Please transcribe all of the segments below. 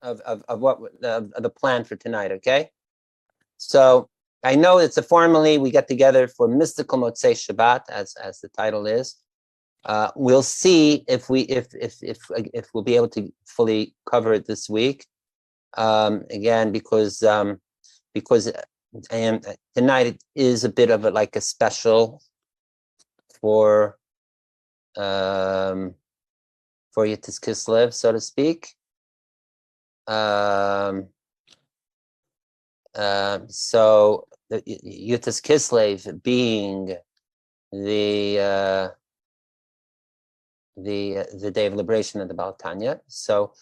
of what of the plan for tonight. Okay, so I know it's formally we get together for mystical Motzoei Shabbat, as the title is. We'll see if we'll be able to fully cover it this week. Again, because tonight is a bit of like a special for Yitz Kislev, so to speak. So the Yitz Kislev being the day of liberation of the Baal Tanya. So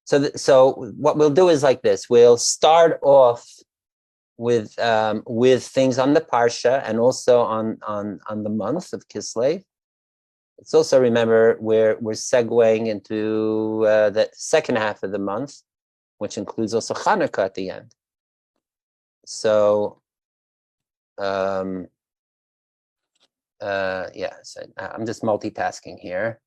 what we'll do is like this. We'll start off with things on the Parsha and also on the month of Kislev. Let's also remember we're segueing into the second half of the month, which includes also Hanukkah at the end. So so I'm just multitasking here.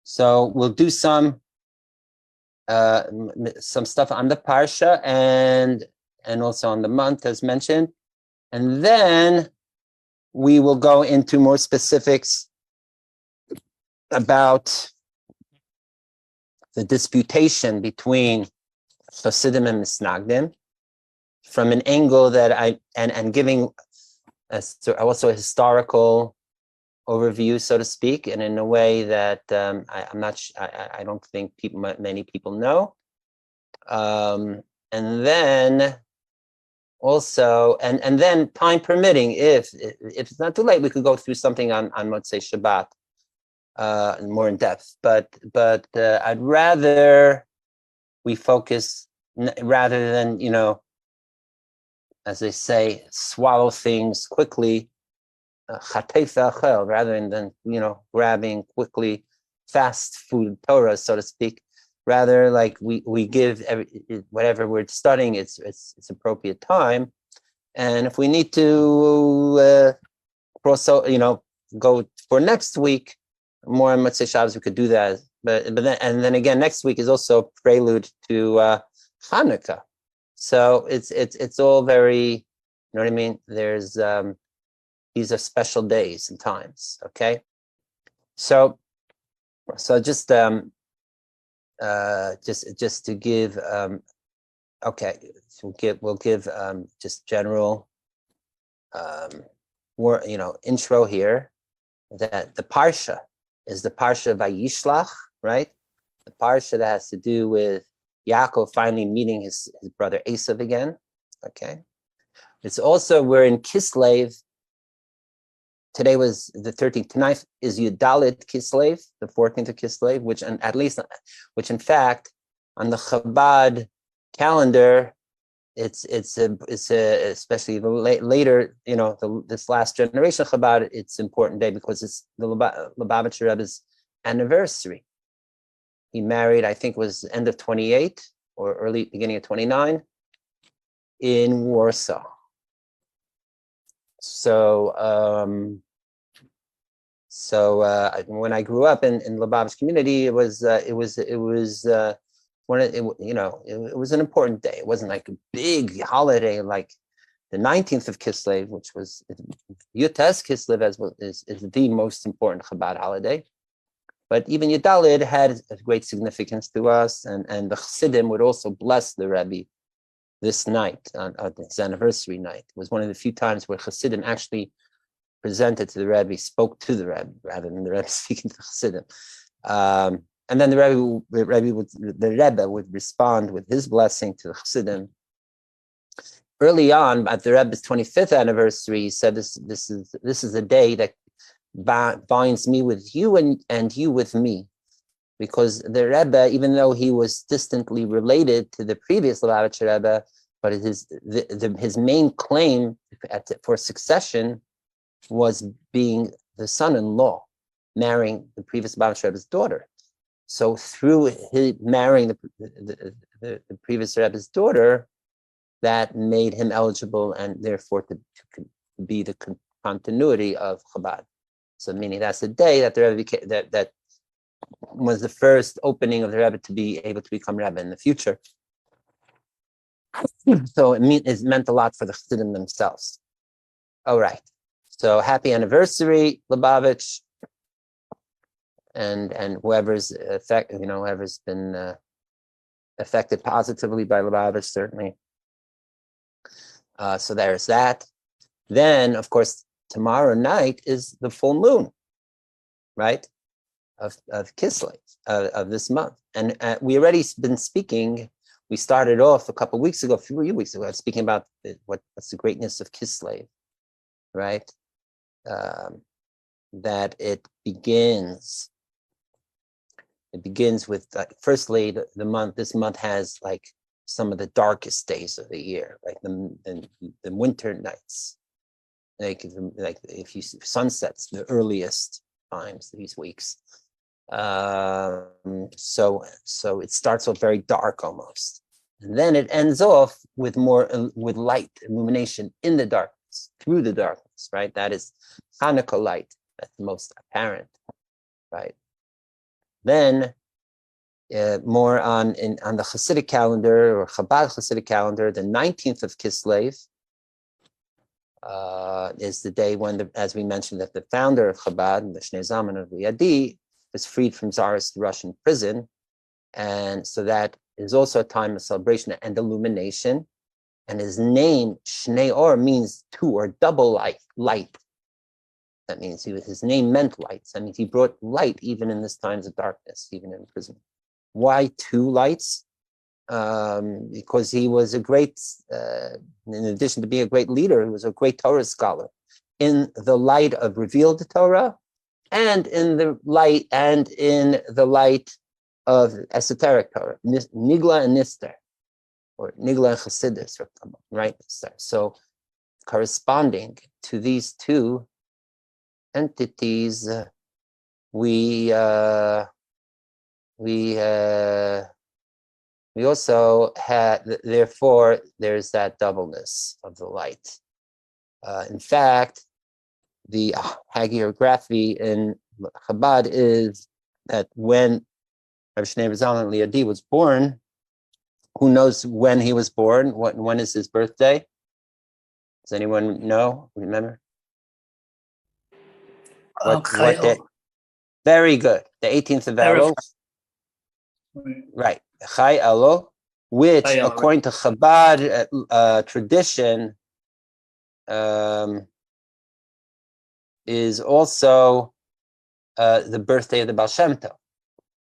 So we'll do some stuff on the Parsha and also on the month as mentioned, and then we will go into more specifics about the disputation between Chasidim and Misnagdim from an angle that and giving also a historical overview, so to speak, and in a way that I don't think many people know. And then also, and then time permitting, if it's not too late, we could go through something on Motzoei Shabbat more in depth. But I'd rather we focus rather than as they say, swallow things quickly. Rather than grabbing quickly fast food Torah, so to speak, rather like we give whatever we're studying its appropriate time, and if we need to go for next week more on Motzoei Shabbos, we could do that. But then again, next week is also prelude to Hanukkah, so it's all very, you know what I mean. There's these are special days and times. Okay, so just to give we'll give just general intro here, that the parsha is the parsha of Vayishlach, right? The parsha that has to do with Yaakov finally meeting his brother Esav again. Okay, it's also, we're in Kislev. Today was the 13th. Tonight is Yudalit Kislev, the 14th of Kislev, which in fact on the Chabad calendar, it's especially the later, this last generation of Chabad, it's an important day because it's the Lubavitcher Rebbe's anniversary. He married, I think, was end of 28 or early beginning of 29 in Warsaw. So when I grew up in Lubavitch community, it was an important day. It wasn't like a big holiday like the 19th of Kislev, which was Yutes Kislev is the most important Chabad holiday. But even Yudalid had a great significance to us, and the Chasidim would also bless the Rebbe this night, on his anniversary night. It was one of the few times where Chasidim actually presented to the Rebbe, spoke to the Rebbe, rather than the Rebbe speaking to the Chasidim. And then the Rebbe would respond with his blessing to the Chasidim. Early on, at the Rebbe's 25th anniversary, he said, "This is a day that binds me with you and you with me," because the Rebbe, even though he was distantly related to the previous Lubavitcher Rebbe, but his main claim for succession was being the son-in-law, marrying the previous Lubavitcher Rebbe's daughter. So through his marrying the previous Rebbe's daughter, that made him eligible and therefore to be the continuity of Chabad. So meaning that's the day that the Rebbe became, that was the first opening of the Rebbe to be able to become Rebbe in the future. So it meant a lot for the Chasidim themselves. All right. So happy anniversary, Lubavitch, and whoever's whoever's been affected positively by Lubavitch, certainly. So there's that. Then, of course, tomorrow night is the full moon, right? Of Kislev, of this month. And we already been speaking, we started off a couple weeks ago, a few weeks ago, speaking about what's the greatness of Kislev, right? That it begins with, firstly, this month has like some of the darkest days of the year, like the winter nights, like if you see sunsets, the earliest times these weeks. So it starts off very dark almost, and then it ends off with with light, illumination in the darkness, through the darkness, right? That is Hanukkah light. That's the most apparent, right? Then more on the Hasidic calendar or Chabad Hasidic calendar, the 19th of Kislev is the day when, as we mentioned, that the founder of Chabad, the Shnei Zalman of Liadi, was freed from Tsarist Russian prison, and so that is also a time of celebration and illumination. And his name Shnei Or means two or double light. That means his name meant light. That means he brought light even in this times of darkness, even in prison. Why two lights? Because he was a great, in addition to being a great leader, he was a great Torah scholar. In the light of revealed Torah, and in the light of esoteric Torah, Nigla and Nister, or Nigla and Chassidus, right? So corresponding to these two entities, we also had, therefore, there's that doubleness of the light. In fact, the hagiography in Chabad is that when Rabbi Shnei Zalman Liadi was born, who knows when he was born? When is his birthday? Does anyone know? Remember? What day? Very good. The 18th of Elul. Right. Chai Elul, which, according to Chabad tradition, is also the birthday of the Baal Shem Tov.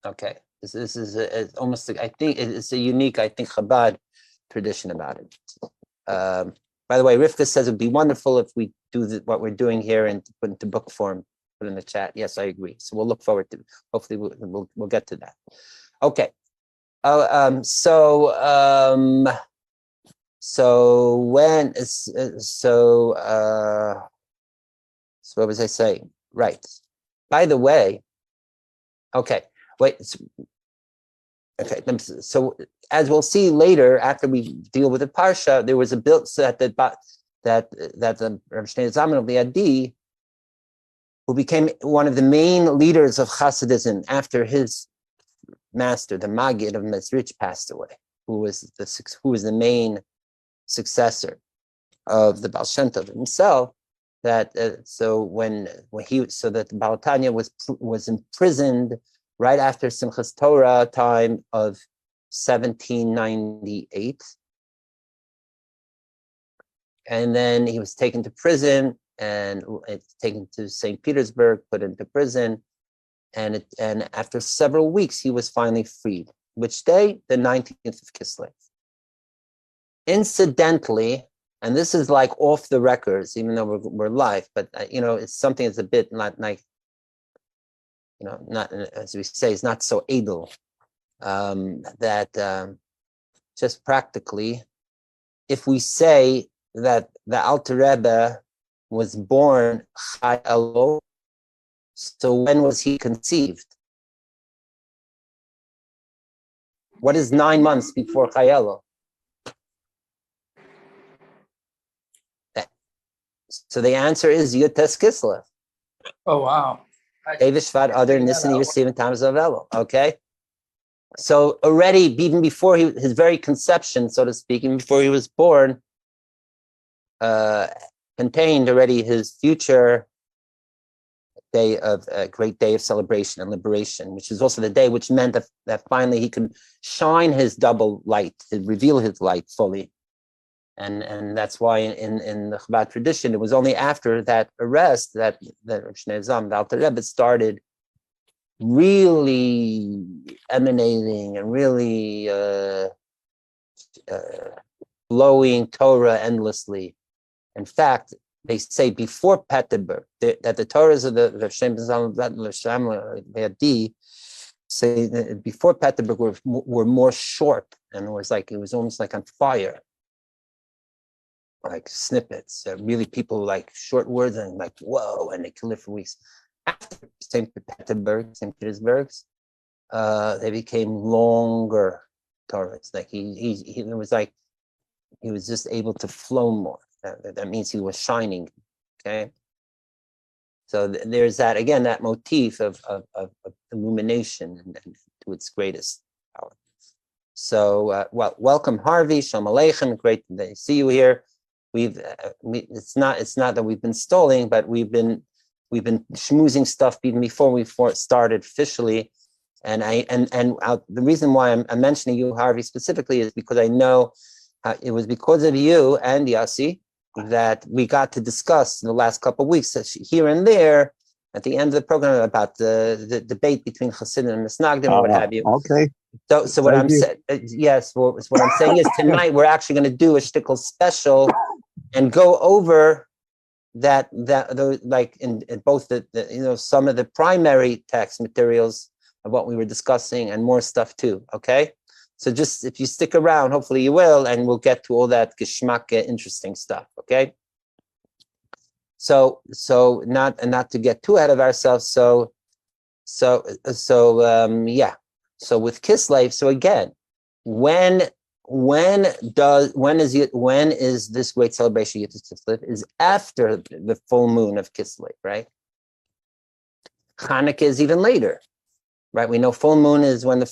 Okay, this is almost, I think it's a unique, Chabad tradition about it. By the way, Rivka says it'd be wonderful if we do what we're doing here and put into book form, put in the chat. Yes, I agree. So we'll look forward to, hopefully we'll get to that. Okay. So what was I saying? Right. By the way, okay, wait. Okay, so as we'll see later, after we deal with the parsha, there was a bill that the Rabbi Shnei Zalman of Liadi, who became one of the main leaders of Hasidism after his master, the Maggid of Mezrich, passed away, who was the main successor of the Baal Shem Tov himself. That so that the Baal Tanya was imprisoned right after Simchas Torah time of 1798, and then he was taken to prison and taken to St. Petersburg, put into prison, and after several weeks he was finally freed. Which day? The 19th of Kislev. Incidentally, and this is like off the records, even though we're live, but it's something that's a bit not like, not, as we say, it's not so edel. Just practically, if we say that the Alter Rebbe was born Chai Elo, so when was he conceived? What is 9 months before Chai Elo? So the answer is Yutes Kislev. Oh, wow. Shvat Adar Nisan Yosef Tammuz of Elul. Okay. So already, even before his very conception, so to speak, even before he was born, contained already his future day of a great day of celebration and liberation, which is also the day which meant that finally he could shine his double light, to reveal his light fully. And that's why in the Chabad tradition, it was only after that arrest that Shnei Zam, the Alter Rebbe, started really emanating and really blowing Torah endlessly. In fact, they say before Peterburg that the Torahs of the Shem say that before Peterburg were more short, and it was almost like on fire, like snippets. Really, people like short words and like whoa, and they can live for weeks. After St. Petersburg, St. Petersburg's, they became longer Torahs. Like it was like he was just able to flow more. That means he was shining. Okay. So there's that again, that motif of illumination and to its greatest power. So welcome Harvey, Shalom Aleichem. Great to see you here. It's not that we've been stalling, but we've been schmoozing stuff even before it started officially. And the reason why I'm mentioning you, Harvey, specifically is because I know it was because of you and Yossi that we got to discuss in the last couple of weeks here and there at the end of the program about the debate between Chasidim and Misnagdim or what have you. Okay. So what I'm saying, yes, well, what I'm saying is tonight we're actually going to do a shtickle special and go over like in both the some of the primary text materials of what we were discussing and more stuff too. Okay. So just if you stick around, hopefully you will, and we'll get to all that geschmack interesting stuff. Okay. So not to get too ahead of ourselves. So yeah. So with Kislev, so again, when is this great celebration Yud Kislev? Is after the full moon of Kislev, right? Hanukkah is even later. Right, we know full moon is when the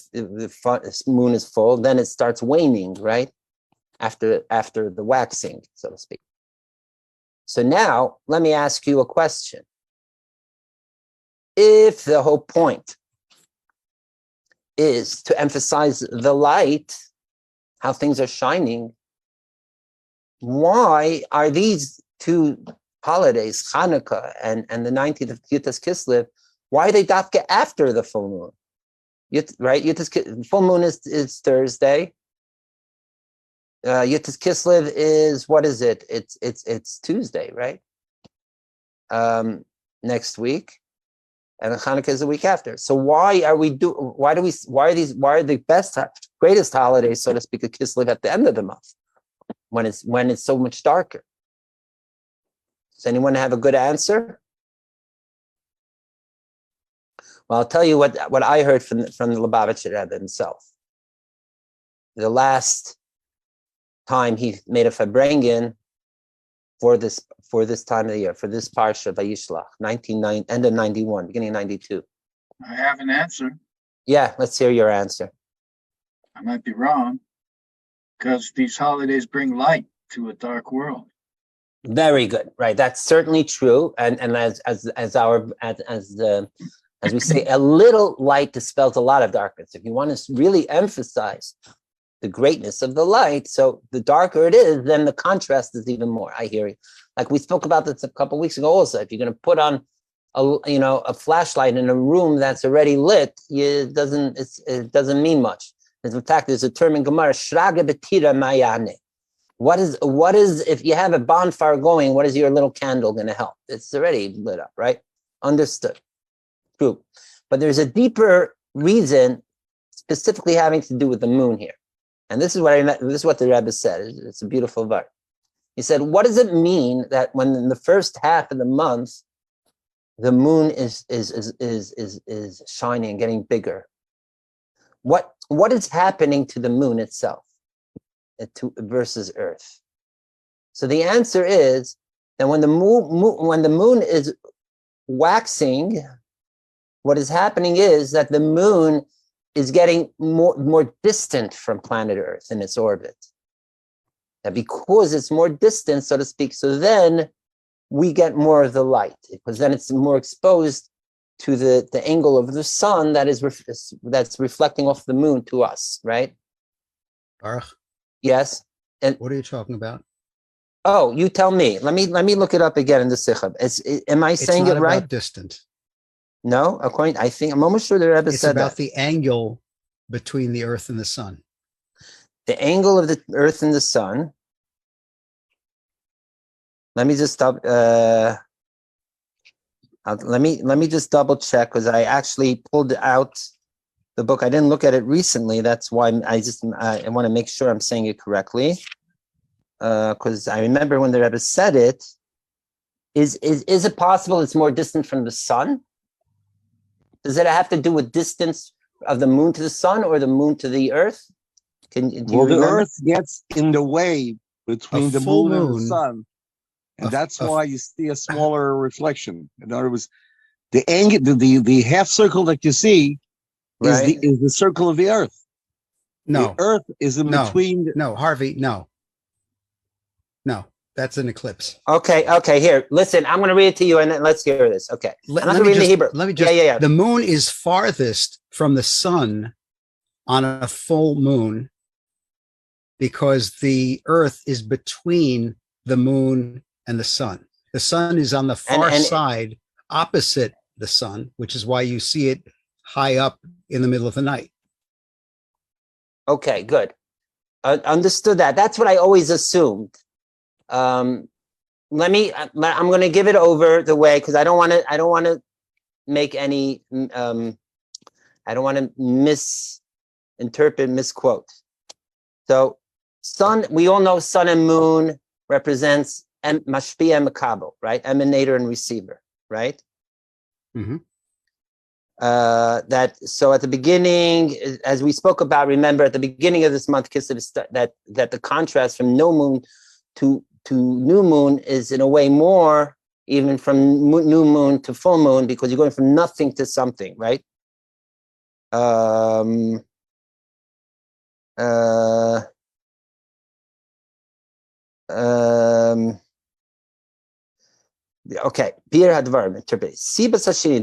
moon is full. Then it starts waning, right? After the waxing, so to speak. So now, let me ask you a question. If the whole point is to emphasize the light, how things are shining, why are these two holidays, Hanukkah and the 19th of Yud Kislev, why are they dafka after the full moon? Right? Full moon is Thursday. Yud Kislev is, what is it? It's Tuesday, right? Next week, and Hanukkah is the week after. So why are the best, greatest holidays, so to speak, of Kislev at the end of the month, when it's so much darker? Does anyone have a good answer? Well, I'll tell you what I heard from the Lubavitcher Rebbe himself. The last time he made a Fabrengen for this time of the year, for this parsha Vayishlach, end of 91, beginning of 92. I have an answer. Yeah, let's hear your answer. I might be wrong, because these holidays bring light to a dark world. Very good. Right, that's certainly true. And as we say, a little light dispels a lot of darkness. If you want to really emphasize the greatness of the light, so the darker it is, then the contrast is even more. I hear you. Like we spoke about this a couple of weeks ago also. If you're going to put on a flashlight in a room that's already lit, it doesn't mean much. In fact, there's a term in Gemara, shraga betira mayane. What is if you have a bonfire going, what is your little candle going to help? It's already lit up, right? Understood. True. But there's a deeper reason specifically having to do with the moon here. And this is what the Rebbe said. It's a beautiful verse. He said, what does it mean that when in the first half of the month the moon is shining and getting bigger? What is happening to the moon itself versus Earth? So the answer is And when the moon is waxing, what is happening is that the moon is getting more distant from planet Earth in its orbit. And because it's more distant, so to speak, so then we get more of the light, because then it's more exposed to the angle of the sun that's reflecting off the moon to us, right? Baruch, Yes. And what are you talking about? oh, you tell me. Let me look it up again in the Sikha. Am I saying It's it not right? about distant. No, I'm almost sure the Rebbe It's said about that. the angle between the earth and the sun. The angle of the Earth and the sun. Let me just stop. Let me just double check, because I actually pulled out the book. I didn't look at it recently. That's why I want to make sure I'm saying it correctly. Because I remember when the Rebbe said it. Is it possible it's more distant from the sun? Does it have to do with distance of the moon to the sun or the moon to the earth? Do you the remember? earth gets in the way between the full moon and the moon- sun, and that's a- why you see a smaller reflection. In other words, the angle, the half circle that you see Right. is the circle of the earth. No, The earth is in No. between. no, Harvey, no. That's an eclipse. Okay. Here, listen. I'm going to read it to you, and then let's hear this. Okay. I'm not Let me reading the just, Hebrew. let me just, Yeah. the moon is farthest from the sun on a full moon because the earth is between the moon and the sun. The sun is on the far And- side opposite the sun, which is why you see it high up in the middle of the night. Okay. Good. Understood that. That's what I always assumed. I'm going to give it over the way, because I don't want to make any. I don't want to misquote. So, sun. We all know sun and moon represents mashpia and makabel, right? Emanator and receiver, right? Mhm. So at the beginning, as we spoke about, remember at the beginning of this month, Kislev, that the contrast from no moon to new moon is in a way more even from new moon to full moon, because you're going from nothing to something, right? Okay, Peter Hadvar interpret.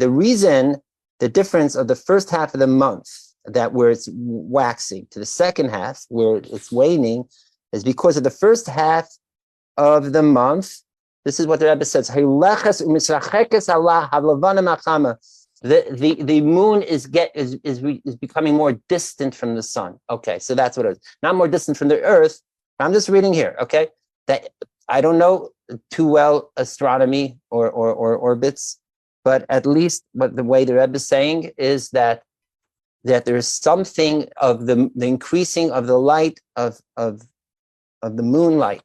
The reason, the difference of the first half of the month, that where it's waxing, to the second half where it's waning, is because of the first half of the month. This is what the Rebbe says. The moon is becoming more distant from the sun. Okay, so that's what it is. Not more distant from the earth. I'm just reading here. Okay, that I don't know too well astronomy or orbits, but at least what the way the Rebbe is saying is that there is something of the increasing of the light of the moonlight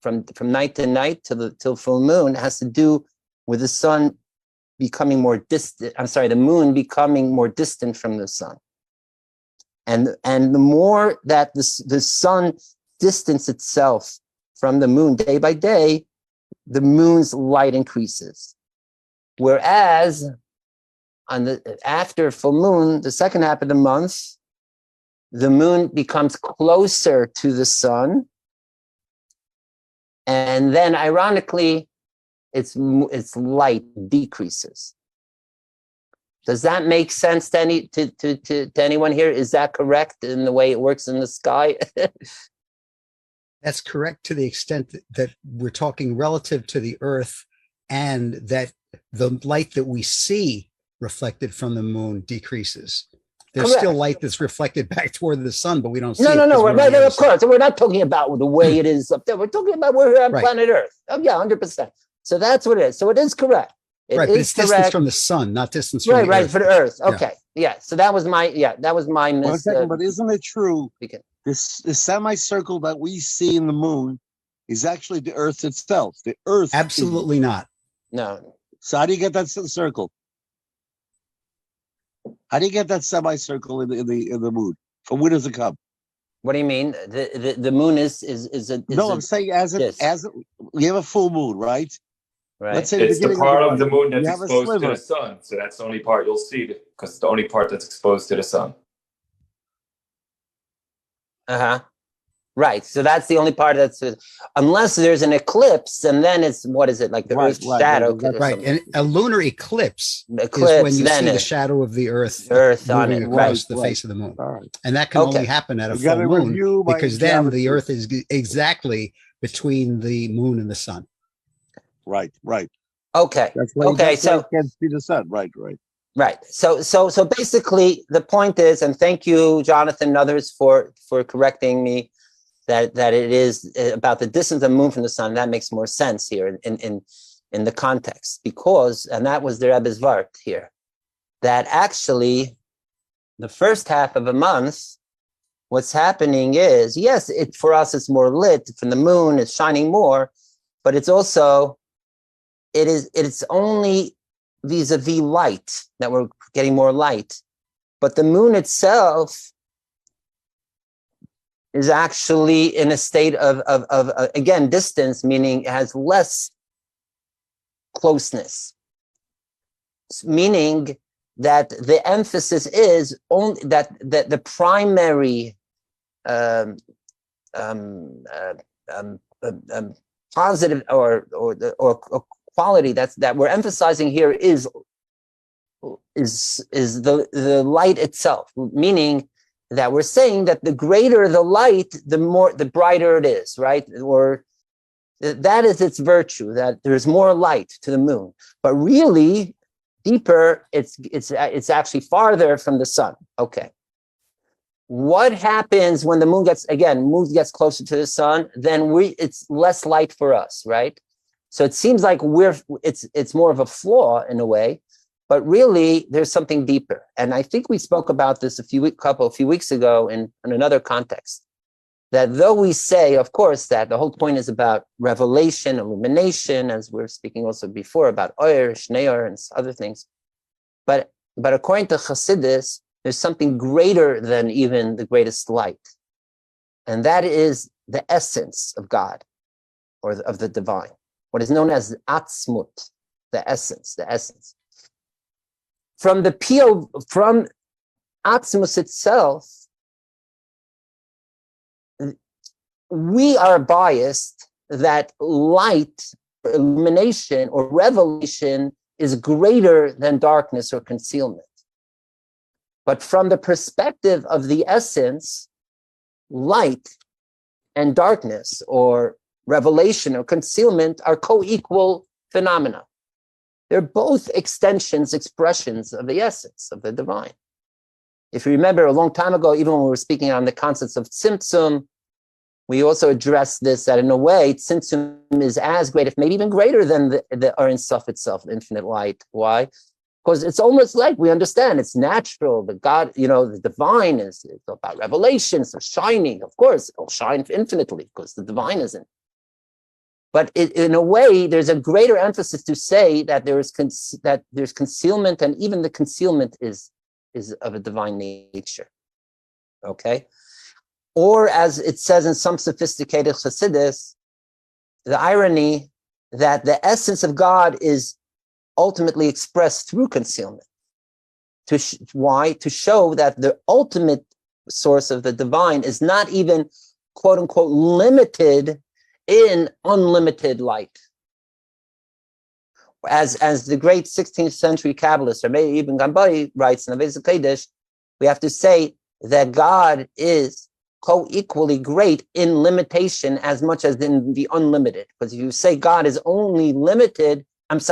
from night to night till full moon has to do with the sun becoming more distant. I'm sorry, the moon becoming more distant from the sun, and the more that the sun distance itself from the moon day by day, the moon's light increases. Whereas after full moon, the second half of the month, the moon becomes closer to the sun, and then ironically, its light decreases. Does that make sense to anyone here? Is that correct in the way it works in the sky? That's correct to the extent that we're talking relative to the earth, and that the light that we see reflected from the moon decreases. There's Correct. still light that's reflected back toward the sun, but we don't see No, it. no, 'cause we're on the other of course. We're not talking about the way it is up there. We're talking about where we're on Right. planet Earth. Oh, yeah, 100%. So that's what it is. So it is correct. Right, but it's distance from the sun, not distance from the right, earth. for the Earth. Yeah. Okay, yeah. So that was my 1 second, but isn't it true? Begin. This semicircle that we see in the moon is actually the Earth itself. The Earth. Absolutely not. No. So how do you get that circle? How do you get that semicircle in the moon? From where does it come? What do you mean? The moon is No, I'm saying as yes. we have a full moon, right? Right. Let's say It's the beginning part of the day, moon you that's have a exposed to sliver. the sun. So that's the only part you'll see because it's the only part that's exposed to the sun. Right. So that's the only part that's, unless there's an eclipse, and then it's, what is it, like the Earth's shadow? That's Right. And a lunar eclipse Eclipse, is when you then see the shadow of the Earth, on moving it. across the Right. face of the moon. All right. And that can only Okay. happen at a You got full to moon, review my because then the geometry. Earth is exactly between the moon and the sun. Right. Okay. That's why Okay. you can't see the sun. Right. Right. So basically the point is, and thank you, Jonathan and others for correcting me, that it is about the distance of the moon from the sun. That makes more sense here in the context, because, and that was the Rebbe's Vart here, that actually the first half of a month, what's happening is, yes, for us it's more lit from the moon, it's shining more, but it's also, it's only vis-a-vis light that we're getting more light, but the moon itself is actually in a state of again, distance, meaning it has less closeness, meaning that the emphasis is only that the primary positive or quality that we're emphasizing here is the light itself, meaning that we're saying that the greater the light, the brighter it is, right? Or that is its virtue, that there's more light to the moon. But really, deeper, it's actually farther from the sun. Okay. What happens when the moon gets closer to the sun? Then it's less light for us, right? So it seems like it's more of a flaw in a way. But really, there's something deeper. And I think we spoke about this a few weeks ago in another context, that though we say, of course, that the whole point is about revelation, illumination, as we were speaking also before about Oyer, Shneor, and other things. But according to Chassidus, there's something greater than even the greatest light. And that is the essence of God, or of the divine, what is known as Atzmut, the essence. From Atzmus itself, we are biased that light, illumination, or revelation is greater than darkness or concealment. But from the perspective of the essence, light and darkness, or revelation or concealment, are co-equal phenomena. They're both expressions of the essence of the divine. If you remember a long time ago, even when we were speaking on the concepts of Tzimtzum, we also addressed this, that in a way, Tzimtzum is as great, if maybe even greater than the Ein Sof itself, the infinite light. Why? Because it's almost like we understand it's natural. The God, the divine is about revelation, so shining. Of course, it'll shine infinitely because the divine isn't. But in a way, there's a greater emphasis to say that there's concealment, and even the concealment is of a divine nature. Okay? Or as it says in some sophisticated Chassidus, the irony that the essence of God is ultimately expressed through concealment. Why? To show that the ultimate source of the divine is not even, quote unquote, limited in unlimited light. As the great 16th century Kabbalist, Rabbi Ibn Gambai, writes in the Vesa Kodesh, we have to say that God is co-equally great in limitation as much as in the unlimited. Because if you say God is only limited, is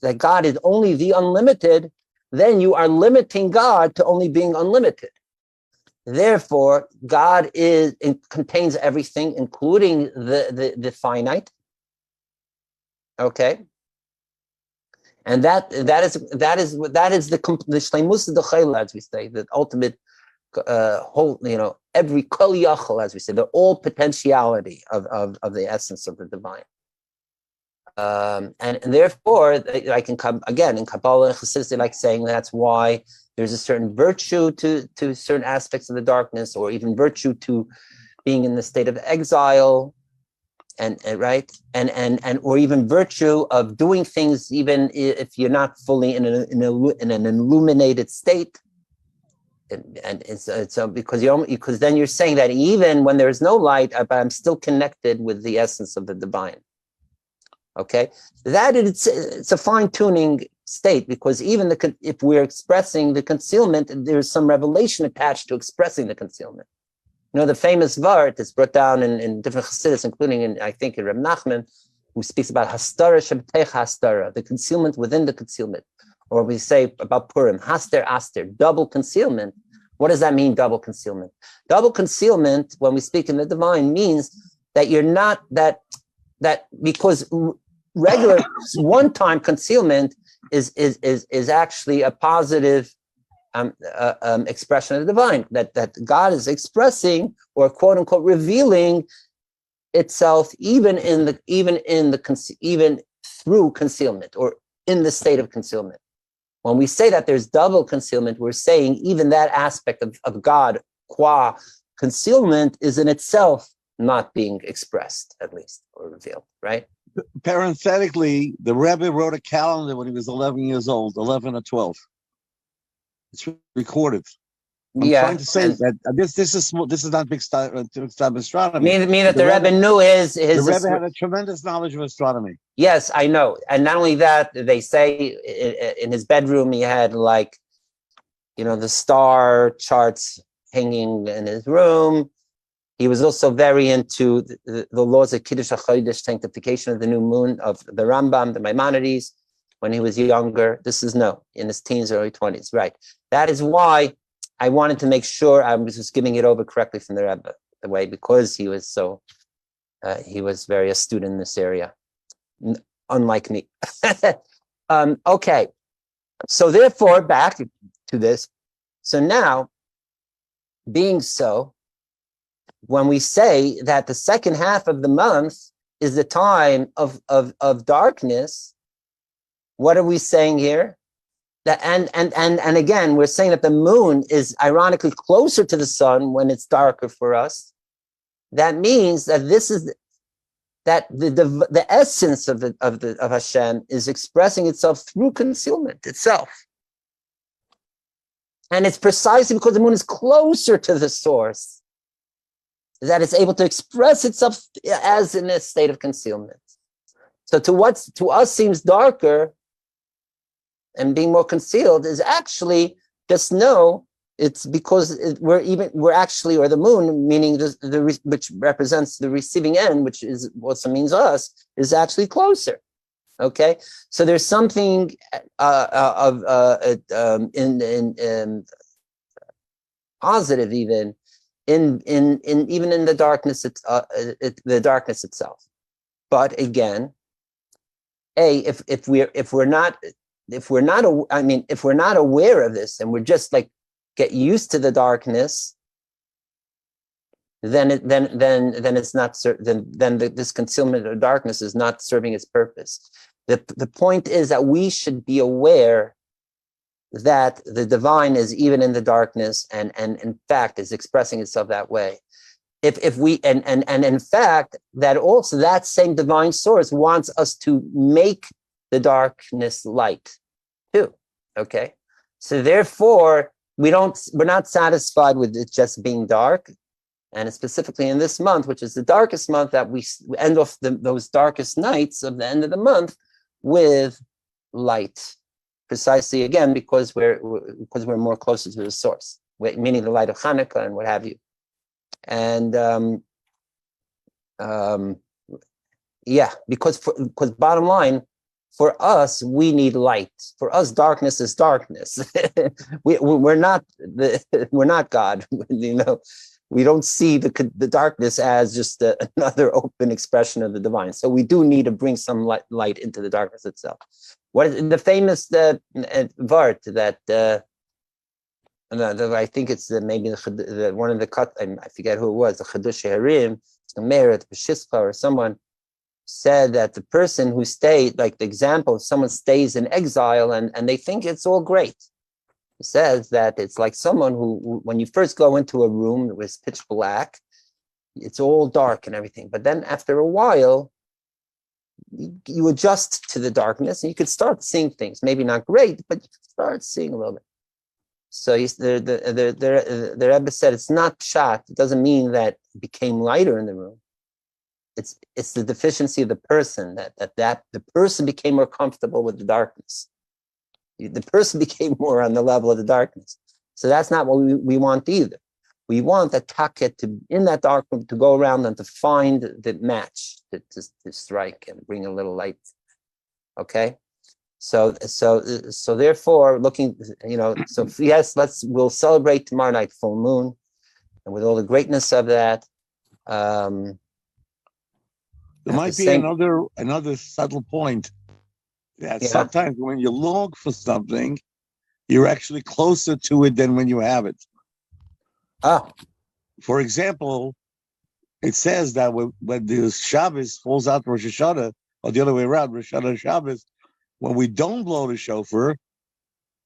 that God is only the unlimited, then you are limiting God to only being unlimited. Therefore, God contains everything, including the finite. Okay, and that is the shleimus d'chayla, as we say, the ultimate whole. Every kol yachol, as we say, the all potentiality of the essence of the divine. And therefore, I can come again in Kabbalah and Chassidus, they like saying that's why there's a certain virtue to certain aspects of the darkness, or even virtue to being in the state of exile. right, and or even virtue of doing things, even if you're not fully in an illuminated state. And so because then you're saying that even when there's no light, I'm still connected with the essence of the divine. Okay, that it's a fine-tuning state, because even if we're expressing the concealment, there's some revelation attached to expressing the concealment. You know, the famous Vart is brought down in different Chassidus, including I think in Reb Nachman, who speaks about hastara shabtech hastara, the concealment within the concealment. Or we say about Purim, haster aster, double concealment. What does that mean, double concealment? Double concealment, when we speak in the divine, means that you're not that because regular one-time concealment is actually a positive expression of the divine, that God is expressing or quote unquote revealing itself even through concealment or in the state of concealment. When we say that there's double concealment, we're saying even that aspect of God qua concealment is in itself not being expressed, at least, or revealed, right? Parenthetically, the Rebbe wrote a calendar when he was 11 years old, 11 or 12. It's recorded. I'm trying to say that this is not big time astronomy. Mean that the Rebbe knew his. The Rebbe had a tremendous knowledge of astronomy. Yes, I know, and not only that, they say in his bedroom he had the star charts hanging in his room. He was also very into the laws of Kiddush HaChodesh, sanctification of the new moon, of the Rambam, the Maimonides, when he was younger. This is in his teens, early 20s, right? That is why I wanted to make sure I was just giving it over correctly from the Rebbe, the way, because he was he was very astute in this area, unlike me. Okay, so therefore, back to this. So now, being so, when we say that the second half of the month is the time of darkness, what are we saying here? That and again, we're saying that the moon is ironically closer to the sun when it's darker for us. That means that the essence of Hashem is expressing itself through concealment itself. And it's precisely because the moon is closer to the source that it's able to express itself as in a state of concealment. So to us seems darker and being more concealed is actually just know it's because we're actually, or the moon, meaning which represents the receiving end, which is also means us, is actually closer. Okay, so there's something in positive even in the darkness, the darkness itself. But again, if we're not aware of this and we're just like get used to the darkness, then it's not then this concealment of darkness is not serving its purpose. The point is that we should be aware that the divine is even in the darkness and in fact is expressing itself that way. If we and in fact that also that same divine source wants us to make the darkness light too. Okay, so therefore we're not satisfied with it just being dark, and specifically in this month, which is the darkest month, that we end off those darkest nights of the end of the month with light, precisely again because we're more closer to the source, meaning the light of Hanukkah and what have you. And because bottom line, for us, we need light. For us, darkness is darkness. we're not God. We don't see the darkness as just another open expression of the divine. So we do need to bring some light into the darkness itself. What is the famous Vart that I think it's maybe one of the cut. I forget who it was. The Chadush Harim, the mayor at Peshispa or someone said that the person who stayed, like the example, if someone stays in exile and they think it's all great. He says that it's like someone who, when you first go into a room that was pitch black, it's all dark and everything. But then after a while, you adjust to the darkness and you could start seeing things. Maybe not great, but you can start seeing a little bit. So the Rebbe said it's not pshat. It doesn't mean that it became lighter in the room. It's the deficiency of the person that the person became more comfortable with the darkness. The person became more on the level of the darkness. So that's not what we want either. We want the taket to in that dark room to go around and to find the match to strike and bring a little light. Okay. So therefore, looking, so yes, we'll celebrate tomorrow night full moon, and with all the greatness of that. There might be another subtle point that sometimes when you long for something, you're actually closer to it than when you have it. For example, it says that when the Shabbos falls out to Rosh Hashanah, or the other way around, Rosh Hashanah Shabbos, when we don't blow the shofar,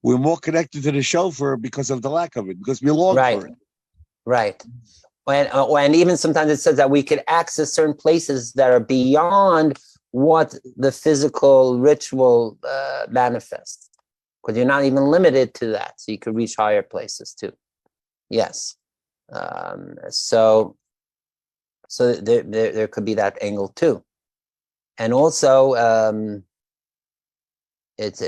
we're more connected to the shofar because of the lack of it, because we long for it. Right. And even sometimes it says that we could access certain places that are beyond what the physical ritual manifests, because you're not even limited to that. So you could reach higher places too. Yes. So there could be that angle too. And also, it's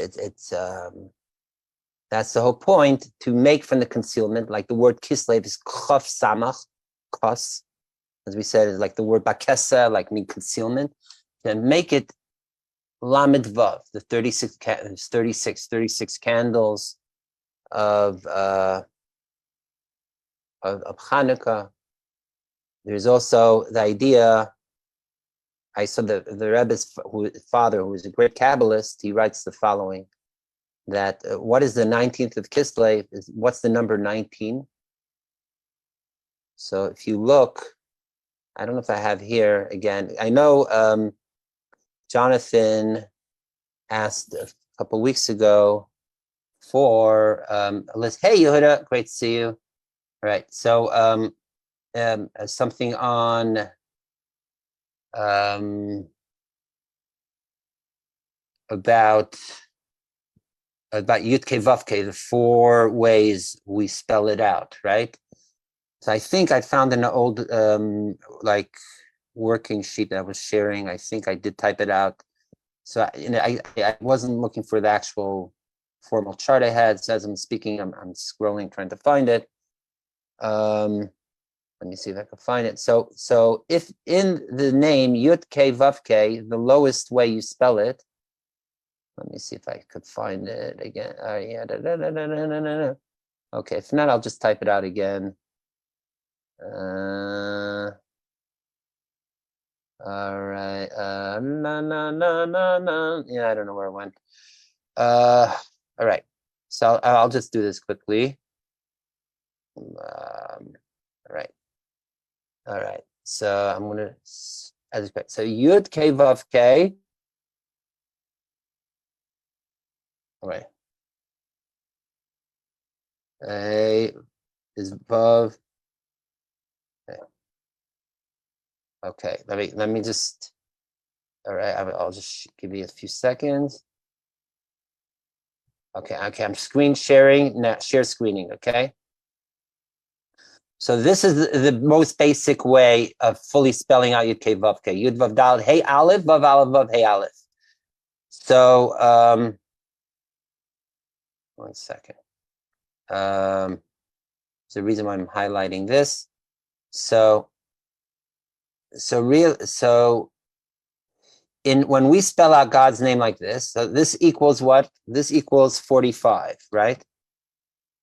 that's the whole point, to make from the concealment, like the word kislev is chaf samach, kos, as we said, is like the word bakesa, like mean concealment, and make it lamed vav, the 36 candles of Hanukkah. There's also the idea. I saw the Rebbe's father, who was a great Kabbalist, he writes the following, that what is the 19th of Kislev? What's the number 19? So if you look, I don't know if I have here again. I know Jonathan asked a couple weeks ago for a list. Hey, Yehuda, great to see you. All right, so something on about Yud Kei Vav Kei, the 4 ways we spell it out, right? So I think I found an old like working sheet that I was sharing. I think I did type it out. So I wasn't looking for the actual formal chart I had. So as I'm speaking, I'm scrolling, trying to find it. Let me see if I can find it. So if in the name Yud Kei Vav Kei, the lowest way you spell it, let me see if I could find it again. Okay, if not, I'll just type it out again. All right. Yeah, I don't know where it went. All right. So I'll just do this quickly. All right. So I'm gonna so Yud Kei Vav Kei. All right. A is Vav. Okay. Let me just. All right. I'll just give you a few seconds. Okay. I'm screen sharing now. Share screening. Okay. So this is the most basic way of fully spelling out Yud Kei Vav Kei. Yud Vav Dalet Hey Aleph Vav Aleph Vav Hey Aleph. So 1 second. There's a reason why I'm highlighting this. So when we spell out God's name like this, so this equals what? This equals 45, right?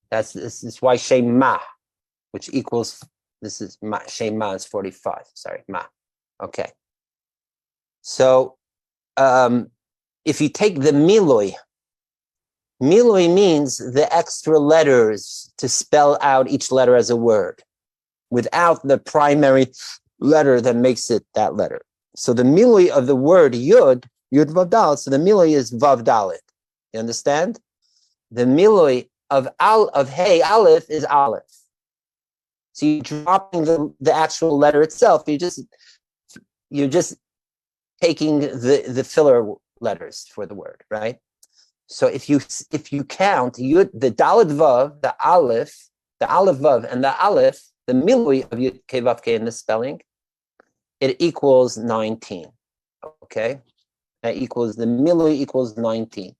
This is why Shema, which equals, this is Ma, Shema is 45, sorry, Ma. Okay. So if you take the Miloi means the extra letters to spell out each letter as a word without the primary letter that makes it that letter. So the Miloi of the word Yud Vav Dalet, so the Miloi is Vav Dalet. You understand? The Miloi of Hey Aleph is Aleph. So you're dropping the actual letter itself. You're just taking the filler letters for the word, right? So if you count the Dalet Vav, the Aleph Vav, and the Aleph, the milui of Yud Kei Vav Kei in the spelling, it equals 19. Okay, that equals the milui equals 19.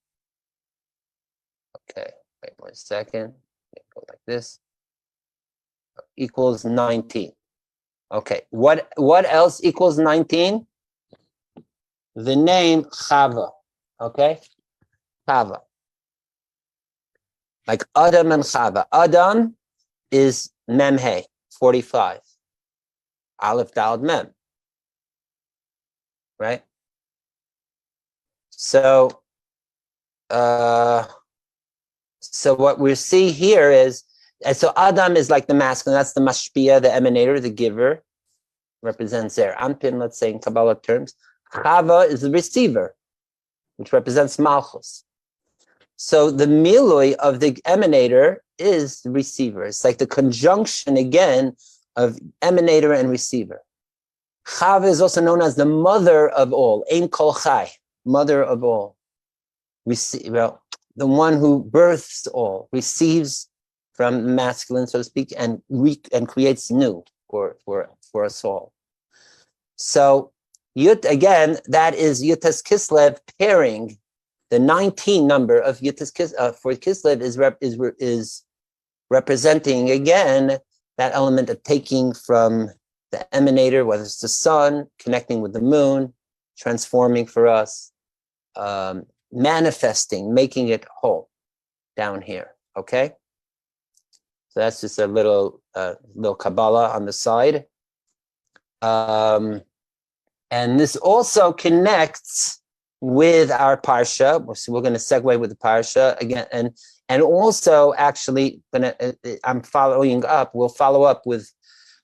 Okay, wait 1 second. Go like this. Equals 19. Okay, what else equals 19? The name Chava. Okay, Chava. Like Adam and Chava. Adam is Memhe, 45. Aleph Daled Mem. Right? So what we see here is, and so Adam is like the masculine, that's the mashpia, the emanator, the giver, represents their anpin, let's say in Kabbalah terms. Chava is the receiver, which represents malchus. So the milui of the emanator is the receiver. It's like the conjunction again of emanator and receiver. Chava is also known as the mother of all, Ein Kol Chai, mother of all. The one who births all, receives from masculine, so to speak, and creates new for us all. So again, that is Yutas Kislev pairing. The 19 number of Yutas for Kislev is representing again that element of taking from the emanator, whether it's the sun, connecting with the moon, transforming for us, manifesting, making it whole down here. Okay, so that's just a little Kabbalah on the side, and this also connects with our parsha. So we're going to segue with the parsha again, and also actually I'm following up. We'll follow up with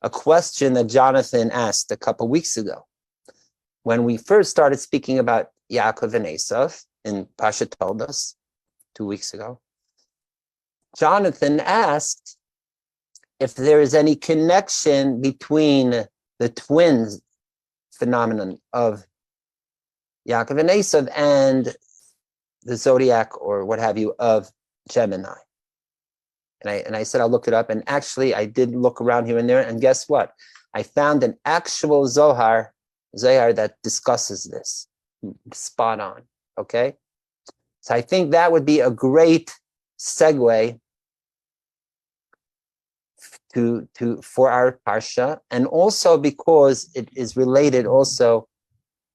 a question that Jonathan asked a couple weeks ago when we first started speaking about Yaakov and Esav. In Pasha told us 2 weeks ago. Jonathan asked if there is any connection between the twins phenomenon of Yaakov and Esav and the zodiac or what have you of Gemini. And I said I'll look it up, and actually I did look around here and there, and guess what? I found an actual Zohar that discusses this. Spot on. Okay, so I think that would be a great segue for our parsha, and also because it is related also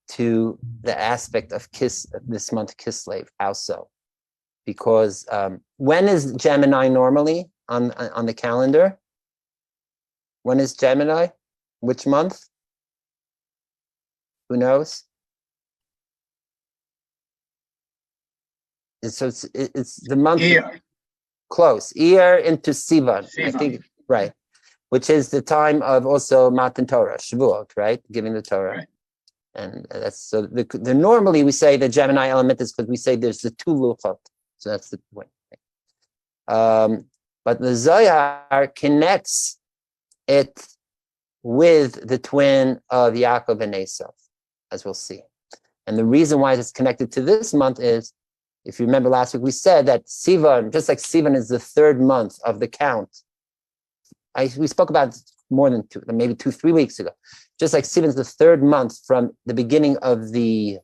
to the aspect of this month Kislev also, because when is Gemini normally on the calendar? When is Gemini? Which month? Who knows? So it's the month close, Iyar into Sivan, I think, right, which is the time of also Matan Torah, Shavuot, right, giving the Torah, right. And that's so. The normally we say the Gemini element is because we say there's the two luchot, so that's the point. But the Zohar connects it with the twin of Yaakov and Esav, as we'll see, and the reason why it's connected to this month is, if you remember last week, we said that Sivan, just like Sivan is the third month of the count. We spoke about more than maybe 3 weeks ago. Just like Sivan is the third month from the beginning of the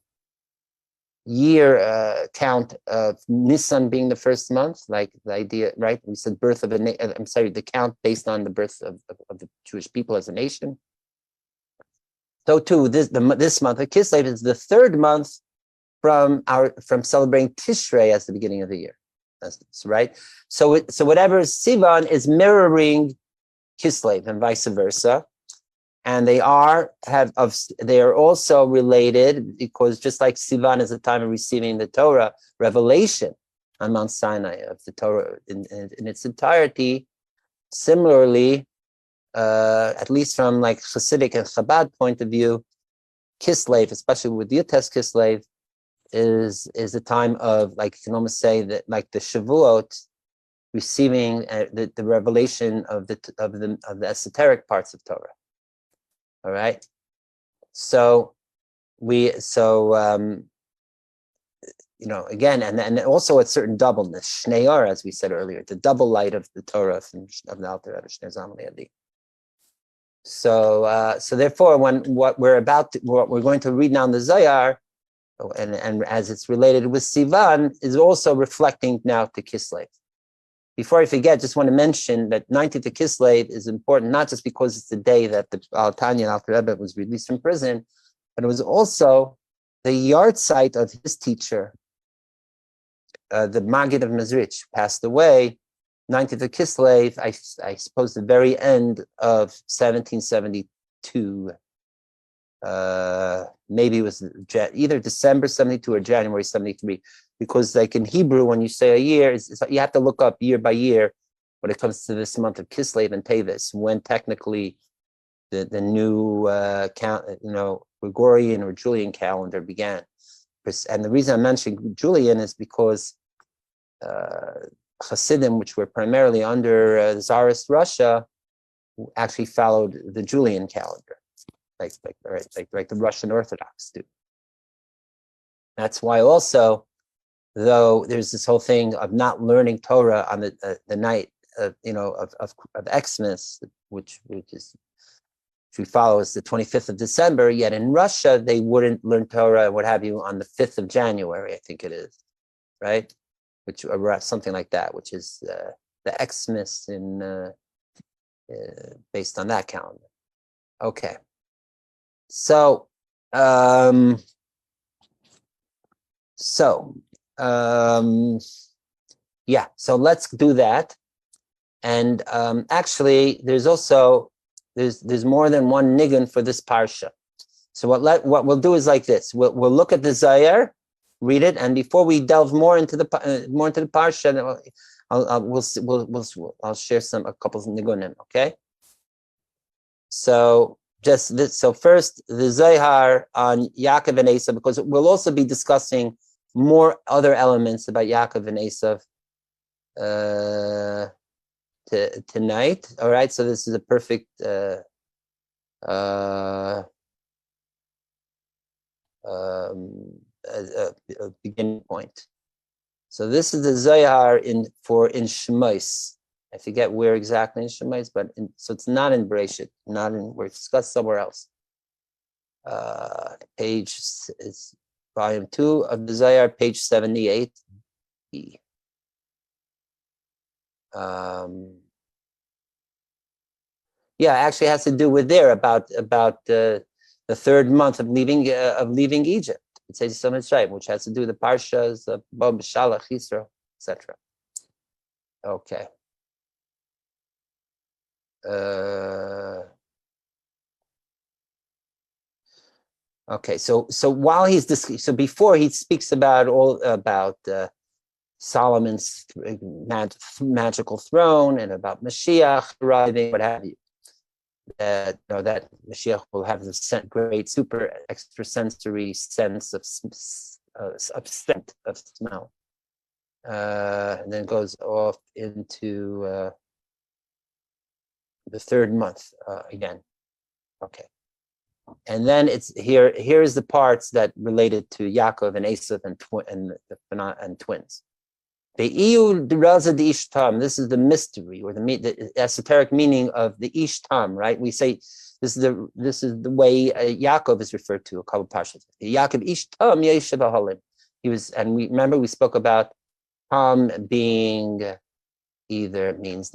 year count of Nisan being the first month, like the idea, right? We said birth of the count based on the birth of the Jewish people as a nation. So too, this month of Kislev is the third month from celebrating Tishrei as the beginning of the year. That's right. So whatever Sivan is mirroring Kislev and vice versa, and they are also related because just like Sivan is the time of receiving the Torah revelation on Mount Sinai of the Torah in its entirety. Similarly, at least from like Hasidic and Chabad point of view, Kislev, especially with Yutas Kislev, is a time of, like, you can almost say that like the Shavuot receiving the revelation of the esoteric parts of Torah. All right. So again, and also a certain doubleness, Shnei as we said earlier, the double light of the Torah of the Alter Rebbe, Shnei Zalman Liadi. So therefore, what we're going to read now in the Zohar, and as it's related with Sivan, is also reflecting now to Kislev. Before I forget, just want to mention that 19th of Kislev is important, not just because it's the day that the Tanya Alter Rebbe was released from prison, but it was also the yard site of his teacher, the Maggid of Mezrich, passed away 19th of Kislev, I suppose the very end of 1772. Maybe it was either December 72 or January 73, because like in Hebrew, when you say a year, you have to look up year by year when it comes to this month of Kislev and Tevis, when technically the new Gregorian or Julian calendar began. And the reason I'm mentioning Julian is because Chasidim, which were primarily under Tsarist Russia, actually followed the Julian calendar, like the Russian Orthodox do. That's why also, though there's this whole thing of not learning Torah on the night of Xmas, which we follow is the 25th of December, yet in Russia they wouldn't learn Torah and what have you on the 5th of January, I think it is, right? Which or something like that, which is the Xmas in based on that calendar. Okay, so yeah, so let's do that. And actually, there's more than one nigun for this parsha. So what we'll do is like this: we'll look at the Zohar, read it, and before we delve more into the parsha, I'll share a couple of nigunim. Okay. So just this. So first, the Zohar on Yaakov and Esav, because we'll also be discussing more other elements about Yaakov and Esav tonight. All right. So this is a perfect a beginning point. So this is the Zohar in Shemais. I forget where exactly in Shemais, but so it's not in Bereshit, we're discussed somewhere else. Page is volume 2 of the Zohar, page 78. Yeah, actually it has to do with there about the third month of leaving Egypt. It says so much, right, which has to do with the parshas of Bo B'Shalach, Yisro, etc. Okay. Okay. So while before he speaks about Solomon's magical throne and about Mashiach arriving, what have you. That Mashiach will have this great super extrasensory sense of scent, of smell, and then goes off into the third month again. Okay, and then it's here. Here's the parts that related to Yaakov and Esav and twins. The EU Raza de Ishtam. This is the mystery or the esoteric meaning of the Ishtam, right? We say this is the way Yaakov is referred to a couple parshas. Yaakov Ishtam Yeshiv Halim. And we remember we spoke about Tam being either means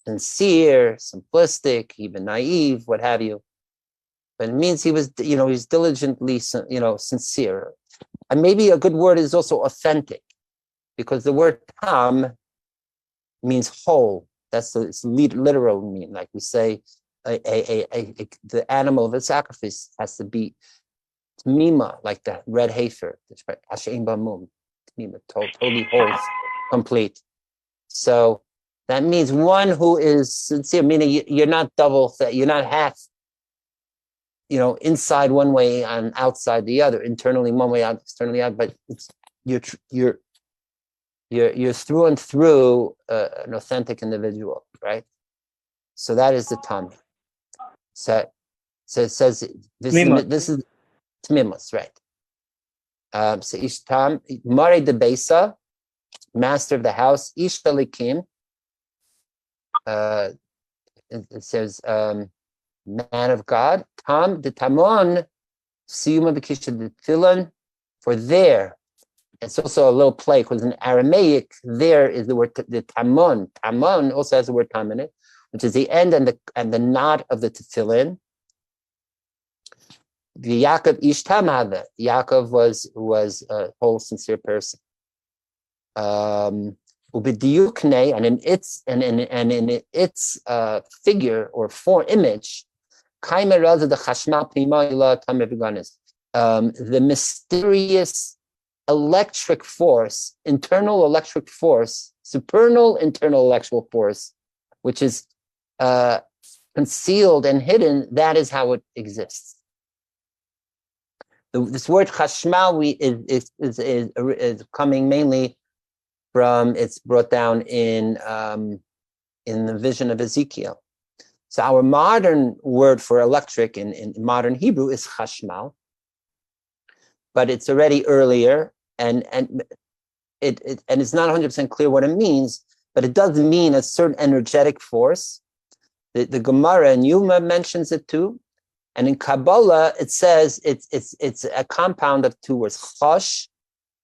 sincere, simplistic, even naive, what have you. But it means he was, he's diligently, sincere. And maybe a good word is also authentic, because the word tam means whole. That's its literal meaning. Like we say, the animal of the sacrifice has to be tmima, like the red heifer. Ashein bamum, tmima, totally whole, complete. So that means one who is sincere, meaning you're not double, you're not half, inside one way and outside the other, internally one way, out externally out, but you're you're through and through an authentic individual, right? So that is the tam. So it says this is tmimus, right? So ish tam mare de besa, master of the house, ish talikim. It says man of God, tam de tamon, siyuma b'kisha de tefillin, for there. It's also a little play because in Aramaic, there is the word the tamon. Tamon also has the word tam in it, which is the end and the knot of the tefillin. The Yaakov ish tamada. Yaakov was a whole sincere person. Ubidiyukne, and in its figure or form image, the mysterious electric force, internal electric force, supernal internal electrical force, which is concealed and hidden, that is how it exists. This word chashmal is coming mainly from, it's brought down in the vision of Ezekiel. So our modern word for electric in modern Hebrew is chashmal, but it's already earlier, and it's not 100% clear what it means, but it does mean a certain energetic force. The Gemara in Yuma mentions it too, and in Kabbalah it says it's a compound of two words: chosh,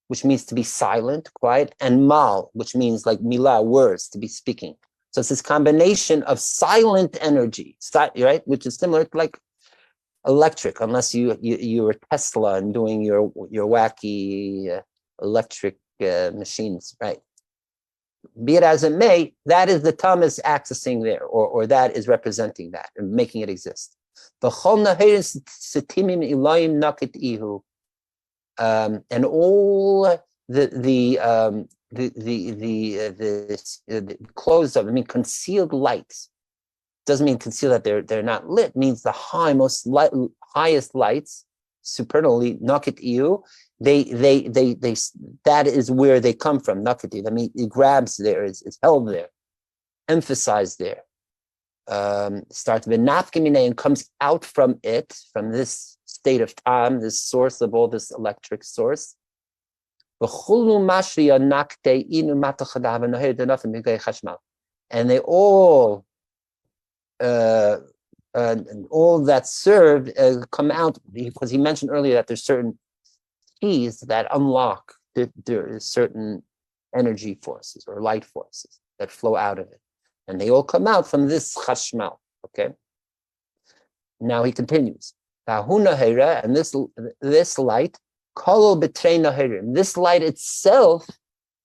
which means to be silent, quiet, and mal, which means like milah, words, to be speaking. So it's this combination of silent energy, right, which is similar to like electric, unless you were Tesla and doing your wacky electric machines, right? Be it as it may, that is the Tam is accessing there, or that is representing that and making it exist. And all the closed up, I mean concealed lights. Doesn't mean concealed that they're not lit. It means the highest lights, supernally naket iu. They that is where they come from. Naket. I mean, it grabs there, it's held there, emphasized there. Starts with nafkamine and comes out from it, from this state of time, this source of all this electric source. And they all all that served come out, because he mentioned earlier that there's certain keys that unlock there is certain energy forces or light forces that flow out of it, and they all come out from this chashmal. Okay. Now he continues, and this light, this light itself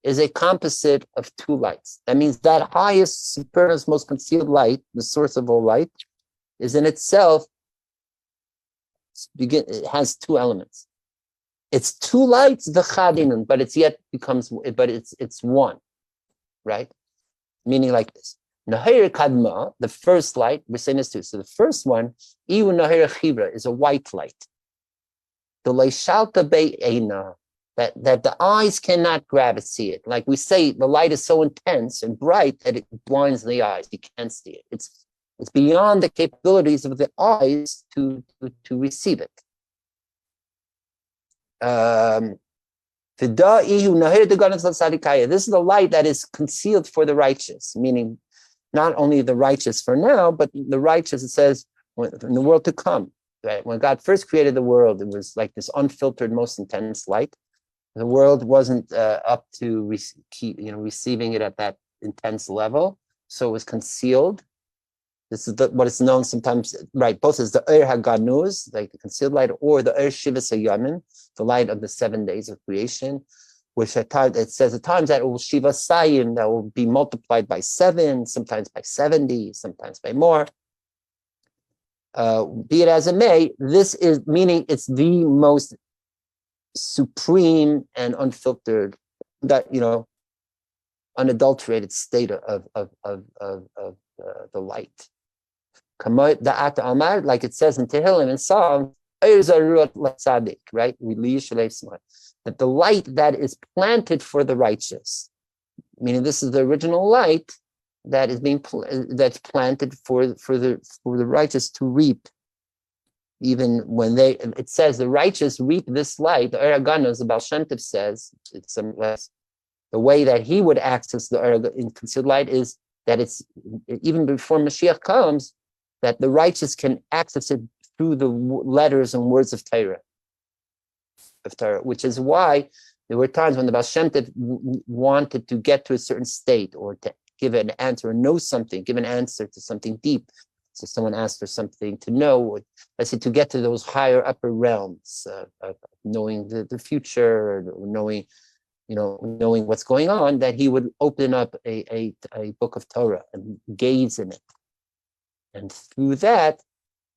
is a composite of two lights. That means that highest, supernal, most concealed light, the source of all light, is in itself, it has two elements. It's two lights, the chadinun, but it's one, right? Meaning like this. Nahir kadma, the first light, we're saying this too. So the first one, iu nahir chibra, is a white light. The leishalta be'ena, that the eyes cannot grab it, see it. Like we say, the light is so intense and bright that it blinds the eyes. You can't see it. It's beyond the capabilities of the eyes to receive it. This is the light that is concealed for the righteous, meaning not only the righteous for now, but the righteous, it says, in the world to come. Right? When God first created the world, it was like this unfiltered, most intense light. The world wasn't up to receiving it at that intense level, so it was concealed. This is what is known sometimes, right? Both as the Eir HaGanuz, like the concealed light, or the Eir Shivas HaYamim, the light of the 7 days of creation, which at times it says at times that it will Shiva Sayim, that will be multiplied by 7, sometimes by 70, sometimes by more. Be it as it may, this is meaning it's the most supreme and unfiltered, that unadulterated state of the light. Like it says in Tehillim and Psalms, right? That the light that is planted for the righteous, meaning this is the original light that is that's planted for the righteous to reap. Even when it says the righteous reap this light, the Araganos, the Baal Shem Tov says, it's the way that he would access the in concealed light is that it's even before Mashiach comes, that the righteous can access it through the letters and words of Torah, which is why there were times when the Baal Shem Tov wanted to get to a certain state or to give an answer or know something, give an answer to something deep. So someone asked for something to know, or let's say to get to those higher upper realms of knowing the future, or knowing, knowing what's going on, that he would open up a book of Torah and gaze in it. And through that,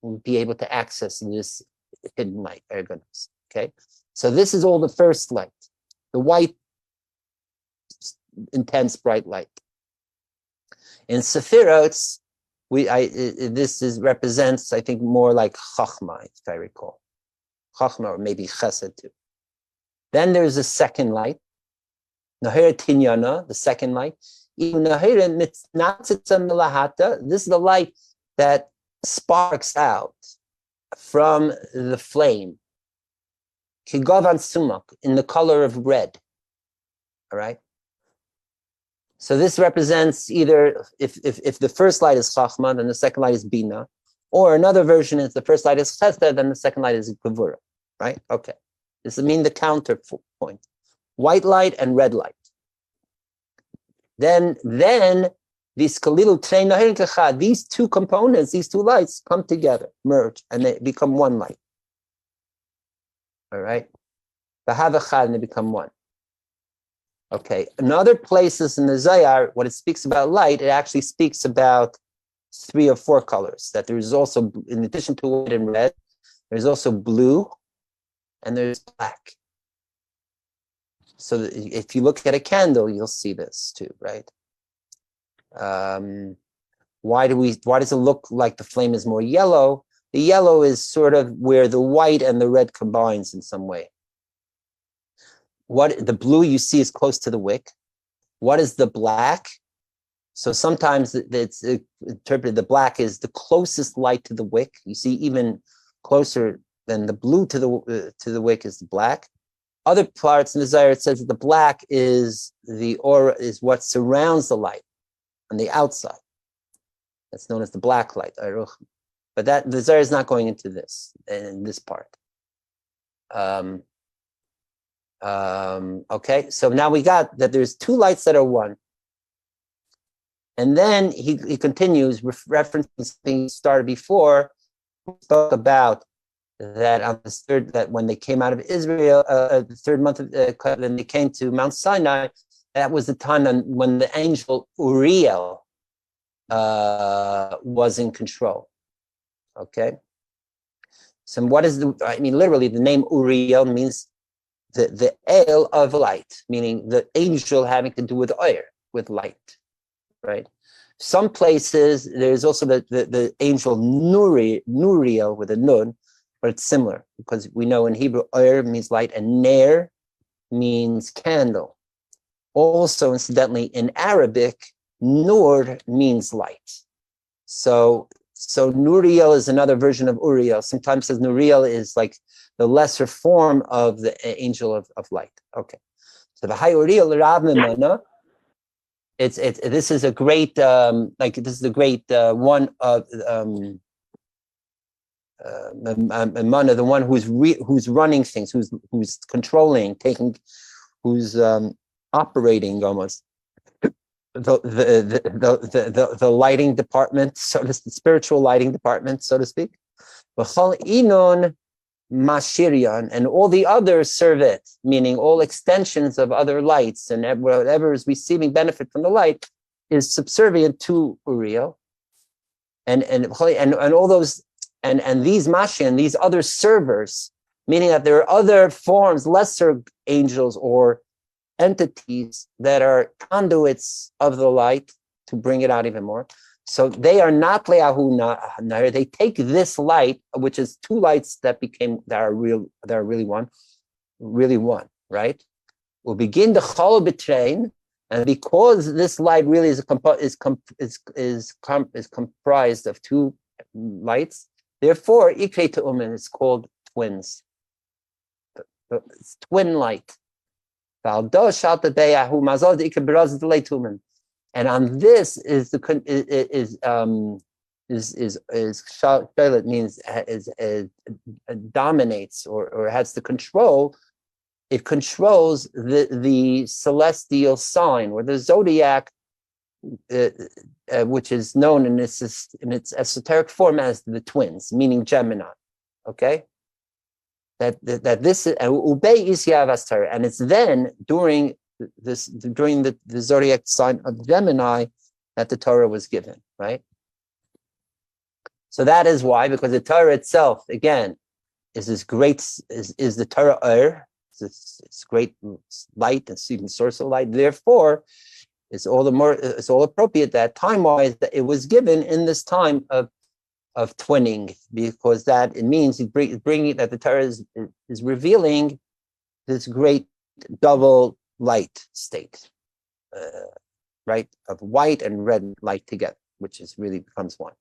we'll be able to access this hidden light, ergonos. Okay? So this is all the first light, the white, intense, bright light. In Sephirot, this represents, I think, more like Chachma, if I recall. Chachma, or maybe Chesed too. Then there's a second light, Nahira Tinyana, the second light. This is the light that sparks out from the flame. Kigovan Sumak, in the color of red. All right? So this represents either, if the first light is Chachma, then the second light is Bina, or another version is the first light is Chesed, then the second light is Gevura, right? Okay. This means the counterpoint. White light and red light. Then these these two components, these two lights come together, merge, and they become one light. All right? And they become one. Okay, in other places in the Zohar, when it speaks about light, it actually speaks about 3 or 4 colors. That there's also, in addition to white and red, there's also blue and there's black. So if you look at a candle, you'll see this too, right? Why does it look like the flame is more yellow? The yellow is sort of where the white and the red combines in some way. What the blue you see is close to the wick. What is the black? So sometimes it's interpreted the black is the closest light to the wick. You see even closer than the blue to the wick is the black. Other parts in the Zohar it says that the black is the aura, is what surrounds the light on the outside. That's known as the black light. But that the Zohar is not going into this in this part. Okay, so now we got that there's 2 lights that are one. And then he continues, referencing something started before, spoke about that on the third, that when they came out of Israel, the 3rd month of then they came to Mount Sinai. That was the time when the angel Uriel was in control. Okay, so what is literally the name Uriel means the ale of light, meaning the angel having to do with oil, with light, right? Some places there's also the angel Nuriel with a nun, but it's similar because we know in Hebrew oil means light and ner means candle. Also, incidentally, in Arabic, nur means light. So Nuriel is another version of Uriel. Sometimes says Nuriel is like the lesser form of the angel of light. Okay. So the High Uriel Rav Mimona, this is a great one of Mimona, the one who's running things, who's controlling, who's operating almost the lighting department, the spiritual lighting department, so to speak. Mashirian, and all the others serve it, meaning all extensions of other lights and whatever is receiving benefit from the light is subservient to Uriel, and all those and these Mashian, these other servers, meaning that there are other forms, lesser angels or entities that are conduits of the light to bring it out even more. So they are not le'ahu nahir. They take this light, which is 2 lights that are really one, right? We'll begin the chol b'trein, And because this light really is comprised of two lights, therefore, Ikre Tu'umin is called twins. It's twin light. And on this is Shailat means dominates or has the control. It controls the celestial sign or the zodiac, which is known in its esoteric form as the twins, meaning Gemini. Okay, that this ubei is Yavastar, and it's then during the zodiac sign of Gemini that the Torah was given, right? So that is why, because the Torah itself, again, is this great is the Torah it's great light and even source of light. Therefore, it's all appropriate that time-wise that it was given in this time of twinning, because that it means bringing that the Torah is revealing this great double light state, right, of white and red light together, which is really becomes one.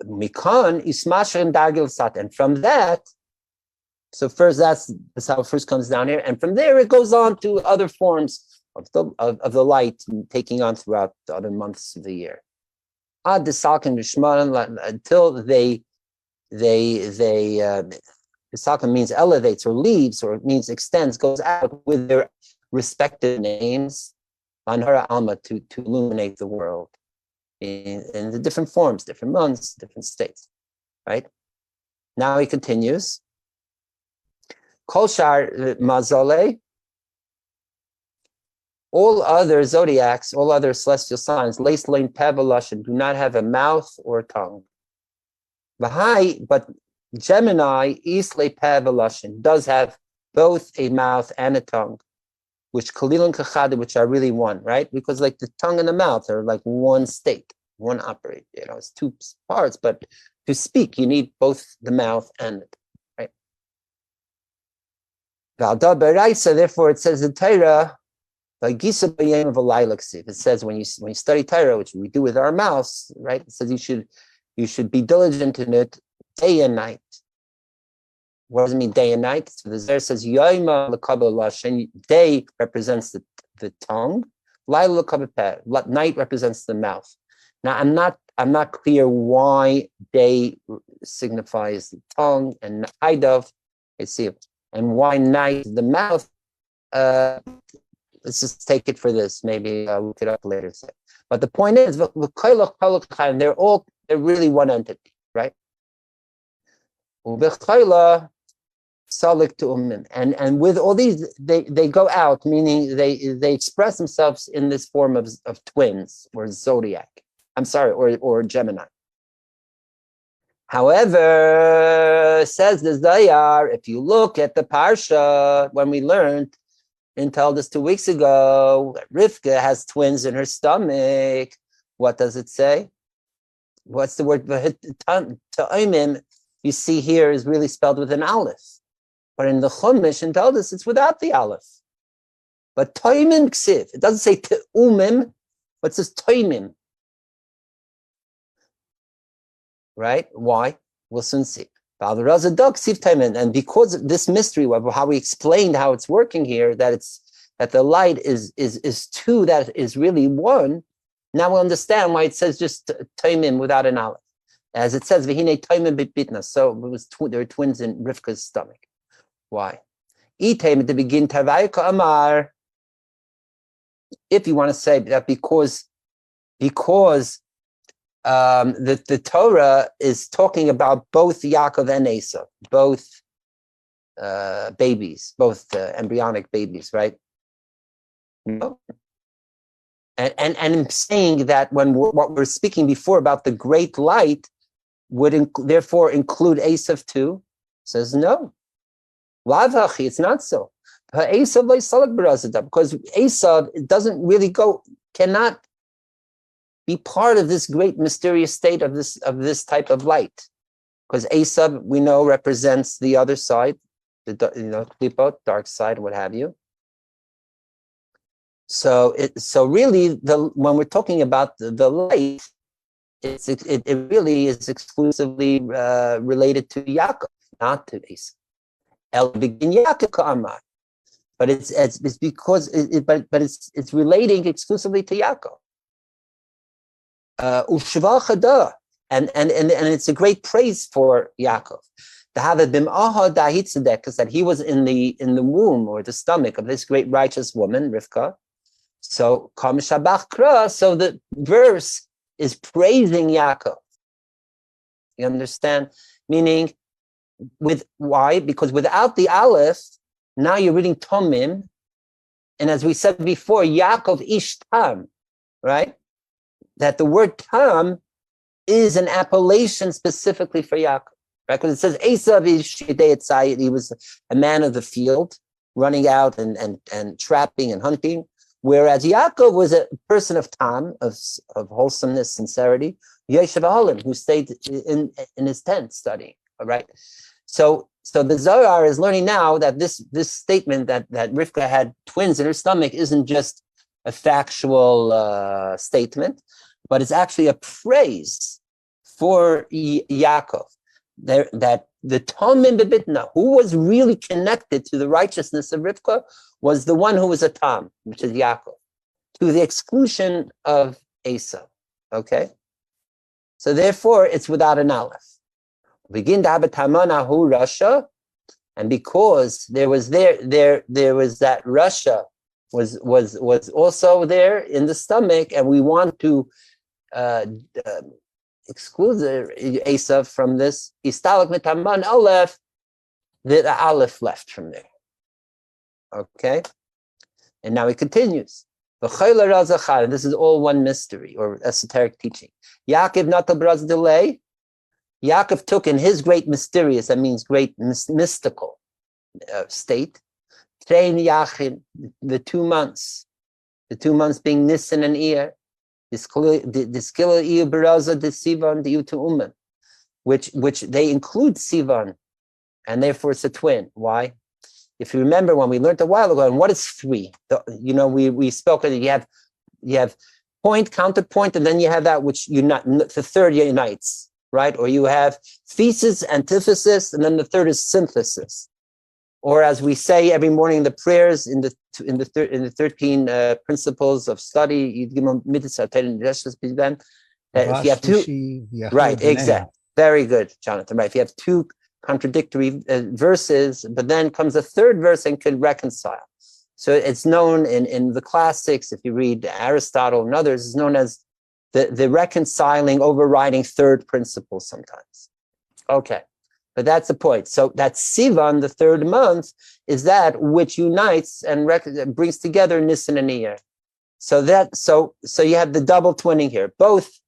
Mikan ismashen dagil sat, and from that. So first, that's how it first comes down here, and from there it goes on to other forms of the light taking on throughout the other months of the year. Ad desalkin v'shmaran, until they desalkin means elevates or leaves, or it means extends, goes out with their respective names, anhara alma, to illuminate the world in the different forms, different months, different states. Right now he continues. Kol shar mazale, all other zodiacs, all other celestial signs, leis lein pevalashin, do not have a mouth or tongue. V'hai, but Gemini, isle pevalashin, does have both a mouth and a tongue, which kalilun kachad, which are really one, right? Because like the tongue and the mouth are like one state, one operate. It's two parts, but to speak, you need both the mouth and the tongue. So therefore, it says in Torah, it says when you study Torah, which we do with our mouths, right? It says you should be diligent in it day and night. What does it mean, day and night? So the Zohar says Yoima l'kabel lashen. Day represents the tongue. Laila l'kabel peh. Night represents the mouth. Now I'm not clear why day signifies the tongue and haidav. I see it. And why night, the mouth? Let's just take it for this. Maybe I'll look it up later. But the point is, they're really one entity, right? And with all these, they go out, meaning they express themselves in this form of twins or zodiac. I'm sorry, or Gemini. However, says the Zohar, if you look at the Parsha, when we learned and told us 2 weeks ago, that Rivka has twins in her stomach, what does it say? What's the word? Ta'imim, you see here, is really spelled with an aleph. But in the Chumash, and told us it's without the aleph. But ta'imim ksiv, it doesn't say te'umim, but it says ta'imim. Right? Why? We'll soon see. And because of this mystery of how we explained how it's working here, that the light is two, that is really one. Now we understand why it says just taimim without an aleph, as it says v'hinei taimim b'bitna. So there were twins in Rivka's stomach. Why? Item at the beginning, Tavayka Amar. If you want to say that because the Torah is talking about both Yaakov and Esau, both babies, both embryonic babies, right? No. And saying that what we're speaking before about the great light would therefore include Esau too, says no. Lavachi, it's not so. Because Esau doesn't really cannot be part of this great mysterious state of this type of light, because Esau, we know, represents the other side, klipot, dark side, what have you. So really, when we're talking about the light, it really is exclusively related to Yaakov, not to Esau. El begin Yaakov Ka'amar, but it's because it's relating exclusively to Yaakov. Ushva Chada, and it's a great praise for Yaakov. Because that he was in the womb or the stomach of this great righteous woman, Rivka. So Kam Shabach Kra, so the verse is praising Yaakov. You understand? Meaning, why? Because without the Aleph, now you're reading Tomim, and as we said before, Yaakov Ish Tam, right? That the word Tam is an appellation specifically for Yaakov. Right? Because it says Esav Ish, he was a man of the field, running out and trapping and hunting, whereas Yaakov was a person of Tam, of wholesomeness, sincerity, Yeshiva Halim, who stayed in his tent studying. All right. So the Zohar is learning now that this statement that Rivka had twins in her stomach isn't just a factual statement, but it's actually a praise for Yaakov. That the Tomim Bebitna, who was really connected to the righteousness of Rivka, was the one who was a Tom, which is Yaakov, to the exclusion of Esau. Okay? So therefore, it's without an Aleph. Begin Dabatamanahu Russia, and because there was that Russia was also there in the stomach, and we want to exclude the Esav from this. Istalak mitaman aleph, the aleph left from there. Okay, and now he continues. This is all one mystery or esoteric teaching. Yaakov natal braz delay. Yaakov took in his great mysterious, that means great mystical state. Train Yachin, the 2 months being Nisan and Iyar. Which they include Sivan, and therefore it's a twin. Why? If you remember when we learned a while ago, and what is 3? We spoke that you have point, counterpoint, and then you have that which the third unites, right? Or you have thesis, antithesis, and then the third is synthesis. Or as we say every morning in the prayers, in the 13 principles of study, if you have 2, right, exactly, very good, Jonathan. Right, if you have 2 contradictory verses, but then comes a third verse and could reconcile. So it's known in the classics. If you read Aristotle and others, it's known as the reconciling, overriding third principle. Sometimes, okay. But that's the point. So that Sivan, the 3rd month, is that which unites and brings together Nisan and Iyar. So you have the double twinning here. Both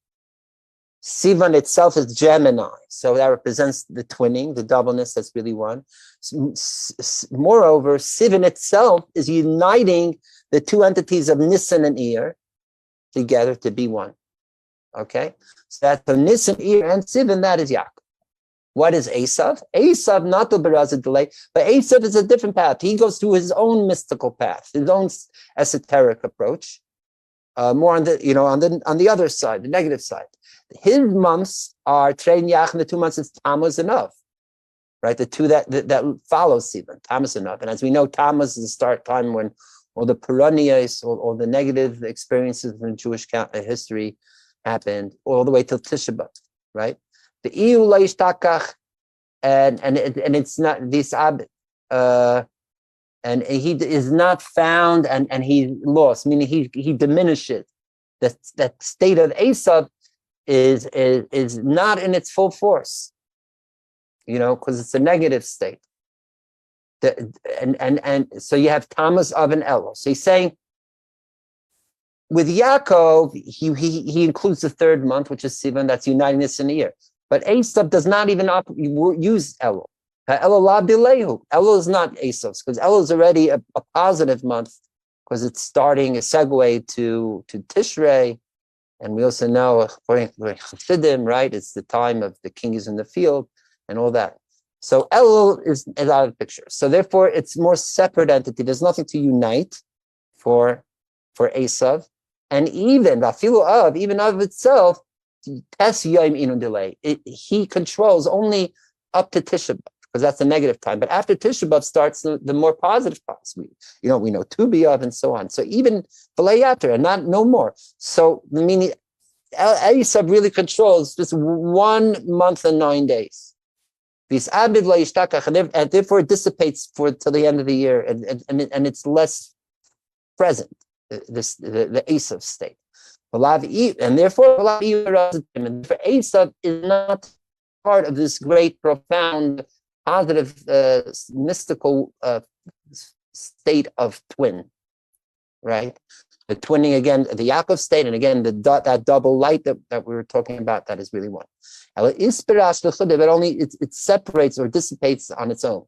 Sivan itself is Gemini, so that represents the twinning, the doubleness. That's really one. Moreover, Sivan itself is uniting the 2 entities of Nisan and Iyar together to be one. Okay, so that's the Nisan, Iyar, and Sivan. That is Yaakov. What is Esav? Esav, not the Berazah delay, but Esav is a different path. He goes through his own mystical path, his own esoteric approach. More on the other side, the negative side. His months are Trein Yach, and the 2 months is Tammuz and Av, right? The 2 that follow Sivan, Tammuz and Av. And as we know, Tammuz is the start time when all the Peronias, all the negative experiences in Jewish history happened, all the way till Tisha B'Av, right? The EU Laishtakach, and it's not this and he is not found and he lost, meaning he diminishes. That state of Esav is not in its full force, because it's a negative state. And so you have Tammuz, Av, and Elul. So he's saying with Yaakov, he includes the 3rd month, which is Sivan, that's uniting this in a year. But Esav does not even use Elul. Elul is not Esav's, because Elul is already a positive month, because it's starting a segue to Tishrei. And we also know, according to Chasidim, right, it's the time of the king is in the field and all that. So Elul is out of the picture. So therefore, it's more separate entity. There's nothing to unite for for Esav, and even of itself, Tes Yom Inun delay. He controls only up to Tisha B'Av, because that's the negative time. But after Tisha B'Av starts the more positive parts. We know Tu B'Av and so on. So even V'layatra and no more. So meaning Esav really controls just 1 month and 9 days. This abid la yishtakach, and therefore it dissipates till the end of the year, and it's less present. The Esav state. And therefore Esav is not part of this great, profound, positive, mystical state of twin, right? The twinning again, the Yaakov state, and again that double light that we were talking about, that is really one. But only it separates or dissipates on its own.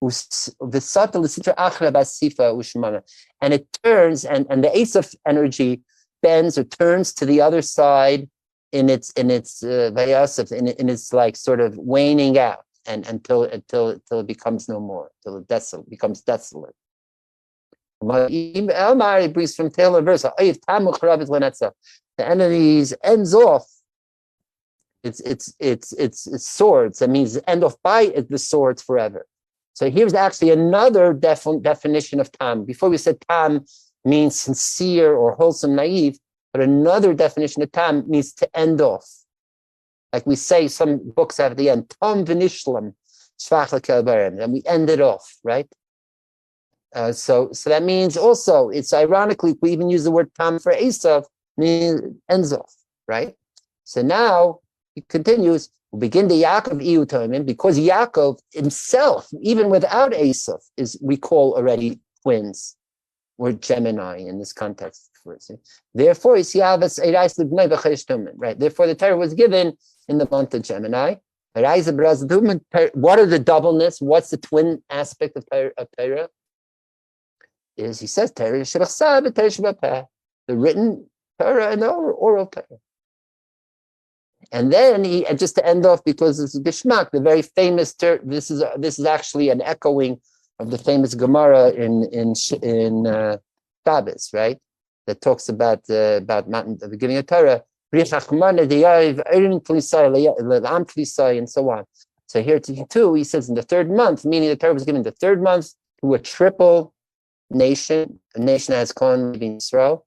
And it turns, and the Esav energy bends or turns to the other side in its like sort of waning out, and until it becomes no more, till it becomes desolate. Elmar brings from Taylor verse. The enemies ends off. It's swords. That means end off by the swords forever. So here's actually another definition of tam. Before we said tam means sincere or wholesome, naive, but another definition of tam means to end off. Like we say, some books have at the end, tam v'nishlam, and we end it off, right? So that means also, it's ironically, we even use the word tam for Esav, means ends off, right? So now he continues, we'll begin the Yaakov Iyutomim, because Yaakov himself, even without Esav, we call already twins, or Gemini in this context. Therefore, right? Therefore, the Torah was given in the month of Gemini. What are the doubleness? What's the twin aspect of Torah? Is he says Torah the written Torah and the oral Torah. And then he, just to end off, because it's Geshmak, the very famous this is actually an echoing of the famous Gemara in Shabbos, right? That talks about the beginning of Torah, and so on. So here too, he says in the third month, meaning the Torah was given the third month to a triple nation, a nation that has Kohen, Levi, Yisrael,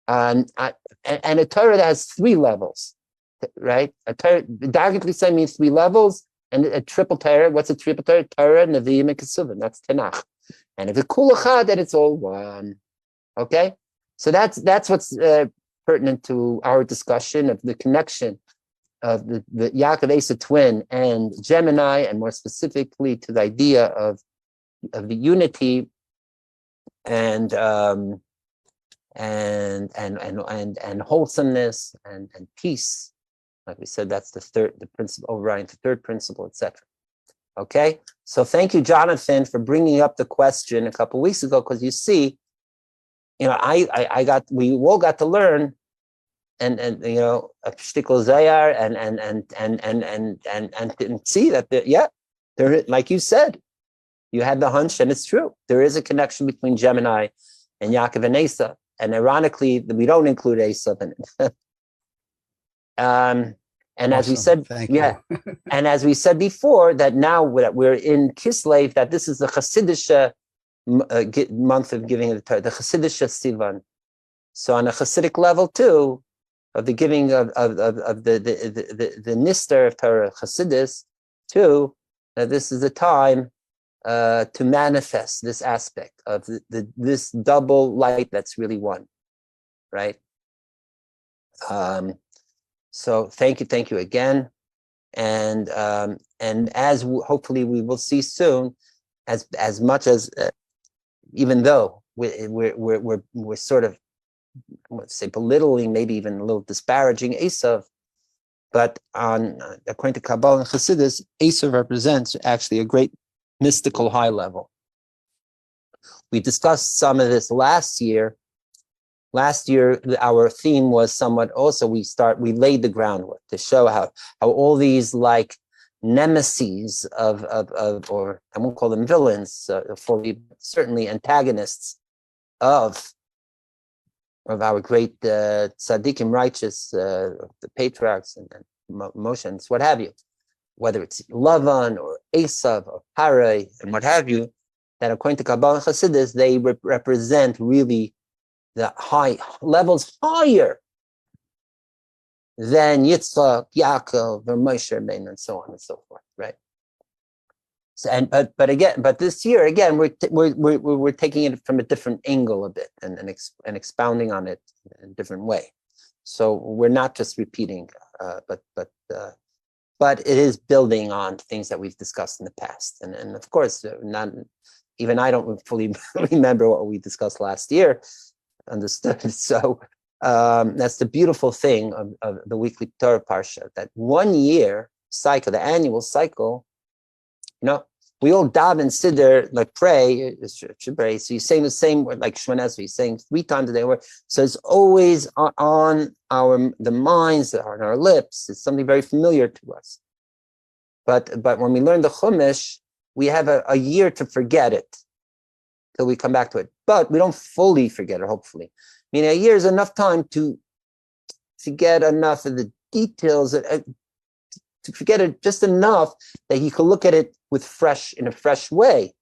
and a Torah that has 3 levels, right? A Torah, Dargit means 3 levels, and a triple Torah. What's a triple Torah? Torah, Nevi'im, and Kesuvim. That's Tanakh. And if it's Kulachad, then it's all one. Okay, so that's what's pertinent to our discussion of the connection of the Yaakov Esav twin and Gemini, and more specifically to the idea of the unity and wholesomeness and peace. Like we said, that's the principle overriding the third principle, etc. Okay, so thank you, Jonathan, for bringing up the question a couple of weeks ago, because you see, we all got to learn, and a shtickle zayar, and see that there, like you said, you had the hunch, and it's true. There is a connection between Gemini and Yaakov and Esav, and ironically, we don't include Esav in it. And awesome. As we said, and as we said before, that now that we're in Kislev, that this is the Chassidish month of giving of the Torah, the Chassidish Sivan. So on a Chassidic level too, of the giving of the Nister of Torah, Chassidus too, this is a time to manifest this aspect of this double light that's really one, right? So thank you again, and as hopefully we will see soon, as much as even though we're sort of, let's say, belittling, maybe even a little disparaging Esav, but according to Kabbalah and Chassidus, Esav represents actually a great mystical high level. We discussed some of this last year. Last year, our theme was somewhat also, we laid the groundwork to show how all these like nemesis of or I won't call them villains, certainly antagonists of of our great tzaddikim, righteous, the patriarchs and Moshe, what have you, whether it's Lavan or Esav or Parai and what have you, that according to Kabbalah and Chassidus, they represent really the high levels higher than Yitzchak, Yaakov, or Moshe Rabbeinu, and so on and so forth, right? So, but this year again, we're taking it from a different angle a bit and expounding on it in a different way. So we're not just repeating, but it is building on things that we've discussed in the past, and of course, not even I don't fully remember what we discussed last year. Understood. So that's the beautiful thing of the weekly Torah Parsha, that 1 year cycle, the annual cycle. We all daven, siddur, like pray, so you're saying the same word, like Shemon Esrei, you're saying 3 times a day. So it's always on the minds, on our lips. It's something very familiar to us. But when we learn the Chumash, we have a year to forget it till we come back to it. But we don't fully forget it, hopefully. I mean, a year is enough time to get enough of the details, to forget it just enough that you can look at it in a fresh way,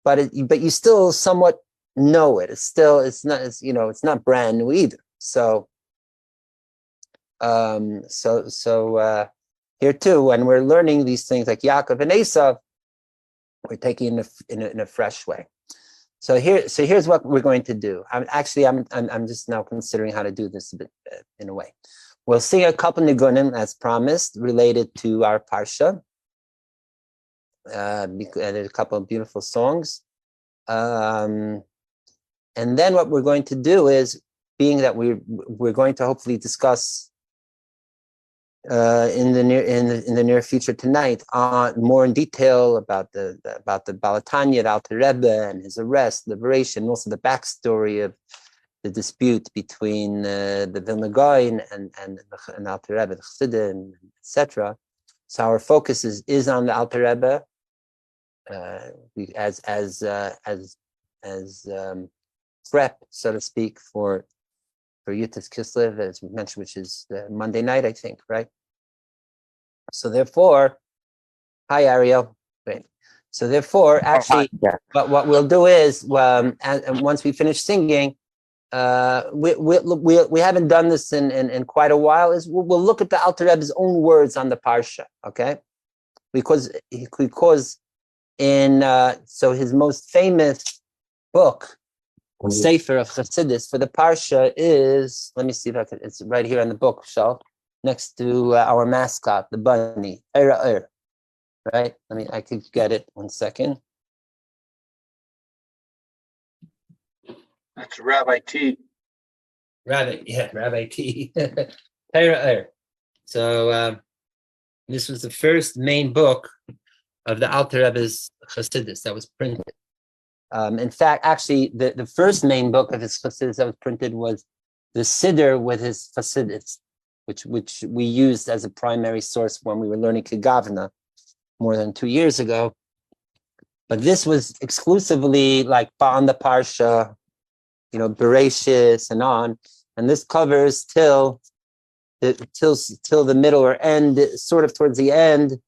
but you still somewhat know it. It's not brand new either. So here too, when we're learning these things like Yaakov and Esav, we're taking it in a fresh way. So here's what we're going to do. I'm just now considering how to do this a bit in a way. We'll sing a couple nigunim as promised, related to our parsha. There's a couple of beautiful songs, and then what we're going to do is, being that we're going to hopefully discuss in the near future tonight more in detail about the Balatanya, the Alter Rebbe, and his arrest, liberation, and also the backstory of the dispute between the Vilna Gaon and Alter Rebbe, the Chasidim, etc. So our focus is on the Alter Rebbe. As prep, so to speak, for Yutas Kislev, as we mentioned, which is Monday night, I think, right? So therefore, hi Ariel. Great. So therefore, actually, what we'll do is, and once we finish singing, we haven't done this in quite a while. Is we'll look at the Alter Rebbe's own words on the parsha, okay? Because in so his most famous book, Sefer of Chassidus for the parsha is, let me see if I can, it's right here on the bookshelf next to our mascot, the bunny, right? I could get it 1 second. That's Rabbi T. Rabbi T. So this was the first main book of the Alter Rebbe's Chassidus that was printed. In fact, actually, the first main book of his Chassidus that was printed was the Siddur with his Chassidus, which we used as a primary source when we were learning Kegavna more than 2 years ago. But this was exclusively like on the Parsha, Bereshis and on, and this covers till the middle or end, sort of towards the end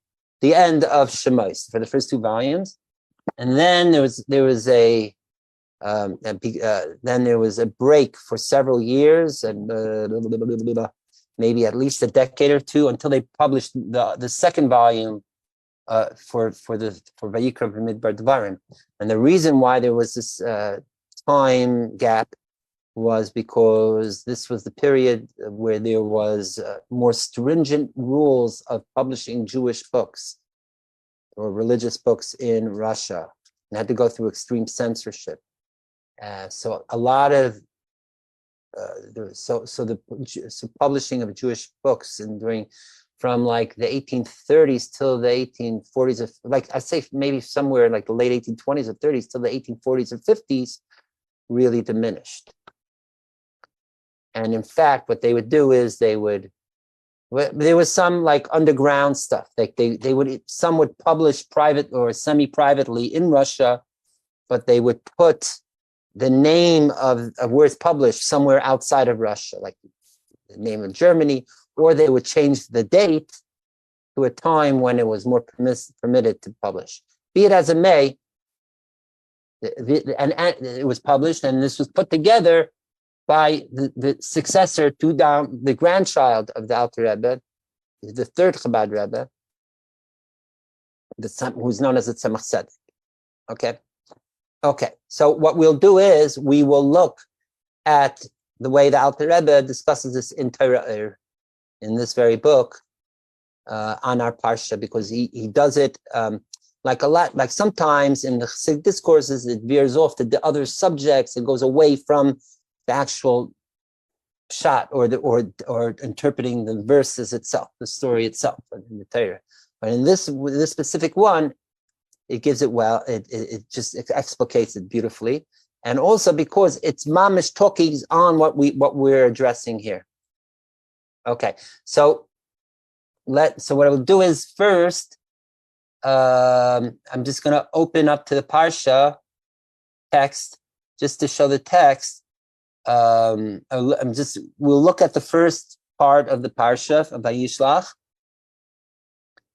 of Shemos for the first 2 volumes, and then there was a break for several years, and maybe at least a decade or 2 until they published the second volume for Vayikra B'Midbar Dvarim. And the reason why there was this time gap was because this was the period where there was more stringent rules of publishing Jewish books or religious books in Russia, and had to go through extreme censorship. So a lot of publishing of Jewish books from like the 1830s till the 1840s, like I say, maybe somewhere like the late 1820s or 30s till the 1840s or 50s, really diminished. And in fact, what they would do is there was some like underground stuff. Like some would publish private or semi-privately in Russia, but they would put the name of where it's published somewhere outside of Russia, like the name of Germany, or they would change the date to a time when it was more permitted to publish. Be it as it may, and it was published, and this was put together by the successor to the grandchild of the Alter Rebbe, the third Chabad Rebbe, who's known as the Tzemach Tzedek. Okay. So what we'll do is we will look at the way the Alter Rebbe discusses this in Torah, in this very book, on our parsha, because he does it like a lot. Like sometimes in the Chasidic discourses, it veers off to the other subjects. It goes away from the actual shot or interpreting the verses itself, the story itself in the Torah. But in this specific one, it gives it well. It just explicates it beautifully, and also because it's mamish talking on what we're addressing here. Okay, so what I will do is first, I'm just going to open up to the parsha text just to show the text. We'll look at the first part of the parsha of Vayishlach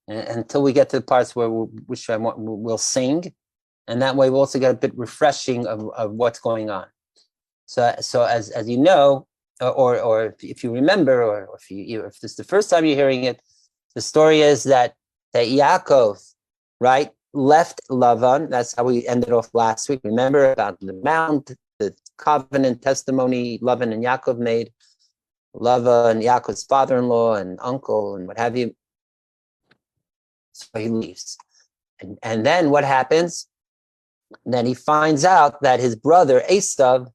until we get to the parts where we'll sing, and that way we'll also get a bit refreshing of what's going on. So as you know, or if you remember, or if this is the first time you're hearing it, the story is that Yaakov, right, left Lavan. That's how we ended off last week. Remember about the mount, the covenant testimony Lavan and Yaakov made. Lavan, Yaakov's father-in-law and uncle and what have you. So he leaves. And then what happens? Then he finds out that his brother Esav,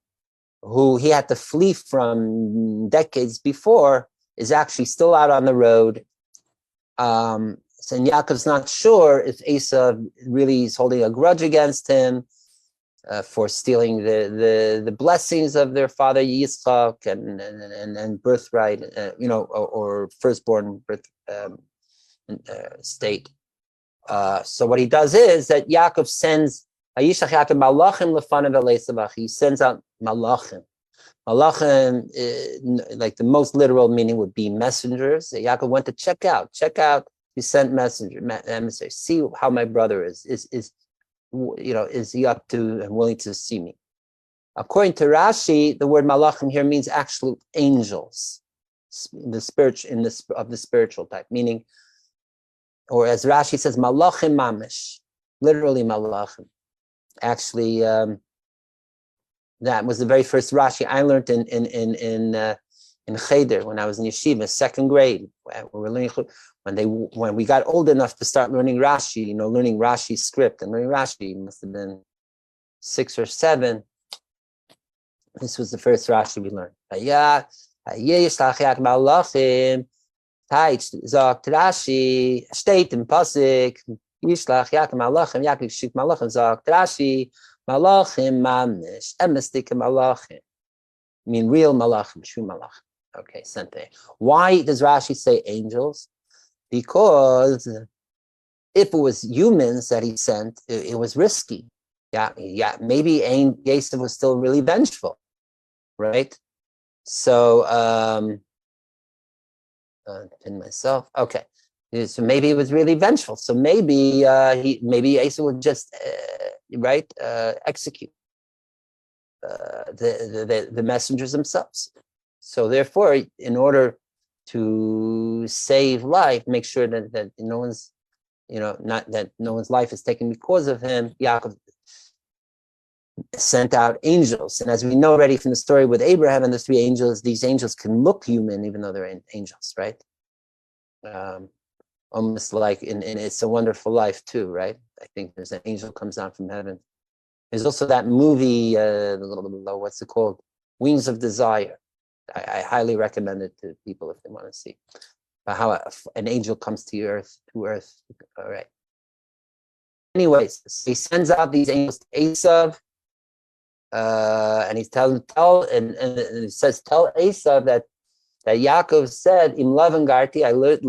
who he had to flee from decades before, is actually still out on the road. So Yaakov's not sure if Esav really is holding a grudge against him for stealing the blessings of their father Yitzchak and birthright, or firstborn birth state. So what he does is that Yaakov sends he sends out malachim. Malachim, like the most literal meaning would be messengers. Yaakov went to check out. He sent emissaries. See how my brother is he up to and willing to see me? According to Rashi, the word malachim here means actual angels, of the spiritual type, meaning, or as Rashi says, malachim mamish, literally malachim. Actually, that was the very first Rashi I learned in Cheder when I was in yeshiva, second grade. When we got old enough to start learning Rashi, learning Rashi script and learning Rashi, must have been 6 or 7. This was the first Rashi we learned. Sagt Rashi, steht im Pasuk, Yishlach Yaakov Malachim, Yaakov schickt Malachim, sagt Rashi, Malachim mamish, emestike Malachim. I mean real Malachim, true Malachim. Okay, sente. Why does Rashi say angels? Because if it was humans that he sent, it was risky. Yeah, maybe Yosef was still really vengeful, right? So, pin myself. Okay, so maybe it was really vengeful. So maybe Yosef would just execute the messengers themselves. So therefore, in order to save life, make sure that no one's no one's life is taken because of him, Yaakov sent out angels. And as we know already from the story with Abraham and the 3 angels, these angels can look human even though they're angels, right? Almost like in It's a Wonderful Life too, right? I think there's an angel comes down from heaven. There's also that movie, what's it called? Wings of Desire. I highly recommend it to people if they want to see how an angel comes to earth. All right. Anyways, so he sends out these angels to Esav, and he's telling and he says, tell Esav that Yaakov said, "Im Lavan garti, I lived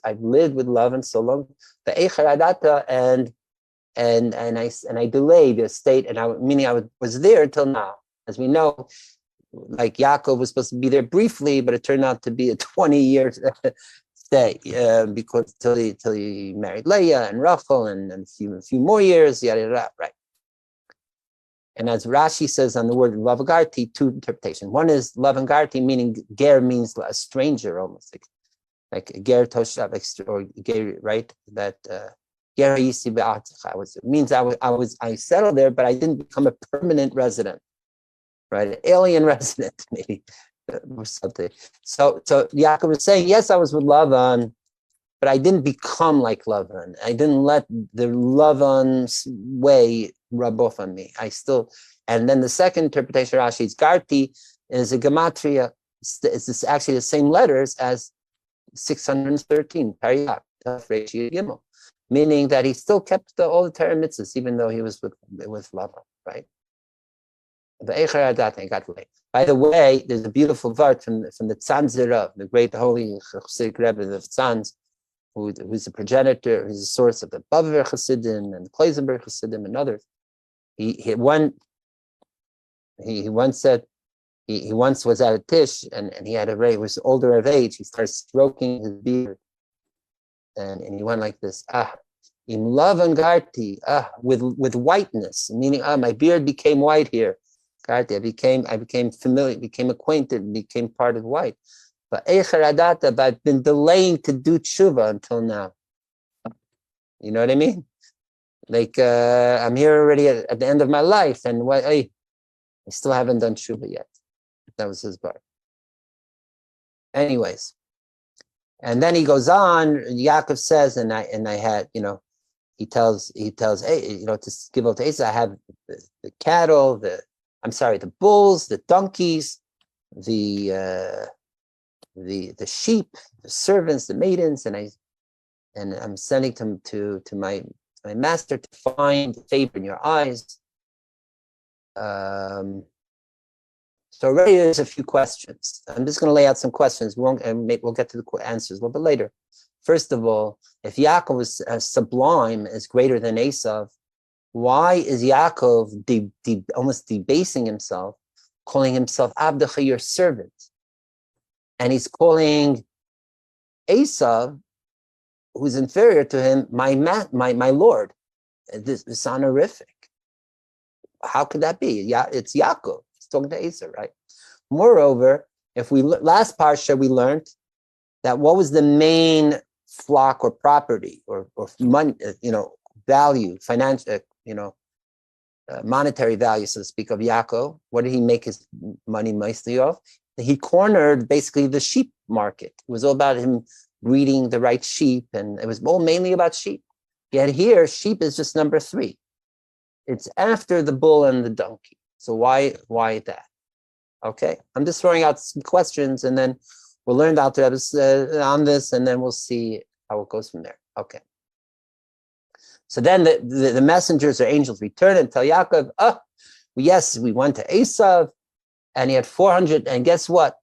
I've lived with Lavan so long. The Eichar Adata, and I delayed the state, and meaning I was there until now. As we know, like Yaakov was supposed to be there briefly, but it turned out to be a 20-year stay because till he married Leah and Rachel and a few more years, yada yada, right? And as Rashi says on the word Lavangarti, two interpretations. One is Lavangarti, meaning ger means a stranger, almost like ger toshav, or ger, right? That ger yisi be'atzich. It means I settled there, but I didn't become a permanent resident, right? An alien resident, maybe, or something. So Yaakov was saying, yes, I was with Lavan, but I didn't become like Lavan. I didn't let the Lavan's way rub off on me. And then the second interpretation of Rashi's Garti is a gematria. It's actually the same letters as 613, Pariat, Gimel, meaning that he still kept all the Torah mitzvahs, even though he was with Lavan, right? By the way, there's a beautiful verse from the Tzanzirav, the great holy Chassidic Rebbe of Tzanz, who's the progenitor, who's the source of the Baver Chasidim and the Kleisenberg Chasidim and others. He once said, he once was at a tish and he was older of age. He started stroking his beard and he went like this, im lavan garti, with whiteness, meaning my beard became white here. Garti, I became familiar, became acquainted, became part of white. But I've been delaying to do tshuva until now. You know what I mean? Like I'm here already at the end of my life, and I still haven't done tshuva yet. That was his bar. Anyways, and then he goes on. Yaakov says, and I had, he tells, hey, to give out to Esau, I have the cattle, the bulls, the donkeys, the sheep, the servants, the maidens, and I'm sending them to my master to find favor in your eyes. So already there's a few questions. I'm just going to lay out some questions. We'll get to the answers a little bit later. First of all, if Yaakov was sublime, is greater than Esav, why is Yaakov almost debasing himself, calling himself Abdecha, your servant? And he's calling Esav, who's inferior to him, my lord. This is honorific. How could that be? Yeah, it's Yaakov. He's talking to Esav, right? Moreover, if last parsha we learned that what was the main flock or property or money, value, financial, monetary value, so to speak, of Yaakov. What did he make his money mostly of? He cornered basically the sheep market. It was all about him breeding the right sheep, and it was all mainly about sheep. Yet here, sheep is just number 3. It's after the bull and the donkey. So why that? Okay, I'm just throwing out some questions, and then we'll learn out on this, and then we'll see how it goes from there. Okay. So then the messengers or angels return and tell Yaakov, yes, we went to Esav, and he had 400, and guess what?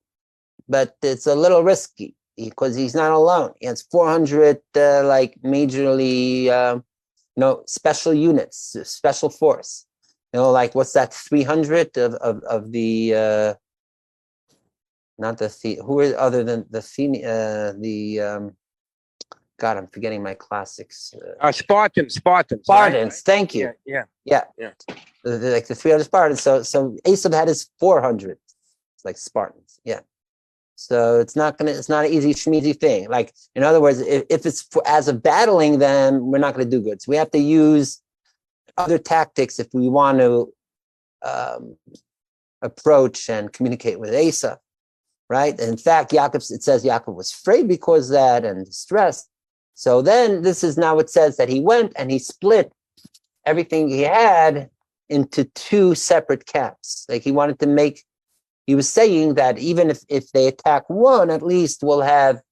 But it's a little risky because he's not alone. He has 400 majorly, special units, special force. Like what's that? 300 of the not the who are other than the God, I'm forgetting my classics. Spartans. Spartans, thank you. Yeah. Like the 300 Spartans. So Esav had his 400, like Spartans. Yeah. So it's not an easy schmeezy thing. Like, in other words, if it's as of battling them, we're not gonna do good. So we have to use other tactics if we want to approach and communicate with Esav, right? And in fact, it says Yaakov was afraid because of that and distressed. So then this is now it says that he went and he split everything he had into 2 separate camps. Like he was saying that even if they attack one, at least the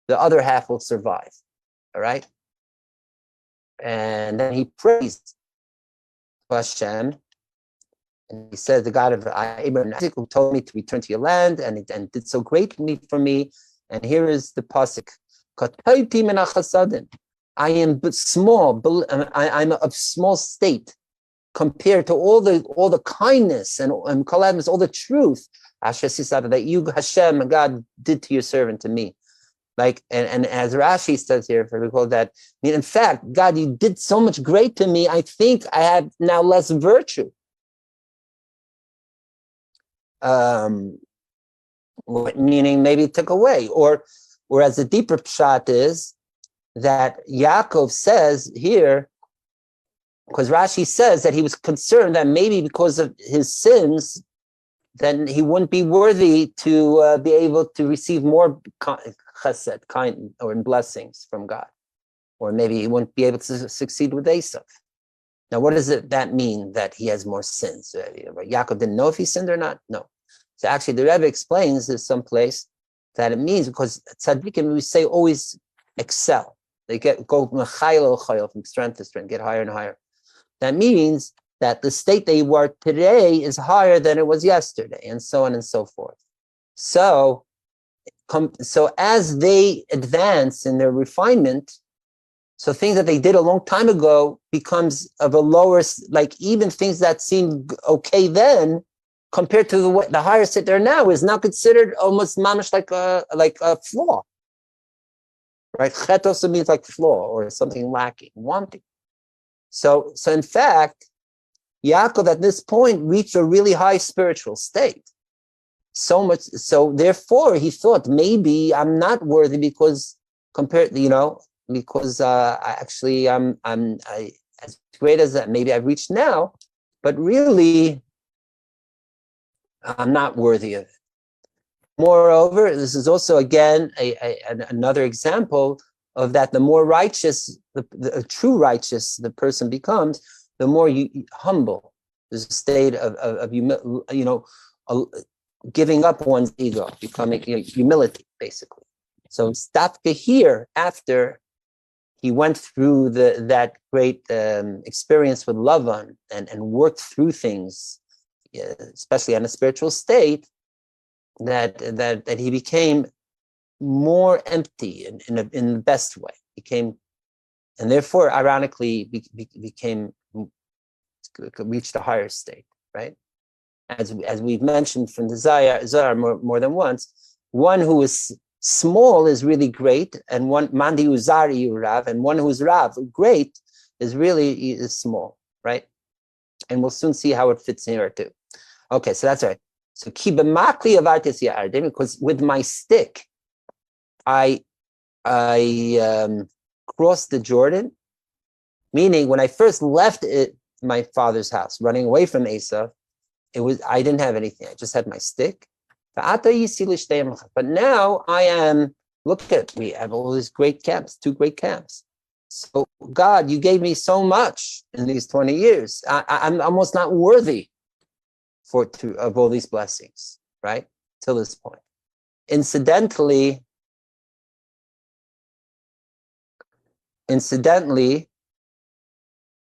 other half will survive. All right. And then he praised Hashem. And he said, the God of Abraham and Isaac, who told me to return to your land and did so greatly for me. And here is the pasuk. I am but small. I'm of small state compared to all the kindness and all the truth that you, Hashem, God, did to your servant, to me. Like, and as Rashi says here, if I recall that, in fact, God, you did so much great to me, I think I have now less virtue. Meaning maybe it took away. Or whereas the deeper pshat is that Yaakov says here, because Rashi says that he was concerned that maybe because of his sins, then he wouldn't be worthy to be able to receive more chesed, kind, or blessings from God. Or maybe he wouldn't be able to succeed with Esav. Now, what does that mean, that he has more sins? Yaakov didn't know if he sinned or not? No. So actually, the Rebbe explains this someplace that it means because tzaddikim, we say, always excel. They go from strength to strength, get higher and higher. That means that the state they were today is higher than it was yesterday, and so on and so forth. So as they advance in their refinement, so things that they did a long time ago becomes of a lower, like even things that seemed okay then, compared to the higher state there now, is now considered almost mamish like a flaw. Right? Chet also means like flaw or something lacking, wanting. So in fact, Yaakov at this point reached a really high spiritual state. So much so, therefore, he thought maybe I'm not worthy because because I'm as great as that maybe I've reached now, but really I'm not worthy of it. Moreover, this is also again another example of that. The more righteous, the true righteous the person becomes, the more humble. There's a state of giving up one's ego, becoming humility, basically. So Stavka here, after he went through that great experience with Lavan and worked through things, especially on a spiritual state, that he became more empty in the best way. And therefore, ironically, reached a higher state, right? As we've mentioned from the Zohar more than once, one who is small is really great, and one Mandi Uzari Rav, and one who's Rav, great, is small, right? And we'll soon see how it fits in here too. Okay, so that's right. So kibamakli avartis yardim, because with my stick, I crossed the Jordan. Meaning, when I first left my father's house, running away from Esav, I didn't have anything. I just had my stick. But now I am. Look at, we have all these great camps, 2 great camps. So God, you gave me so much in these 20 years. I'm almost not worthy of all these blessings, right? Till this point. Incidentally,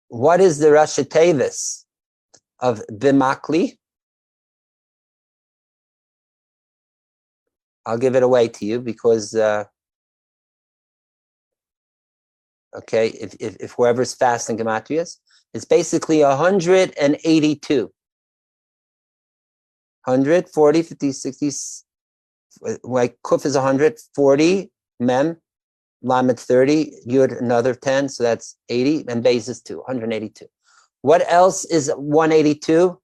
what is the Rashi Tevis of Bimakli? I'll give it away to you because, if whoever's fast in Gematrias, it's basically 182. 100, 40, 50, 60, like Kuf is 140, Mem, Lamed 30, Yud another 10, so that's 80, and Beis is 2, 182. What else is 182?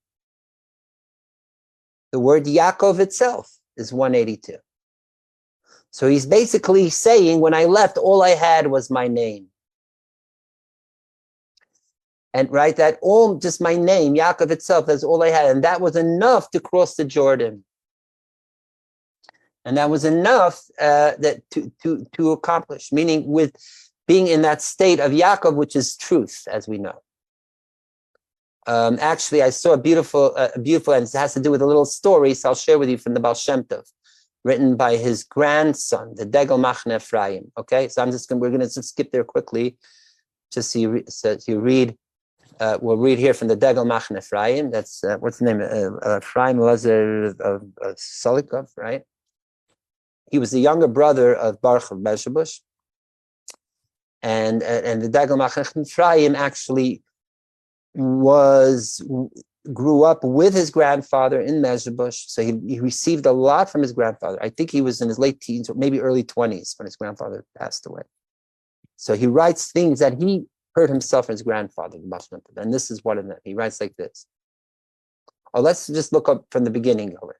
The word Yaakov itself is 182. So he's basically saying, when I left, all I had was my name. And right, that all just my name, Yaakov itself, that's all I had. And that was enough to cross the Jordan. And that was enough to accomplish, meaning with being in that state of Yaakov, which is truth, as we know. Actually, I saw a beautiful, and it has to do with a little story, so I'll share with you from the Baal Shem Tov, written by his grandson, the Degel Machne Ephraim. Okay, so we're going to skip there quickly, just so you read. We'll read here from the Degel Machne Ephraim. That's what's the name? Ephraim was of Solikov, right? He was the younger brother of Baruch of Beshebush. And the Dagel Machanech Mitzrayim actually grew up with his grandfather in Mezhebush, so he received a lot from his grandfather. I think he was in his late teens or maybe early 20s when his grandfather passed away. So he writes things that he heard himself from his grandfather, and this is one of them. He writes like this. Oh, let's just look up from the beginning of it.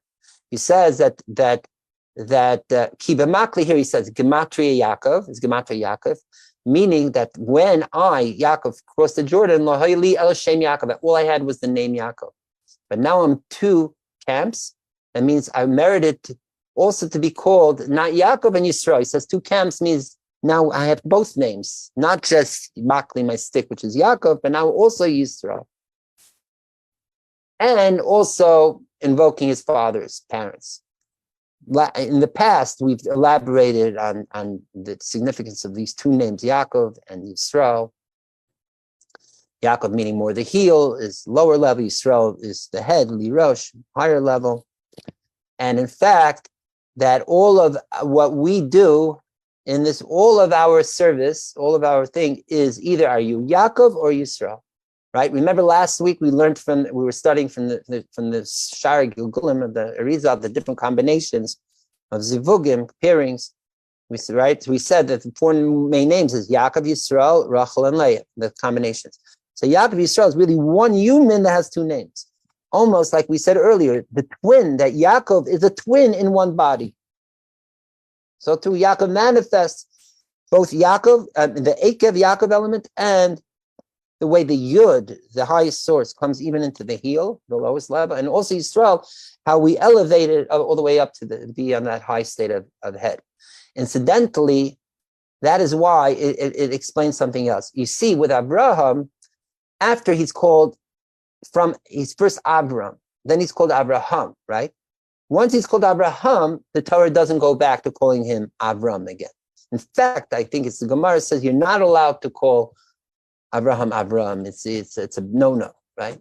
He says that Kibamakli here, he says Gematria Yaakov is Gematria Yaakov, meaning that when I, Yaakov, crossed the Jordan, Lohayli El Shem Yaakov, all I had was the name Yaakov. But now I'm two camps. That means I merited also to be called not Yaakov and Yisrael. He says two camps means now I have both names, not just Makli, my stick, which is Yaakov, but now also Yisrael. And also invoking his father's parents. In the past, we've elaborated on the significance of these two names, Yaakov and Yisrael. Yaakov meaning more the heel is lower level, Yisrael is the head, Lirosh, higher level. And in fact, that all of what we do in this, all of our service, all of our thing is either are you Yaakov or Yisrael, right? Remember last week we were studying from the Shar Gilgulim of the Arizal, the different combinations of zivugim, pairings. We said that the four main names is Yaakov, Yisrael, Rachel, and Leah, the combinations. So Yaakov Yisrael is really one human that has two names. Almost like we said earlier, the twin, that Yaakov is a twin in one body. So too, Yaakov manifests both Yaakov, the Ekev Yaakov element, and the way the Yud, the highest source, comes even into the heel, the lowest level, and also Yisrael, how we elevate it all the way up to be on that high state of head. Incidentally, that is why it explains something else. You see, with Abraham, after he's called he's first Abram, then he's called Abraham, right? Once he's called Abraham, the Torah doesn't go back to calling him Abram again. In fact, I think it's the Gemara says you're not allowed to call Abraham Abram. It's a no-no, right?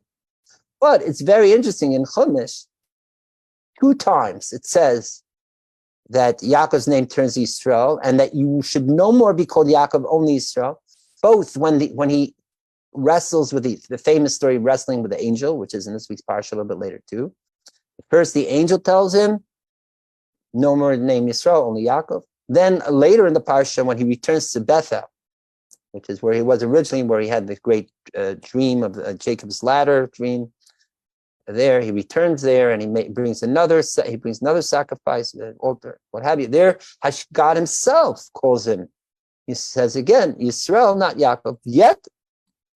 But it's very interesting in Chumash, 2 times it says that Yaakov's name turns Yisrael, and that you should no more be called Yaakov, only Yisrael. Both when he wrestles with the famous story wrestling with the angel, which is in this week's parsha a little bit later too. First, the angel tells him, no more name Yisrael, only Yaakov. Then later in the parsha, when he returns to Bethel, which is where he was originally, where he had the great dream of Jacob's ladder dream. There, he returns there, and he brings another sacrifice, an altar, what have you. There, God himself calls him. He says again, Yisrael, not Yaakov. Yet,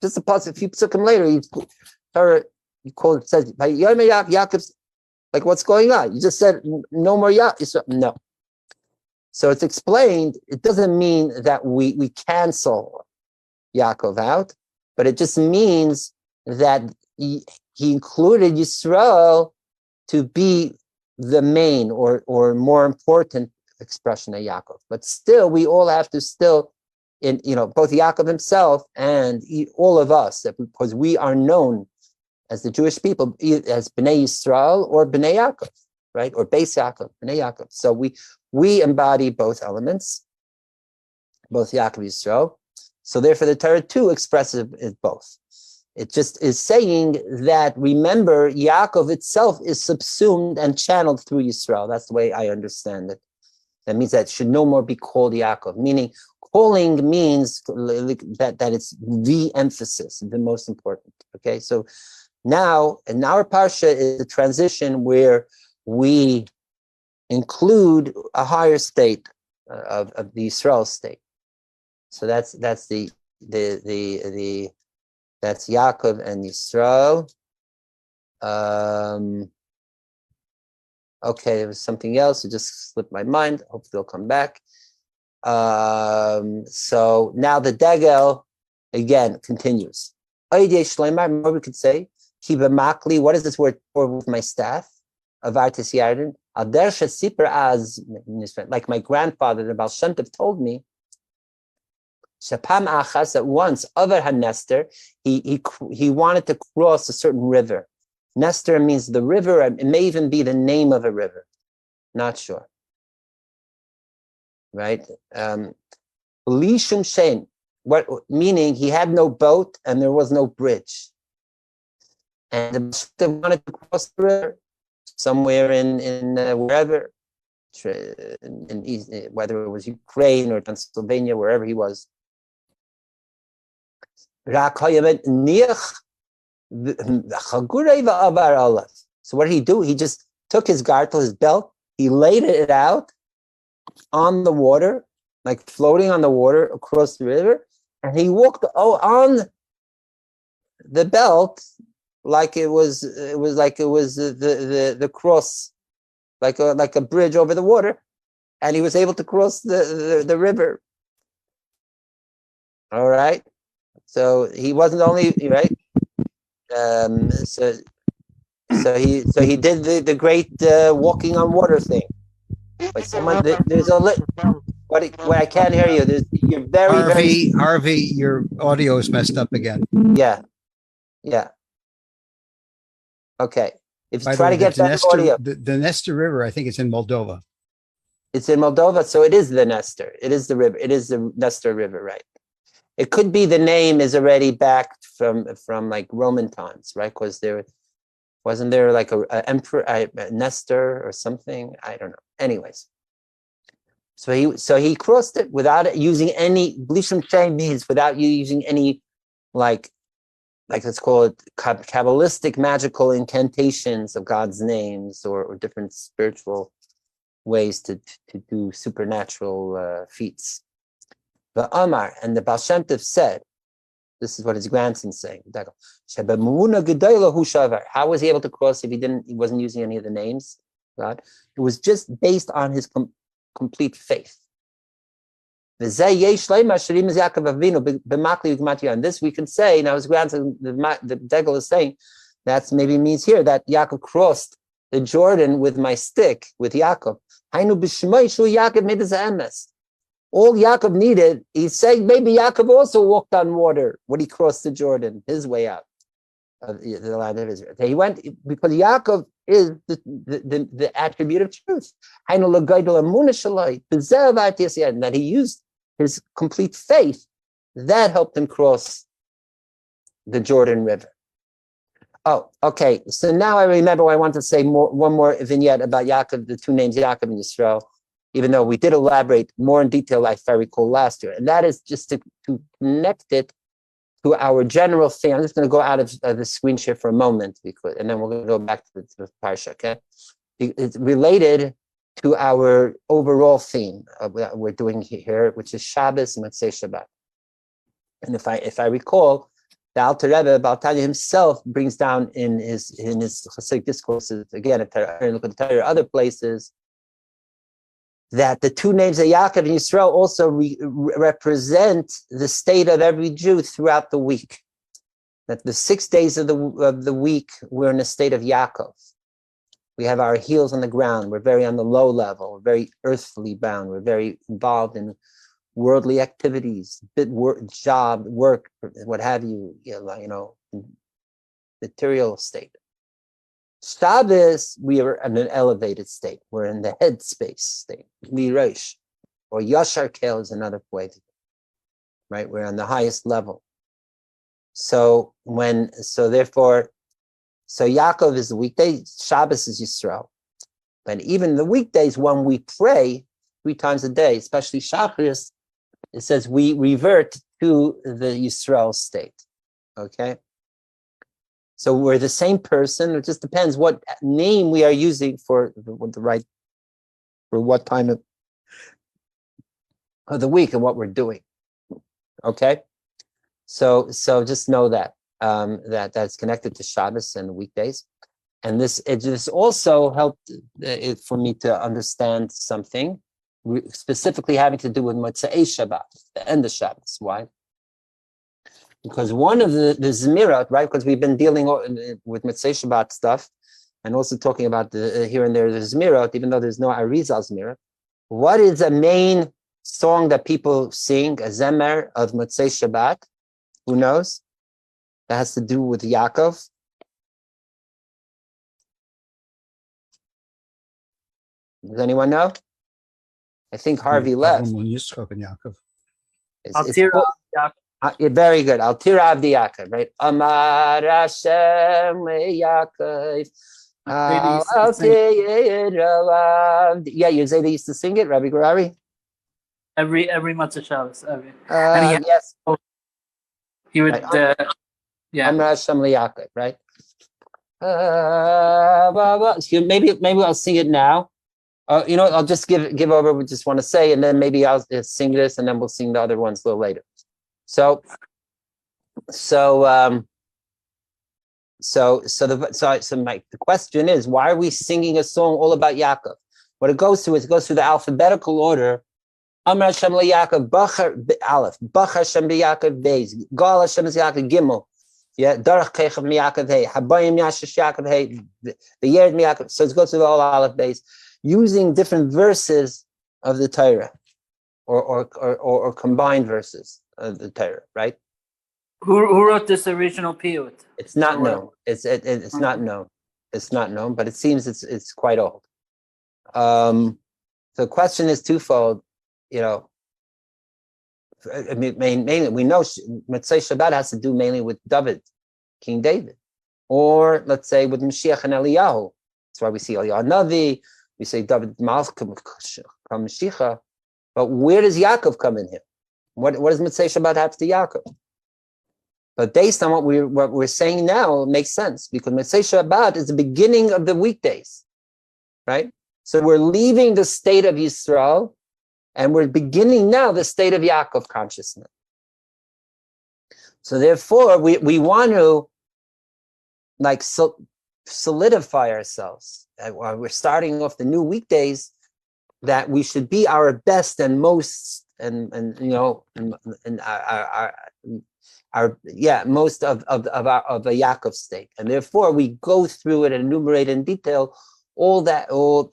just a few psukim later, he says, Yaakov's, like, what's going on? You just said no more Yaakov. No. So it's explained, it doesn't mean that we cancel Yaakov out, but it just means that he included Yisrael to be the main or more important expression of Yaakov. But still, we all have to both Yaakov himself and all of us, because we are known as the Jewish people as Bnei Yisrael or Bnei Yaakov, right? Or Beis Yaakov, Bnei Yaakov. So we embody both elements, both Yaakov and Yisrael. So therefore the Torah too expresses it both. It just is saying that, remember, Yaakov itself is subsumed and channeled through Yisrael. That's the way I understand it. That means that it should no more be called Yaakov, meaning calling means that it's the emphasis, the most important. Okay, so now in our parsha is the transition where we include a higher state of the Yisrael state. So that's that's Yaakov and Yisrael. Okay, there was something else. It just slipped my mind. Hopefully they'll come back. So now the Degel again continues. More we could say, Kiba Makli, what is this word for with my staff? Avartis Yarden. Like my grandfather, the Baal Shem Tov, told me, Shapam Achas, that once, Avar HaNester, he wanted to cross a certain river. Nester means the river, and it may even be the name of a river. Not sure. Right? Lishum Shem, what meaning he had no boat and there was no bridge. And they wanted to cross the river somewhere in wherever, in East, whether it was Ukraine or Pennsylvania, wherever he was. So what did he do? He just took his gartel, his belt, he laid it out on the water, like floating on the water across the river, and he walked on the belt like it was the cross, like a bridge over the water, and he was able to cross the river. All right. So he wasn't only right. So he did the great walking on water thing. But there's what I can't hear you. You're very Harvey, your audio is messed up again. Yeah. Okay. If you By try to get that audio, the Nestor River, I think it's in Moldova. It's in Moldova, so it is the Nestor. It is the river. It is the Nestor River, right? It could be the name is already back from like Roman times, right? Because wasn't there like a emperor, a Nestor or something? I don't know. Anyways, so he crossed it without using any blishum chain means without you using any like let's call it Kabbalistic magical incantations of God's names or different spiritual ways to do supernatural feats. The Amar and the Baal Shem Tov said, this is what his grandson's saying. How was he able to cross if he wasn't using any of the names? God, it was just based on his complete faith. And this we can say, now his grandson, the Degel is saying, that's maybe means here that Yaakov crossed the Jordan with my stick, with Yaakov. All Yaakov needed, he's saying maybe Yaakov also walked on water when he crossed the Jordan, his way out of the land of Israel. He went because Yaakov is the attribute of truth. And that he used his complete faith, that helped him cross the Jordan River. Oh, okay. So now I remember I want to say one more vignette about Yaakov, the two names Yaakov and Yisrael, even though we did elaborate more in detail, if I recall, last year. And that is just to connect it to our general thing. I'm just going to go out of the screen share for a moment, and then we're going to go back to the Parsha, okay? It's related to our overall theme of what we're doing here, which is Shabbos and Motzoei Shabbat. And if I recall, the Alter Rebbe, Baal Tanya himself, brings down in his Hasidic discourses, again, if I look at the other places, that the two names of Yaakov and Yisrael also represent the state of every Jew throughout the week. That the 6 days of the week, we're in a state of Yaakov. We have our heels on the ground. We're very on the low level. We're very earthly bound. We're very involved in worldly activities, job, work, what have you, material state. Shabbos, we are in an elevated state. We're in the headspace state. Lirosh, or Yashar Kel is another way, right? We're on the highest level. So Yaakov is the weekday, Shabbos is Yisrael. But even the weekdays, when we pray 3 times a day, especially Shacharis, it says we revert to the Yisrael state. Okay? So we're the same person. It just depends what name we are using for what time of the week and what we're doing. Okay? So just know that. That's connected to Shabbos and weekdays. And this also helped for me to understand something, specifically having to do with Motzoei Shabbat, the end of Shabbos. Why? Because one of the Zemirot, right? Because we've been dealing with Motzoei Shabbat stuff, and also talking about the here and there the Zemirot, even though there's no Arizal Zemirot. What is a main song that people sing, a Zemer of Motzoei Shabbat? Who knows? That has to do with Yaakov. Does anyone know? I think Harvey left. Very good. Al Tira Abdi Yaakov, right? Amar Hashem Yaakov. Yeah, you say they used to sing it, Rabbi Gurari? Every Matzah Shabbos. Yes. He would, right. Amar Hashem Yaakov, right? Maybe I'll sing it now. You know what? I'll just give over. We just want to say, and then maybe I'll sing this, and then we'll sing the other ones a little later. So the question is, why are we singing a song all about Yaakov? What it goes through is the alphabetical order. Amar Hashem Yaakov Bachar Aleph, Bachar Hashem Yaakov Beis, Gal Hashem Yaakov Gimel, yeah, Darach Kechav Yaakov Hey, Habayim Yashish Yaakov Hey, the Yerd Yaakov. So it goes through the whole Aleph Beis, using different verses of the Torah, or combined verses of the Torah, right? Who wrote this original piyut? It's not known. It's not known. It's not known, but it seems it's quite old. So the question is twofold. You know, I mean, mainly we know Motzoei Shabbat has to do mainly with David, King David, or let's say with Mashiach and Eliyahu. That's why we see Eliyahu Navi. We say David Malcham Mashiach. But where does Yaakov come in here? What does Motzoei Shabbat have to Yaakov? But based on what we're saying now, it makes sense, because Motzoei Shabbat is the beginning of the weekdays, right? So we're leaving the state of Yisrael, and we're beginning now the state of Yaakov consciousness. So therefore, we want to solidify ourselves. While we're starting off the new weekdays, that we should be our best and most, and most of a Yaakov state. And therefore, we go through it and enumerate in detail all about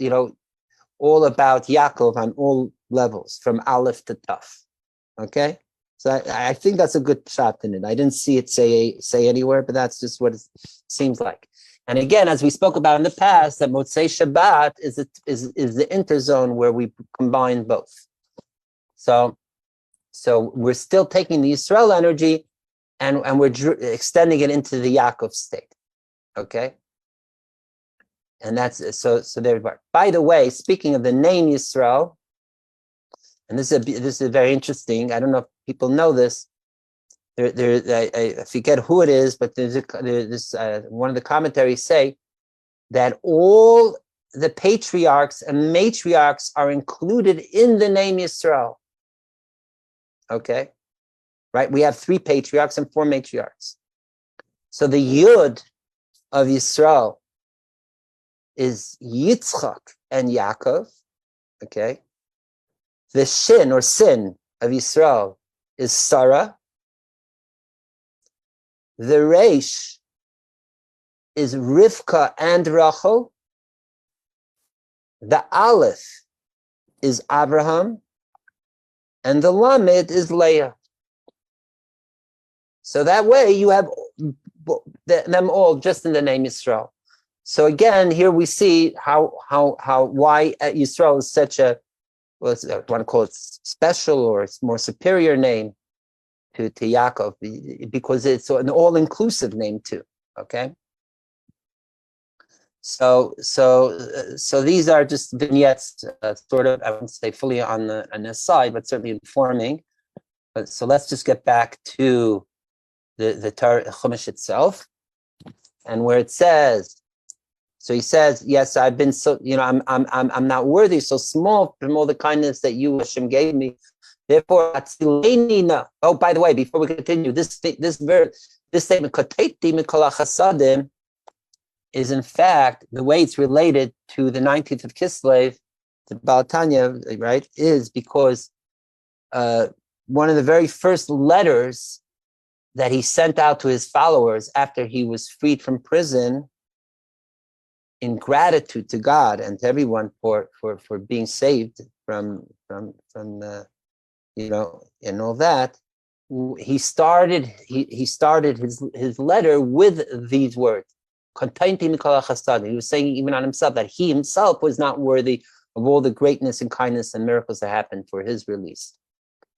Yaakov on all levels, from Aleph to Taf. Okay, so I think that's a good shot in it. I didn't see it say anywhere, but that's just what it seems like. And again, as we spoke about in the past, that Motzoei Shabbat is the interzone where we combine both. So we're still taking the Yisrael energy, and we're extending it into the Yaakov state. Okay. And that's so there. By the way, speaking of the name Yisrael, and this is very interesting. I don't know if people know this. I forget who it is, but there's one of the commentaries say that all the patriarchs and matriarchs are included in the name Yisrael. Okay, right? We have 3 patriarchs and 4 matriarchs. So the Yud of Yisrael is Yitzchak and Yaakov. Okay. The Shin or Sin of Yisrael is Sarah. The Reish is Rivka and Rachel. The Aleph is Abraham. And the Lamed is Leah. So that way you have them all just in the name Yisrael. So again, here we see why Yisrael is such a, I want to call it special, or it's more superior name to Yaakov, because it's an all-inclusive name too. Okay. So these are just vignettes, sort of, I wouldn't say fully on the side, but certainly informing. So let's just get back to the Torah Chumash itself, and where it says. So he says, "Yes, I've been so, I'm not worthy, so small from all the kindness that you, Hashem, gave me. Therefore, oh, by the way, before we continue, this statement, Chasidim, is in fact the way it's related to the 19th of Kislev, the Baal Tanya, right? Is because one of the very first letters that he sent out to his followers after he was freed from prison, in gratitude to God and to everyone for being saved from and all that, he started his letter with these words. He was saying even on himself that he himself was not worthy of all the greatness and kindness and miracles that happened for his release.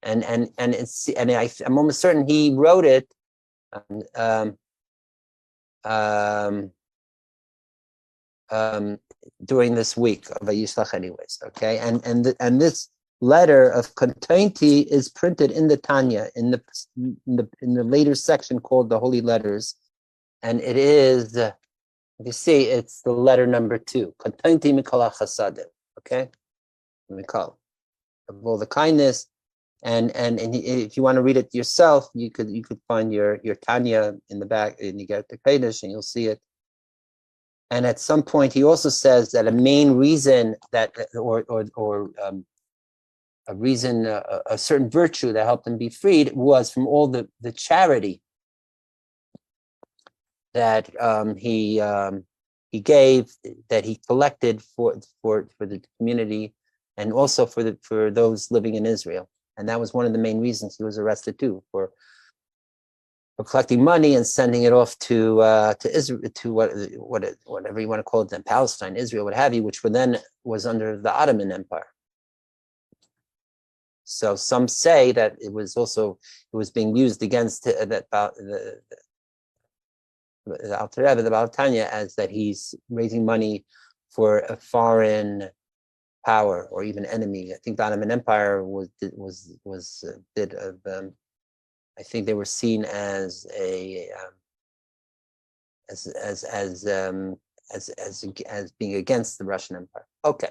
and I'm almost certain he wrote it during this week of Vayishlach anyways, okay? And this letter of Kontainti is printed in the Tanya, in the later section called the Holy Letters, and it is, you see, it's the letter number 2, Kontainti Mikol HaChasadim, okay? Mikol, of all the kindness, and if you want to read it yourself, you could find your Tanya in the back, and you get the Kodesh, and you'll see it. And at some point, he also says that a main reason that, a reason, a certain virtue that helped him be freed was from all the charity that he gave, that he collected for the community, and also for those living in Israel. And that was one of the main reasons he was arrested too, for collecting money and sending it off to Israel, to whatever you want to call it, then Palestine, Israel, what have you, which then was under the Ottoman Empire. So some say that it was being used against the Alter Rebbe, the Baal Tanya, as that he's raising money for a foreign power or even enemy. I think the Ottoman Empire I think they were seen as being against the Russian Empire. Okay.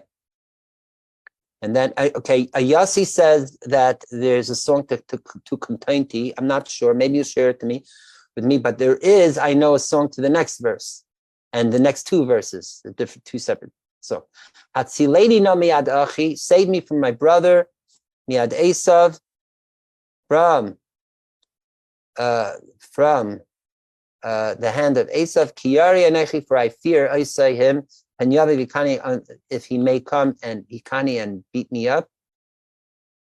And then, Yossi says that there's a song to Kontainti. I'm not sure. Maybe you share it with me, but there is, I know, a song to the next verse and the next 2 verses, the different 2 separate. So, Hatzileni na miad achi, save me from my brother, miad Esav, from the hand of Esav, Kiyari anechi, for I fear I say him, and Yavi Vikani, if he may come and Vikani and beat me up.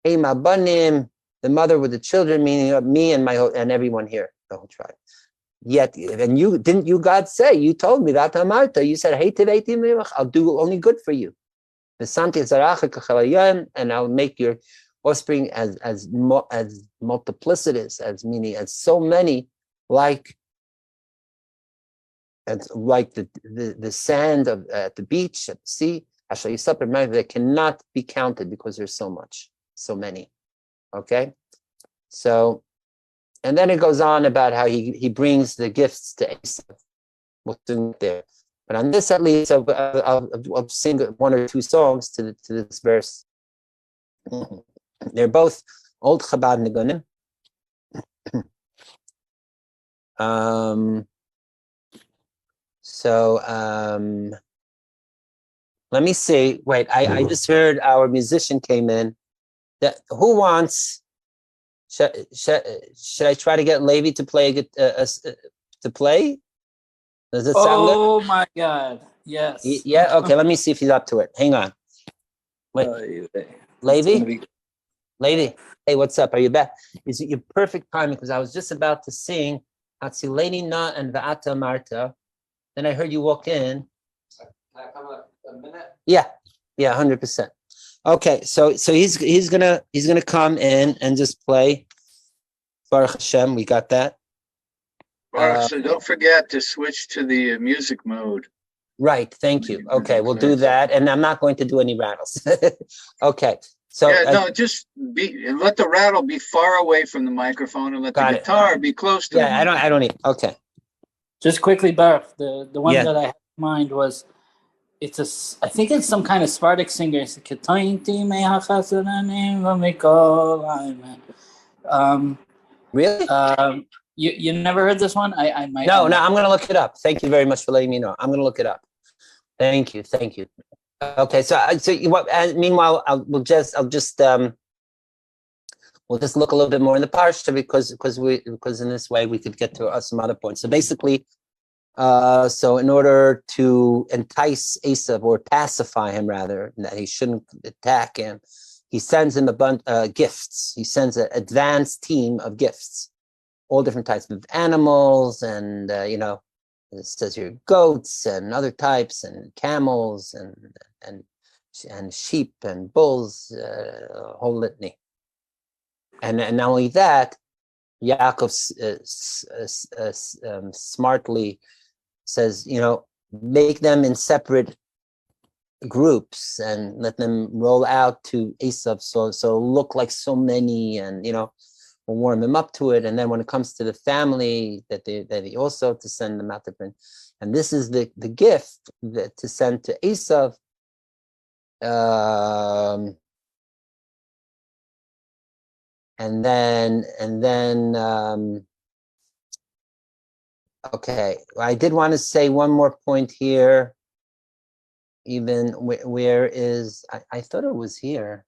Hey, Mabanim, the mother with the children, meaning of me and and everyone here, the whole tribe. Yet, and you God say, you told me that Amarta, you said, hey, I'll do only good for you. And I'll make your offspring as multiplicitous, as meaning as so many, like the sand at the beach, at the sea, that cannot be counted because there's so many. Okay, so, and then it goes on about how he brings the gifts to Esau. We'll soon get there, but on this at least, I'll sing 1 or 2 songs to this verse. They're both old Chabad Nigunim. So let me see. Wait, I just heard our musician came in. Who wants? Should I try to get Levi to play to play? Does it sound good? Oh my God! Yes. Yeah. Okay. Let me see if he's up to it. Hang on. Wait, Levi. Levi. Hey, what's up? Are you back? Is it your perfect timing? Because I was just about to sing Hatzileni na and Va'ata Marta. Then I heard you walk in. Can I come a minute? Yeah, 100%. Okay, so he's gonna come in and just play. Baruch Hashem, we got that. So don't forget to switch to the music mode. Right, thank you. Okay, we'll do that, and I'm not going to do any rattles. Okay, so just let the rattle be far away from the microphone, and let the guitar be close to. Yeah, I don't need. Okay. Just quickly, Baruch, the one that I had in mind was, I think it's some kind of Sephardic singer. It's Really? You never heard this one? I might. No, I'm going to look it up. Thank you very much for letting me know. I'm going to look it up. Thank you. Okay, so meanwhile, we'll just look a little bit more in the parsha because in this way we could get to some other points. So basically, so in order to entice Esav, or pacify him rather, that he shouldn't attack him, he sends him a bunch gifts. He sends an advanced team of gifts, all different types of animals, and it says here goats and other types, and camels and sheep and bulls, a whole litany. and not only that, Yaakov smartly says, make them in separate groups and let them roll out to Esav, so look like so many, and we'll warm them up to it. And then when it comes to the family, that they also to send them out different. And this is the gift that to send to Esav. And then okay, I did want to say one more point here. Even where is, I thought it was here,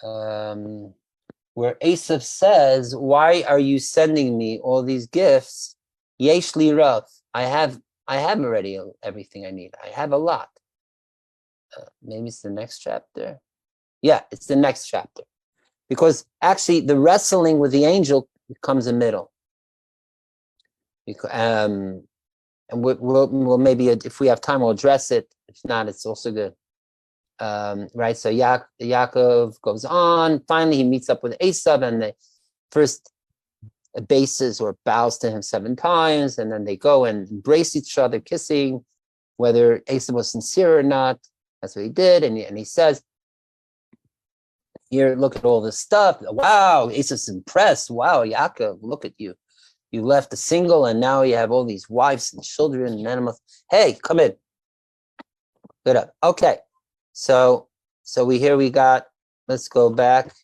where Esav says, why are you sending me all these gifts? Yesh li rav. I have already everything I need. I have a lot. Maybe it's the next chapter. Yeah, it's the next chapter. Because actually the wrestling with the angel comes in middle. And we'll maybe, if we have time, we'll address it. If not, it's also good. Right, so Yaakov goes on. Finally, he meets up with Esav, and they first bases or bows to him 7 times, and then they go and embrace each other, kissing, whether Esav was sincere or not. That's what he did, and he says, here, look at all this stuff. Wow, Esav's impressed. Wow, Yaakov, look at you. You left a single, and now you have all these wives and children and animals. Hey, come in. Good up. Okay, so we got. Let's go back,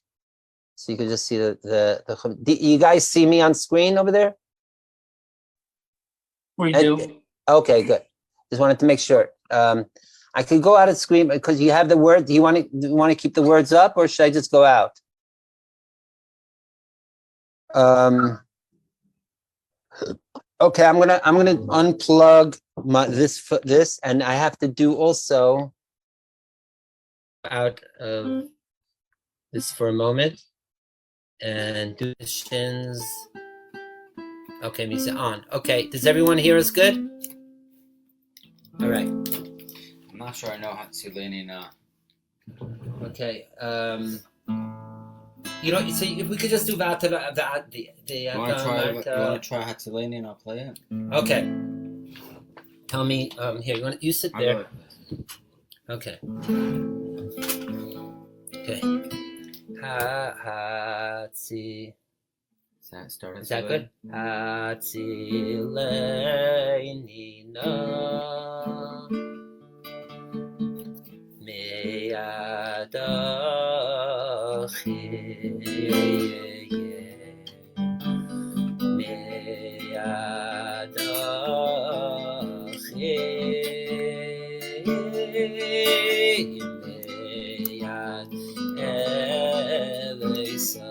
so you can just see the. You guys see me on screen over there? We do. Okay, good. Just wanted to make sure. I could go out of screen because you have the word. Do you want to keep the words up, or should I just go out? Okay, I'm gonna unplug this, and I have to do also out of this for a moment and do the shins. Okay, music on. Okay, does everyone hear us good? All right. I'm not sure I know how to lean in. Okay. So if we could just do you want to try Hatsilanian? I'll play it. Okay. Tell me. Here, you sit there. Okay. Okay. Hatsi. Is that good? Hatzileina meyadachi meyad Elisa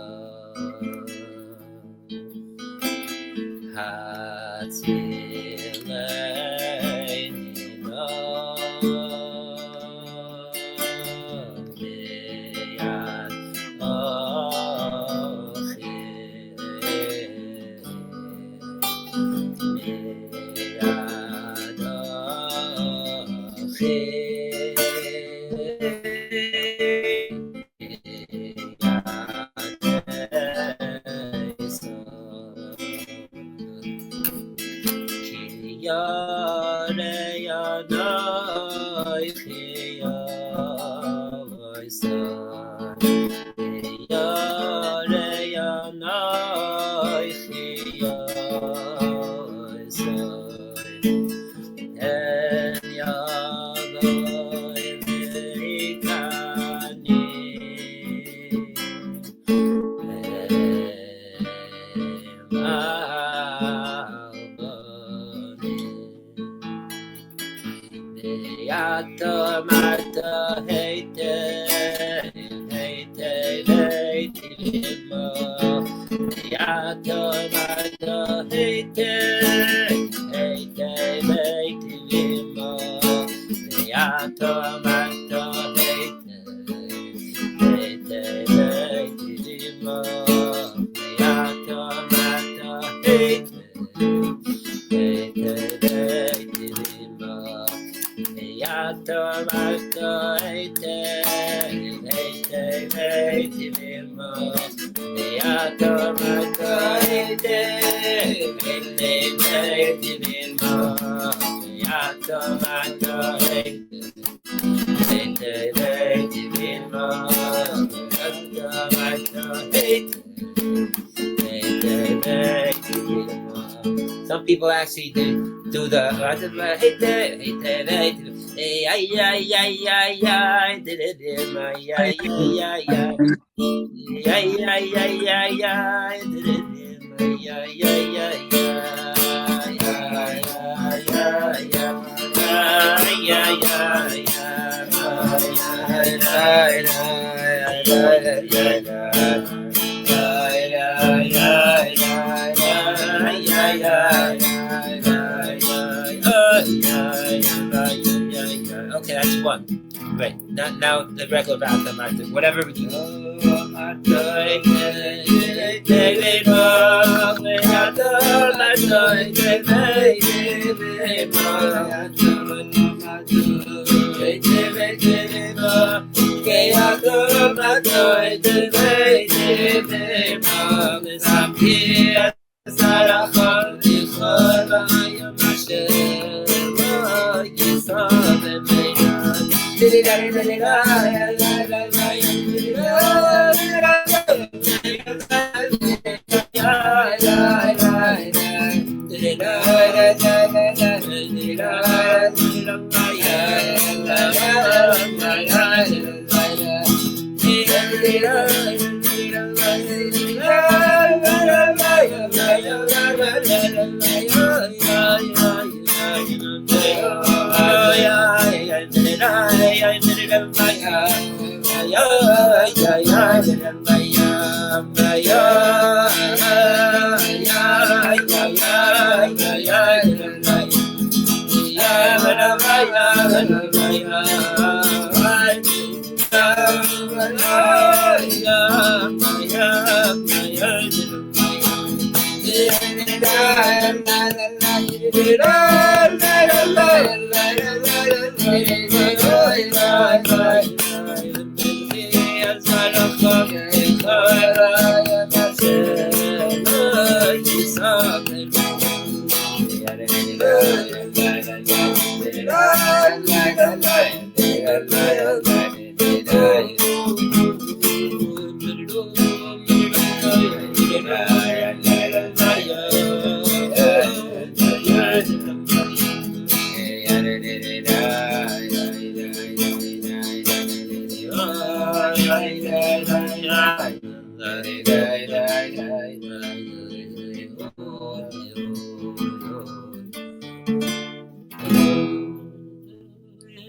Some people actually do the Okay, that's one. Right. Now the regular bath, whatever we do.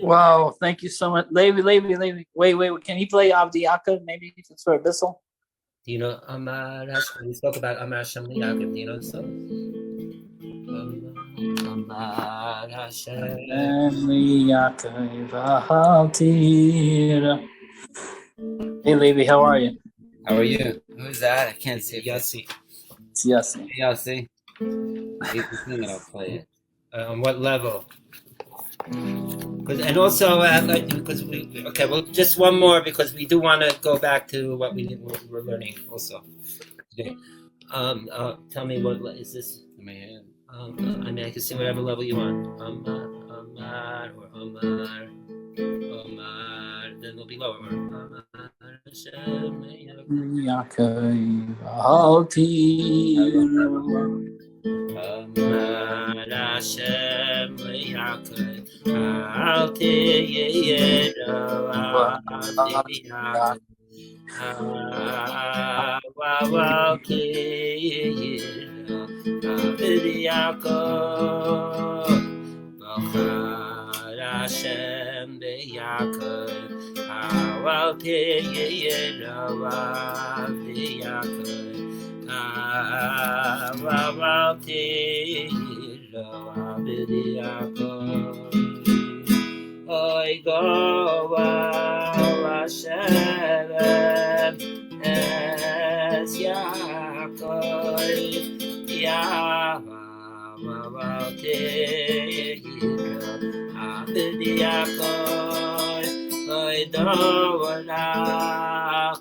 Wow, thank you so much. Levi. Wait. Can you play Avdi Yaakov? Maybe it's for Bissell. Do you know we spoke about Amar Hashem Yaakov? Do you know the song? Amar Hashem Yaakov. Hey Levi, how are you? How are you? Who's that? I can't see. Yossi. It's Yossi. Hey, I'll see. If you sing it, I'll play it. On what level? And also, because well, just one more, because we do want to go back to what we're learning also today. Tell me, what is this? In my head. I mean, I can sing whatever level you want. Omar, or Omar, then it'll be lower. Omar, Hashem, Yaakov. Amar Hashem Yaakov, Al Tiyero, Al Yaakov, Bachar Hashem Yaakov, Al Tiyero, Al Yaakov. Oy go Hashem es Yaakov Yaakov Yaakov, Oy Dora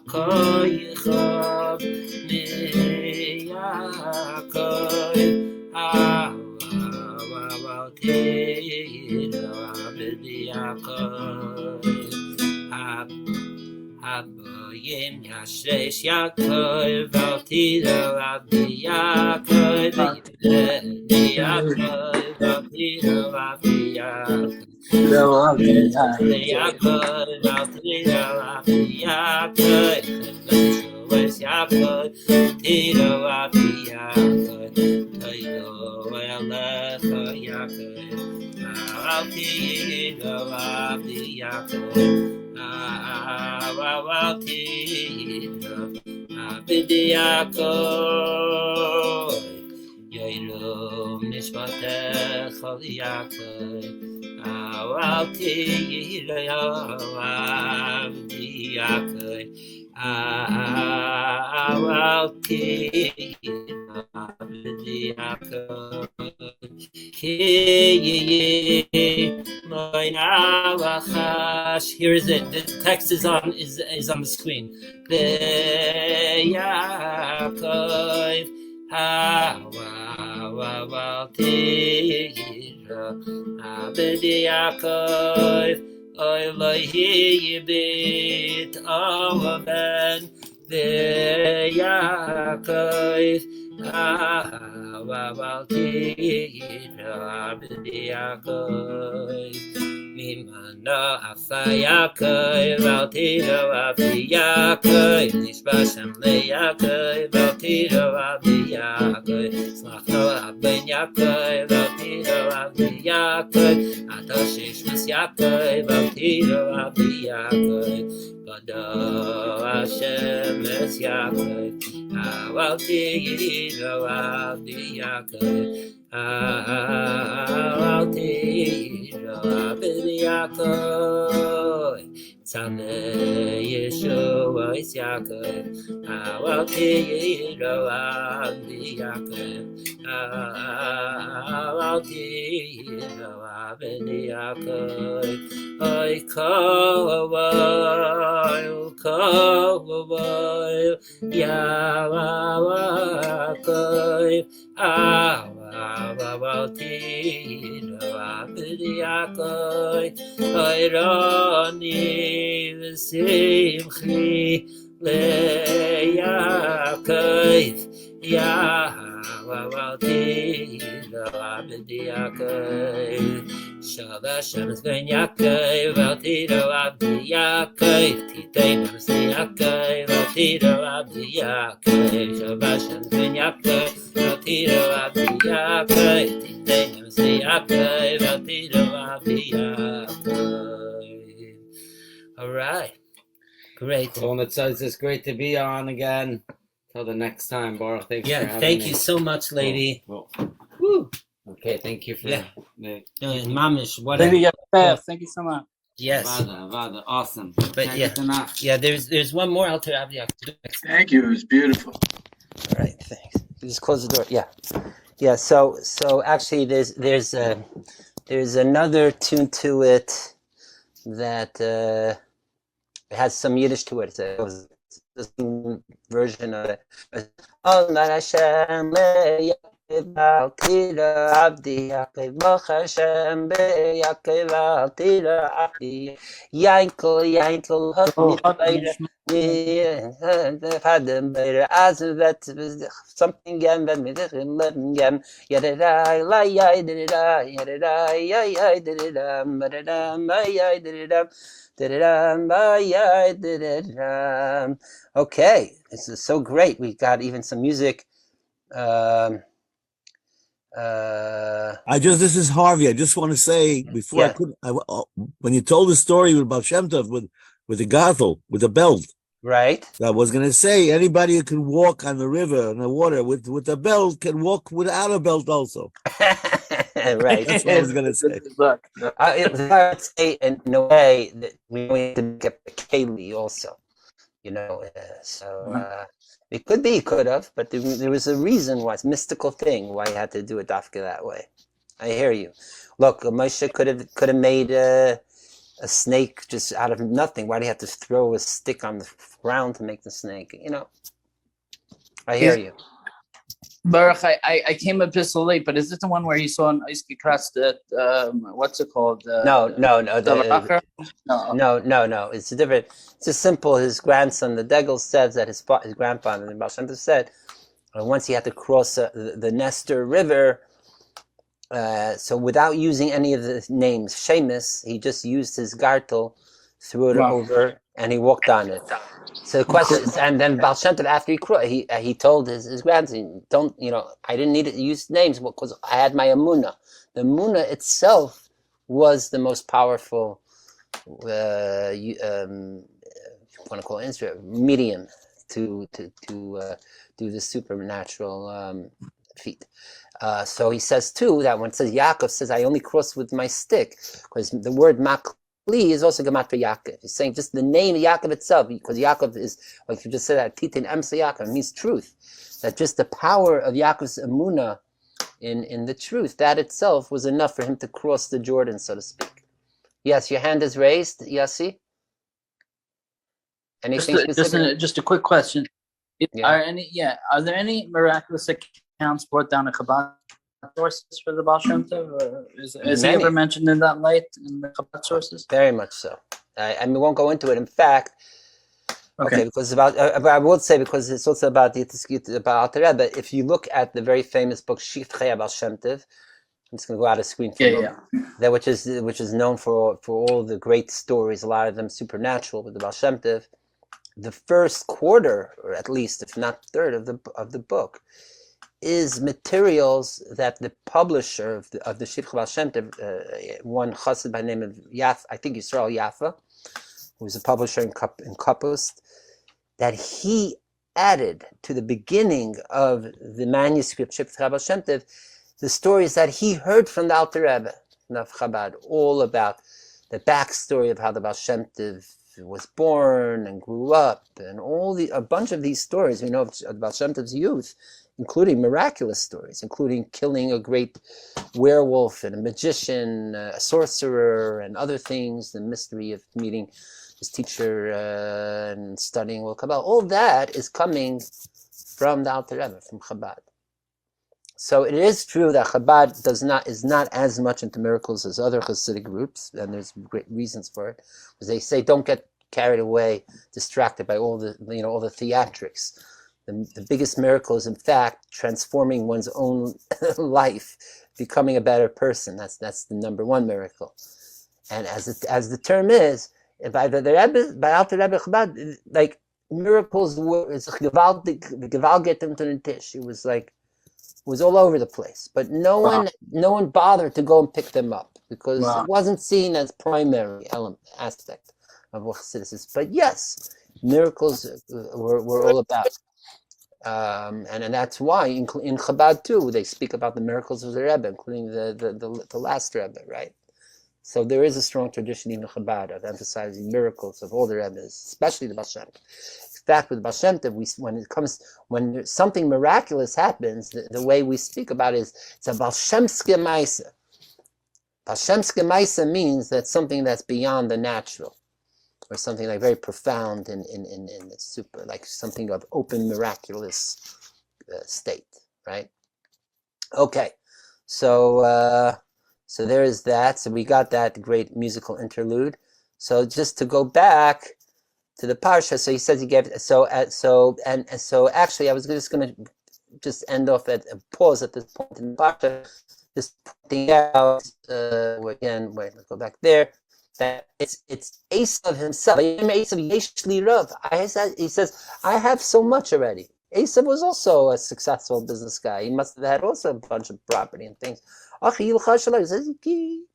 Koychov Mi Yaakov, Tira Abdi Yaakov, Aboyim Yashresh Yaakov, Tira Abdi Yaakov, Yaakov, Tira Abdi Yaakov. Yoilu Mishpatech Yaakov, Awalti Avdi Yaakov, Awalti Avdi Yaakov, Ki Moinawachash. Here is it. The text is on the screen. Yaakov. Abdi Yaakov, Elohi Yibit Amen, Yaakov, Abdi Yaakov, Mimana Afa Yaakov, Altiro Abdi Yaakov, Nishbashem Le Yaakov, Altiro Abdi Yaakov, Slachno Abben Yaakov, Altiro Abdi Yaakov, Atoshish Mas Yaakov, Altiro Abdi Yaakov, Vado Hashem Es Yaakov, Altiro Abdi Yaakov, Altiro Abdi Yaakov, Tzane Yeshua is Yaakov, Altiro Abdi Yaakov, Altiro Abdi Yaakov, Oy Kovay, Yaakov, Altiro Abdi Yaakov, Oy Roni V'Simchi LeYaakov, Altiro Abdi Yaakov, Shalash Shemes Ben Yaakov, Altiro Abdi Yaakov, Titein Shemes Yaakov, Altiro Abdi Yaakov, Shalash Shemes Ben Yaakov, Altiro Abdi Yaakov, Titein Shemes Yaakov, Altiro Abdi Yaakov. All right, great. Well, it says it's great to be on again. Till the next time, Baruch. Thanks for having Thank me. you so much, lady. Well, Woo. okay, thank you for Mamish, what Lady Yafef, thank you so much. yes. Vada, awesome. But yeah, there's one more Alter Abdi. Thank you. It was beautiful. All right, thanks. Just close the door. Yeah. So actually, there's another tune to it that has some Yiddish to it. It was this version of it. Oh, Hashem Altira Abdi Yaakov Baruch Hashem Yaakov Altira Abdi Yankel Hadem Beir Azvet something again that me living again Yadai la yadai yadai yadai okay, this is so great. We got even some music. This is Harvey. I just want to say before when you told the story about Shem Tov with the gathel, with the belt, right? I was going to say anybody who can walk on the river and the water with a belt can walk without a belt also. Right. That's what I was going to say. I would say in a way that we need to get the Kaylee also, it could have, but there was a reason why, it's a mystical thing why he had to do it dafka that way. I hear you. Look, Moshe could have made a snake just out of nothing. Why do you have to throw a stick on the ground to make the snake? I hear you. Baruch, I came a bit so late, but is it the one where he saw an ice cross that what's it called? No. The No. It's a different. It's just simple. His grandson, the Degel, says that his grandfather, the Baal Shem Tov, said once he had to cross the Nestor River. So without using any of the names, Sheamus, he just used his gartel, threw it over, and he walked on it. So the question is, and then Baal Shem Tov, after he told his grandson, don't, I didn't need to use names because I had my Amunah. The Amunah itself was the most powerful, you want to call it instrument, medium to do the supernatural feat. So he says too that when it says Yaakov says I only cross with my stick, because the word makli is also gematria Yaakov. He's saying just the name Yaakov itself, because Yaakov is, like you just said, that titin emsa Yaakov means truth. That just the power of Yaakov's emunah in the truth, that itself was enough for him to cross the Jordan, so to speak. Yes, your hand is raised, Yassi. Anything specific? Just a quick question. Yeah. Are there any miraculous accounts brought down in Chabad sources for the Baal Shem Tov, or is he ever mentioned in that light in the Chabad sources? Very much so. I we won't go into it. In fact, okay, because but I will say, because it's also about the Yitzchak about Alter Rebbe. If you look at the very famous book Shifchei Baal Shem Tov, I'm just going to go out of screen for a moment. That which is known for all the great stories, a lot of them supernatural with the Baal Shem Tov. The first quarter, or at least if not third of the book, is materials that the publisher of the Shifchei Baal Shem Tov, one chassid by the name of Yaf, I think Yisrael Yaffa, who was a publisher in Kapust, that he added to the beginning of the manuscript Shifchei Baal Shem Tov the stories that he heard from the Alter Rebbe of Chabad, all about the backstory of how the Baal Shem Tov was born and grew up, and a bunch of these stories we know of Baal Shem Tov's youth, including miraculous stories, including killing a great werewolf and a magician, a sorcerer, and other things, the mystery of meeting his teacher and studying Kabbalah. All that is coming from the Alter Rebbe, from Chabad. So it is true that Chabad is not as much into miracles as other Hasidic groups, and there's great reasons for it, because they say don't get carried away, distracted by all the all the theatrics. The biggest miracle is, in fact, transforming one's own life, becoming a better person. That's the number one miracle. And as the term is, by Alter Rebbe Chabad, like miracles were it was all over the place, but no one bothered to go and pick them up, because it wasn't seen as primary aspect of what Chassidus is. But yes, miracles were all about. And that's why in Chabad too they speak about the miracles of the Rebbe, including the last Rebbe, right? So there is a strong tradition in Chabad of emphasizing miracles of all the Rebbes, especially the Baal Shem Tov. In fact, with Baal Shem Tov, when something miraculous happens, the way we speak about it is it's a Baal Shemske Maisa. Baal Shemske Maisa means that something that's beyond the natural, or something like very profound in the super, like something of open miraculous state, right? Okay, so there is that. So we got that great musical interlude. So just to go back to the parsha, so he says he gave so actually I was just going to end off at a pause at this point in the parsha, just pointing out again. Wait, let's go back there. That it's Esav himself. He says, I have so much already. Esav was also a successful business guy. He must have had also a bunch of property and things. He says,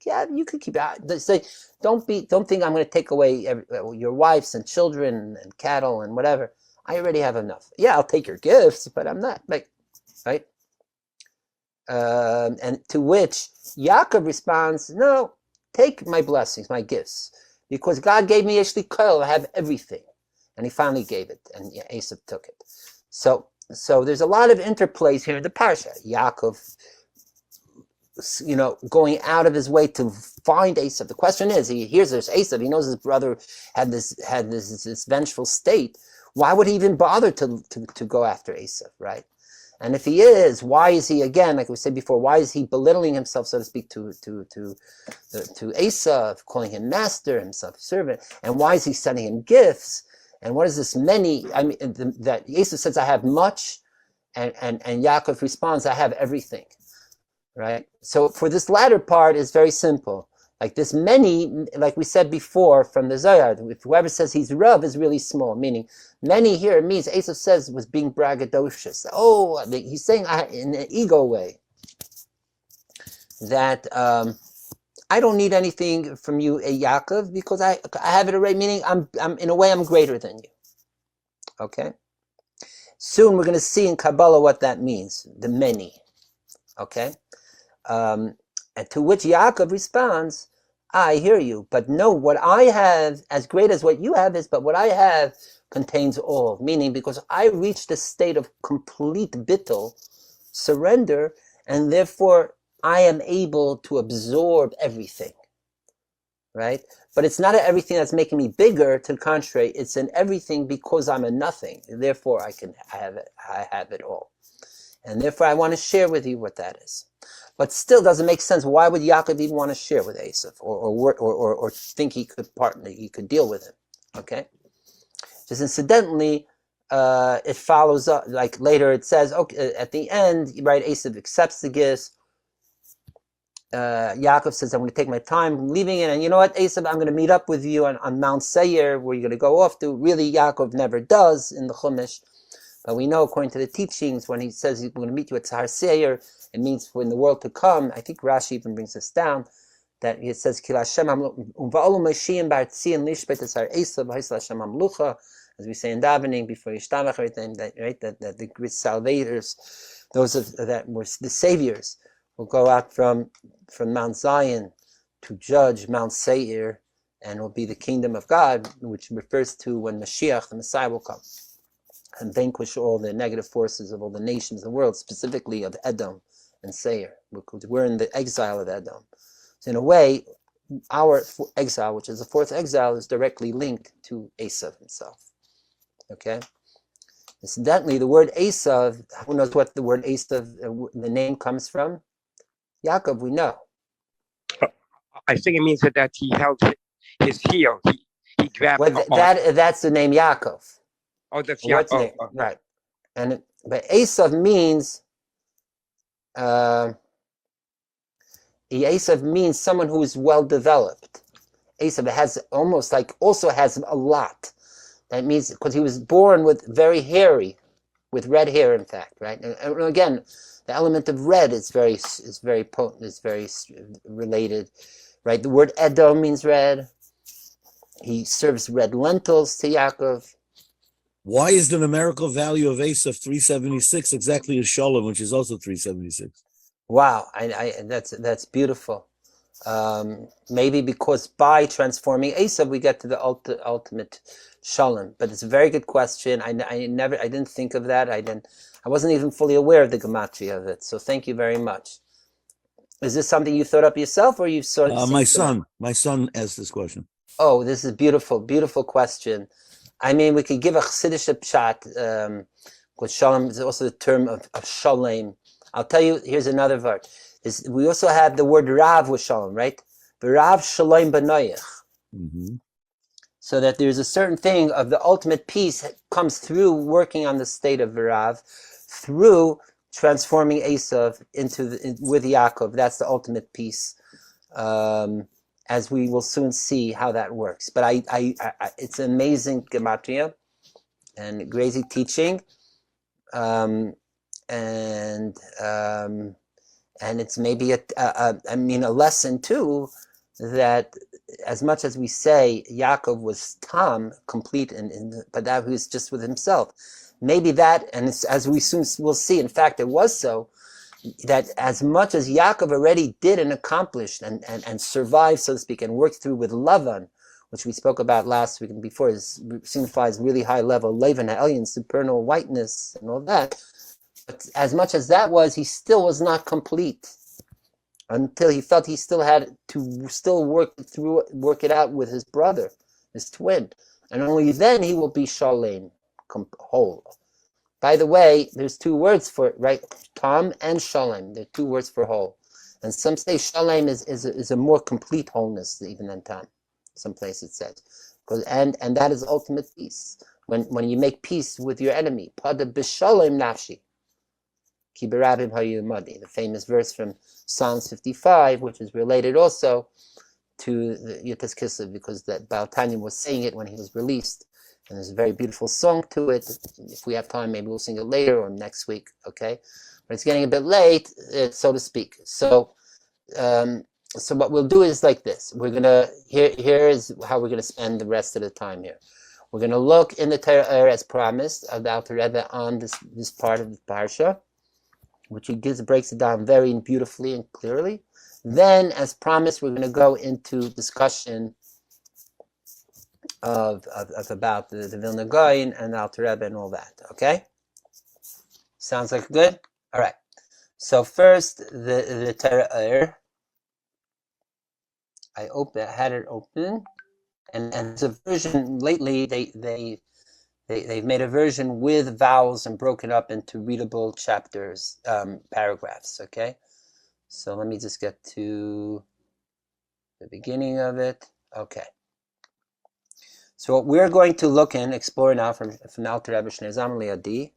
yeah, you can keep it. They say, don't think I'm going to take away your wives and children and cattle and whatever. I already have enough. Yeah, I'll take your gifts, but I'm not right. And to which Yaakov responds, no, take my blessings, my gifts, because God gave me Yeshli Koil. I have everything, and He finally gave it, and Esav took it. So there's a lot of interplays here in the parsha. Yaakov going out of his way to find Esav. The question is, he hears there's Esav. He knows his brother had this vengeful state. Why would he even bother to go after Esav, right? And if he is, why is he, again, like we said before, why is he belittling himself, so to speak, to Esav, calling him master, himself servant? And why is he sending him gifts? And what is this many? I mean, that Esav says, I have much, and Yaakov responds, I have everything, right? So for this latter part is very simple. Like this many, like we said before from the Zohar, if whoever says he's Rav is really small, meaning many here means Esav says was being braggadocious. Oh, he's saying in an ego way that I don't need anything from you, Yaakov, because I have it already, meaning I'm in a way I'm greater than you. Okay? Soon we're going to see in Kabbalah what that means, the many. Okay? And to which Yaakov responds, I hear you, but no, what I have, as great as what you have is, but what I have contains all. Meaning, because I reached a state of complete bittul, surrender, and therefore I am able to absorb everything. Right? But it's not everything that's making me bigger, to the contrary, it's in everything because I'm a nothing. Therefore I have it all. And therefore I want to share with you what that is. But still doesn't make sense. Why would Yaakov even want to share with Esav or think he could deal with him? Okay? Just incidentally, it follows up, like later it says, okay, at the end, right, Esav accepts the gifts. Yaakov says, I'm going to take my time leaving it. And you know what, Esav, I'm going to meet up with you on Mount Seir, where you're going to go off to. Really, Yaakov never does in the Chumash. But we know, according to the teachings, when he says he's going to meet you at Har Seir, it means for in the world to come. I think Rashi even brings this down, that it says, as we say in davening before Yishtamach, right, that the great salvators, those that were the saviors, will go out from Mount Zion to judge Mount Seir, and will be the kingdom of God, which refers to when Mashiach, the Messiah, will come and vanquish all the negative forces of all the nations of the world, specifically of Edom and Seir, because we're in the exile of Edom. So in a way, our exile, which is the fourth exile, is directly linked to Esav himself. Okay? Incidentally, the word Esav, who knows what the word Esav, the name comes from? Yaakov, we know. I think it means that he held his heel. He grabbed. Well, that's the name Yaakov. Oh, that's Yaakov. Oh. Right. But Esav means Esav means someone who is well developed. Esav also has a lot. That means because he was born with very hairy, with red hair, in fact, right? And again, the element of red is very potent, is very related, right? The word Edom means red. He serves red lentils to Yaakov. Why is the numerical value of Esav 376 exactly as Shalom, which is also 376? Wow, that's beautiful. Maybe because by transforming Esav, we get to the ultimate Shalom. But it's a very good question. I didn't think of that. I wasn't even fully aware of the gematria of it. So thank you very much. Is this something you thought up yourself, or you saw? My son asked this question. Oh, this is beautiful, beautiful question. I mean, we could give a Chassidish pshat, because Shalom is also the term of Shalem. I'll tell you, here's another word. We also have the word Rav with Shalom, right? Rav Shalom B'noyach. Mm-hmm. So that there's a certain thing of the ultimate peace that comes through working on the state of Rav, through transforming Esav with Yaakov. That's the ultimate peace. As we will soon see how that works. But it's amazing gematria and crazy teaching, and it's maybe a lesson too, that as much as we say Yaakov was tam, complete, but that he was just with himself. Maybe that, and as we soon will see, in fact, it was so, that as much as Yaakov already did and accomplished and survived, so to speak, and worked through with Lavan, which we spoke about last week and before, signifies really high level, Lavan Ha'elyon, supernal whiteness and all that. But as much as that was, he still was not complete. until he felt he still had to work it out with his brother, his twin, and only then he will be shalem, whole. By the way, there's two words for it, right? Tam and shalem. There are two words for whole, and some say shalem is a more complete wholeness even than tam. Some place it says, and that is ultimate peace. When you make peace with your enemy, pada b'shalem nafshi. The famous verse from Psalms 55, which is related also to the Yutas Kislev, because that Baal Tanya was saying it when he was released, and there's a very beautiful song to it. If we have time, maybe we'll sing it later or next week, okay? But it's getting a bit late, so to speak. So what we'll do is like this. We're gonna here is how we're gonna spend the rest of the time here. We're gonna look in the Torah as promised of the Alter Rebbe on this part of the parsha, which he breaks it down very beautifully and clearly. Then, as promised, we're going to go into discussion of about the Vilna Gaon and the Alter Rebbe and all that. Okay, sounds like good. All right. So first, the Torah. I had it open, and there's a version lately. They've made a version with vowels and broken up into readable chapters, paragraphs, okay? So let me just get to the beginning of it. Okay. So what we're going to look and explore now from Alter Rebbe Shnei Zalman Liadi,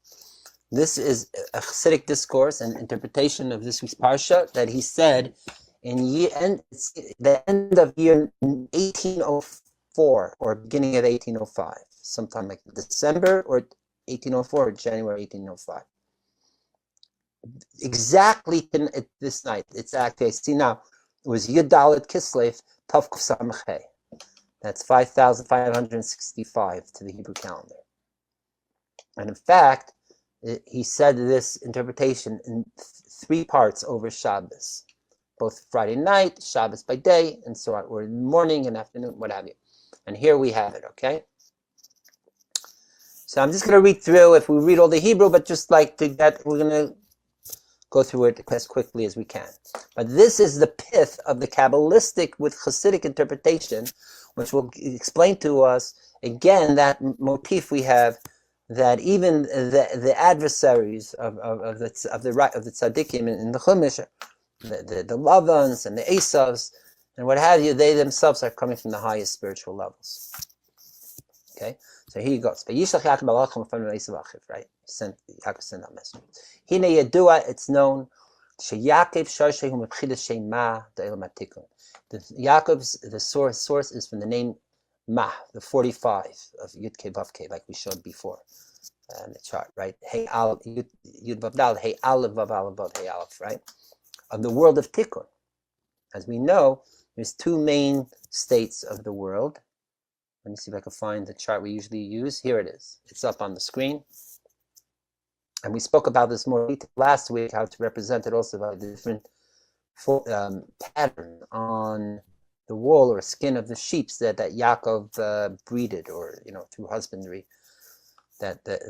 this is a Chassidic discourse and interpretation of this week's Parsha that he said in the end of year 1804 or beginning of 1805. Sometime like December or 1804 or January 1805. Exactly this night. It's actually, I see now, it was Yud Dalet Kislev Tav Kuf Samach Hei. That's 5,565 to the Hebrew calendar. And in fact, he said this interpretation in three parts over Shabbos. Both Friday night, Shabbos by day, and so on, or in the morning and afternoon, what have you. And here we have it, okay? So I'm just going to read through, if we read all the Hebrew, but just like to get, we're going to go through it as quickly as we can. But this is the pith of the Kabbalistic with Hasidic interpretation, which will explain to us, again, that motif we have, that even the adversaries of the tzaddikim in the Chumash, the Lavans and the Esavs, and what have you, they themselves are coming from the highest spiritual levels. Okay? So here he goes. Right? Yaakov sent that message. Hine Yedua, it's known. The source is from the name Mah, the 45 of Yud Kei Vav Kei, like we showed before in the chart, right? Hey Aleph, Yud Vav Dal, Hey Aleph Vav Aleph Vav Hey Aleph, right? Of the world of Tikkun. As we know, there's two main states of the world. Let me see if I can find the chart we usually use. Here it is. It's up on the screen. And we spoke about this more last week, how it's represented also by the different pattern on the wool or skin of the sheep that Yaakov breeded, or through husbandry. That there's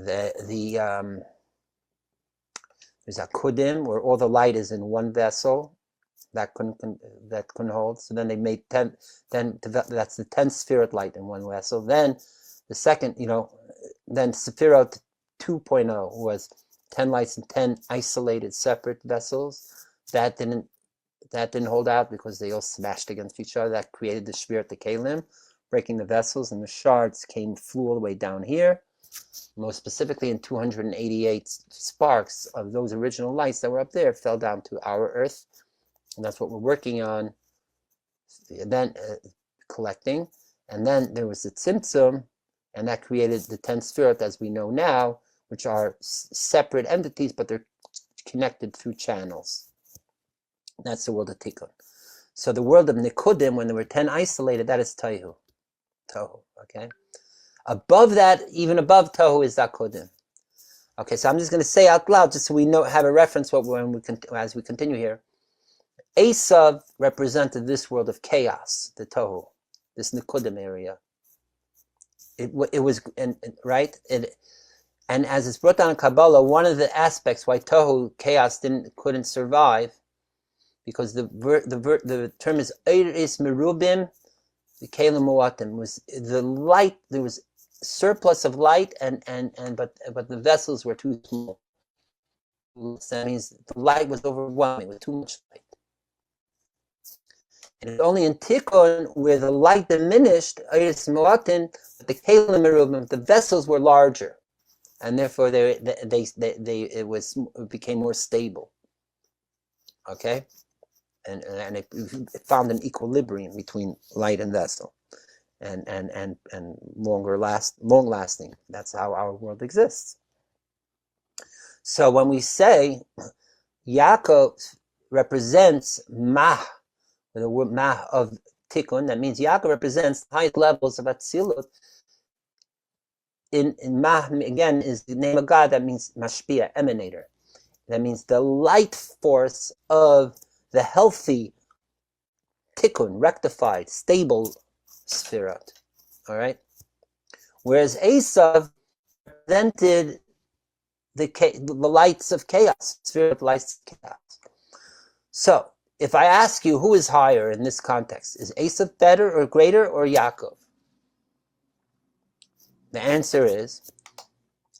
a kudim where all the light is in one vessel that couldn't hold. So then they made 10. Then that's the 10 Sephirot light in one vessel. Then the second, then Sephirot 2.0 was 10 lights in 10 isolated, separate vessels. That didn't hold out because they all smashed against each other. That created the Shvirat, the Kalim, breaking the vessels, and the shards flew all the way down here. Most specifically, in 288 sparks of those original lights that were up there fell down to our Earth, and that's what we're working on. Then collecting, and then there was the Tzimtzum, and that created the 10 Sefirot as we know now, which are separate entities, but they're connected through channels. That's the world of Tikkun. So the world of Nikudim, when there were 10 isolated, that is Tohu. Okay? Above that, even above Tohu, is Zakodim. Okay, so I'm just going to say out loud, just so we have a reference as we continue here. Esav represented this world of chaos, the Tohu, this Nikudim area. It was, right? And as it's brought down in Kabbalah, one of the aspects why Tohu, chaos, couldn't survive, because the term is Eiris Merubim, the Kalim Muatim, was the light. There was surplus of light, but the vessels were too small. So that means the light was overwhelming with too much light. And it's only in Tikkun where the light diminished, Eiris Muatim, but the Kalim Merubim, the vessels were larger, and therefore it became more stable. Okay. And it found an equilibrium between light and vessel, and long lasting. That's how our world exists. So when we say Yaakov represents Mah, the word Mah of Tikkun, that means Yaakov represents the highest levels of Atzilut. In Mah again is the name of God. That means Mashpia, emanator. That means the light force of the healthy tikkun, rectified, stable spirit. All right. Whereas Esav represented the lights of chaos, spirit lights of chaos. So, if I ask you who is higher in this context, is Esav better or greater or Yaakov? The answer is,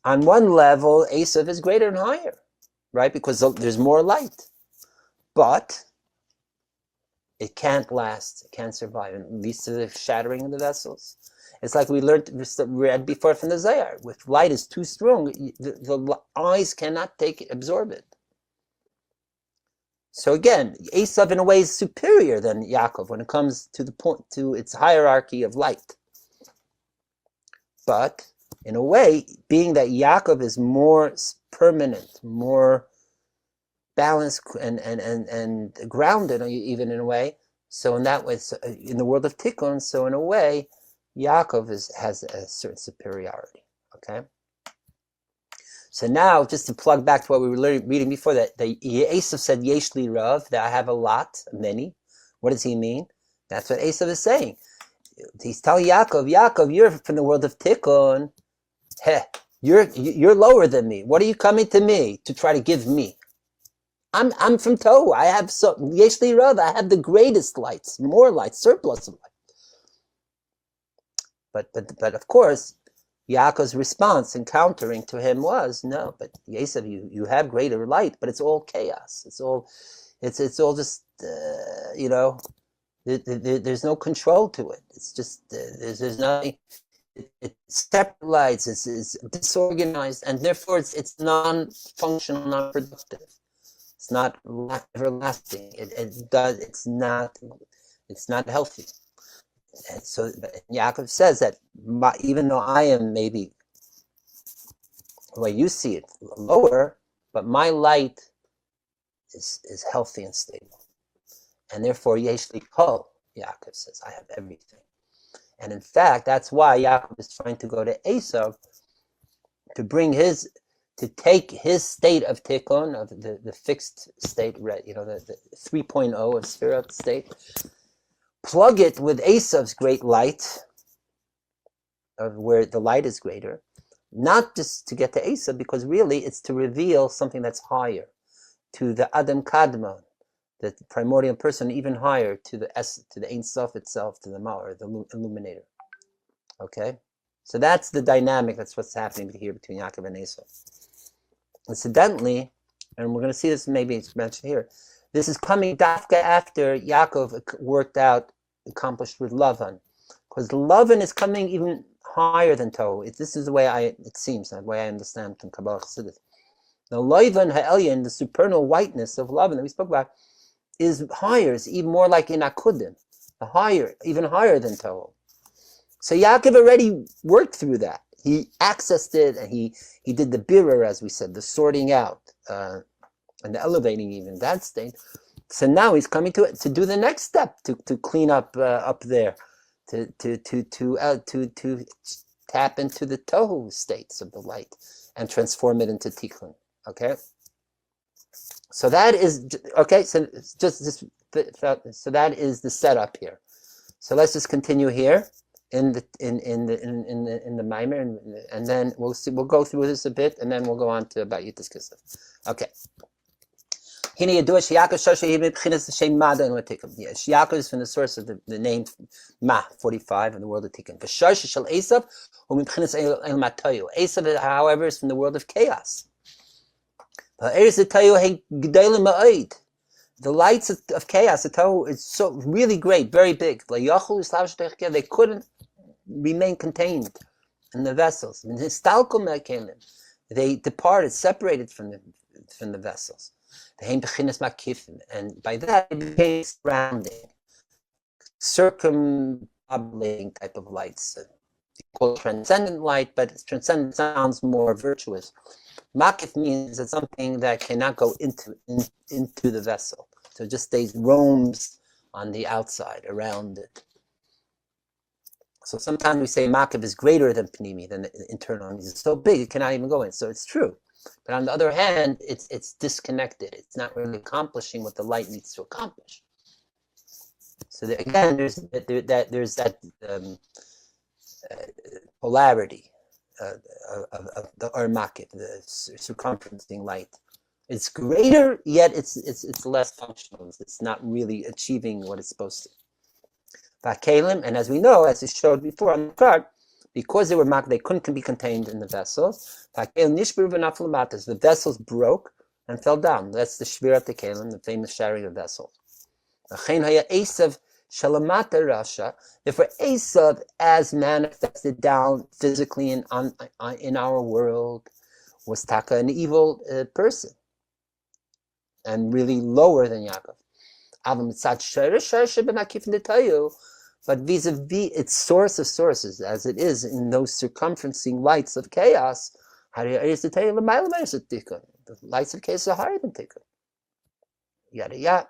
on one level, Esav is greater and higher, right? Because there's more light. But it can't last, it can't survive. It leads to the shattering of the vessels. It's like we read before from the Zohar. If light is too strong, the eyes cannot absorb it. So again, Esav in a way is superior than Yaakov when it comes to its hierarchy of light. But in a way, being that Yaakov is more permanent, more balanced and grounded, even in a way. So in that way, in the world of Tikkun, so in a way, Yaakov has a certain superiority. Okay. So now, just to plug back to what we were reading before, that the Esav said Yesh li Rav, that I have a lot, many. What does he mean? That's what Esav is saying. He's telling Yaakov, you're from the world of Tikkun. Heh, you're lower than me. What are you coming to me to try to give me? I'm from Tohu. I have Yesh li Rav. I have the greatest lights, more lights, surplus of light. But of course, Yaakov's response and countering to him was, no, but Esav, you have greater light, but it's all chaos. It's all just there's no control to it. It's just there's nothing. It's separate lights. It's disorganized, and therefore it's non-functional, non-productive. It's not everlasting. It's not healthy. And so Yaakov says that even though I am maybe the way you see it lower, but my light is healthy and stable, and therefore Yesh li kol. Yaakov says I have everything, and in fact that's why Yaakov is trying to go to Esav to take his state of tikkun, of the fixed state, the 3.0 of spirit state, plug it with Esav's great light, of where the light is greater, not just to get to Esav, because really it's to reveal something that's higher, to the Adam Kadmon, the primordial person, even higher, to the Ein Sof itself, to the Ma'or, the illuminator. Okay? So that's the dynamic, that's what's happening here between Yaakov and Esav. Incidentally, and we're going to see this maybe it's mentioned here, this is coming dafka after Yaakov accomplished with Lavan, because Lavan is coming even higher than Tohu. This is the way it seems, the way I understand from Kabbalah Chassidus. The Lavan Ha'elyon, the supernal whiteness of Lavan that we spoke about, is higher, it's even more like in Akudim, even higher than Tohu. So Yaakov already worked through that. He accessed it, and he did the birur, as we said, the sorting out, and the elevating even that state. So now he's coming to do the next step, to clean up there, to tap into the tohu states of the light and transform it into tikkun. Okay. So that is okay. So so that is the setup here. So let's just continue here in the Maimer, and then we'll go through this a bit, and then we'll go on to about Yitzchak Kislev. Okay. Yaakov is from the source of the name Ma, 45, in the world of Tikkun. Esav, however, is from the world of chaos. The lights of chaos, the Tohu, is so really great, very big. They couldn't remain contained in the vessels. They departed, separated from the vessels. And by that it became surrounding, circumambulating type of lights. Called transcendent light, but transcendent sounds more virtuous. Makif means it's something that cannot go into the vessel. So it just stays, roams on the outside, around it. So sometimes we say Makif is greater than Pnimi, than the internal. It's so big, it cannot even go in. So it's true. But on the other hand, it's disconnected. It's not really accomplishing what the light needs to accomplish. So again, there's that polarity of the Makif, the circumferencing light. It's greater, yet it's less functional. It's not really achieving what it's supposed to. Vakalim, and as we know, as it showed before on the chart, because they were Makif, they couldn't be contained in the vessels. The vessels broke and fell down. That's the Shvirat Kalim, the famous shattering of vessels. Therefore, Esav, as manifested down physically in our world, was Taka, an evil person, and really lower than Yaakov. But vis-a-vis its source of sources, as it is in those circumferencing lights of chaos, the lights of chaos are higher than Tikkun. Yada yada.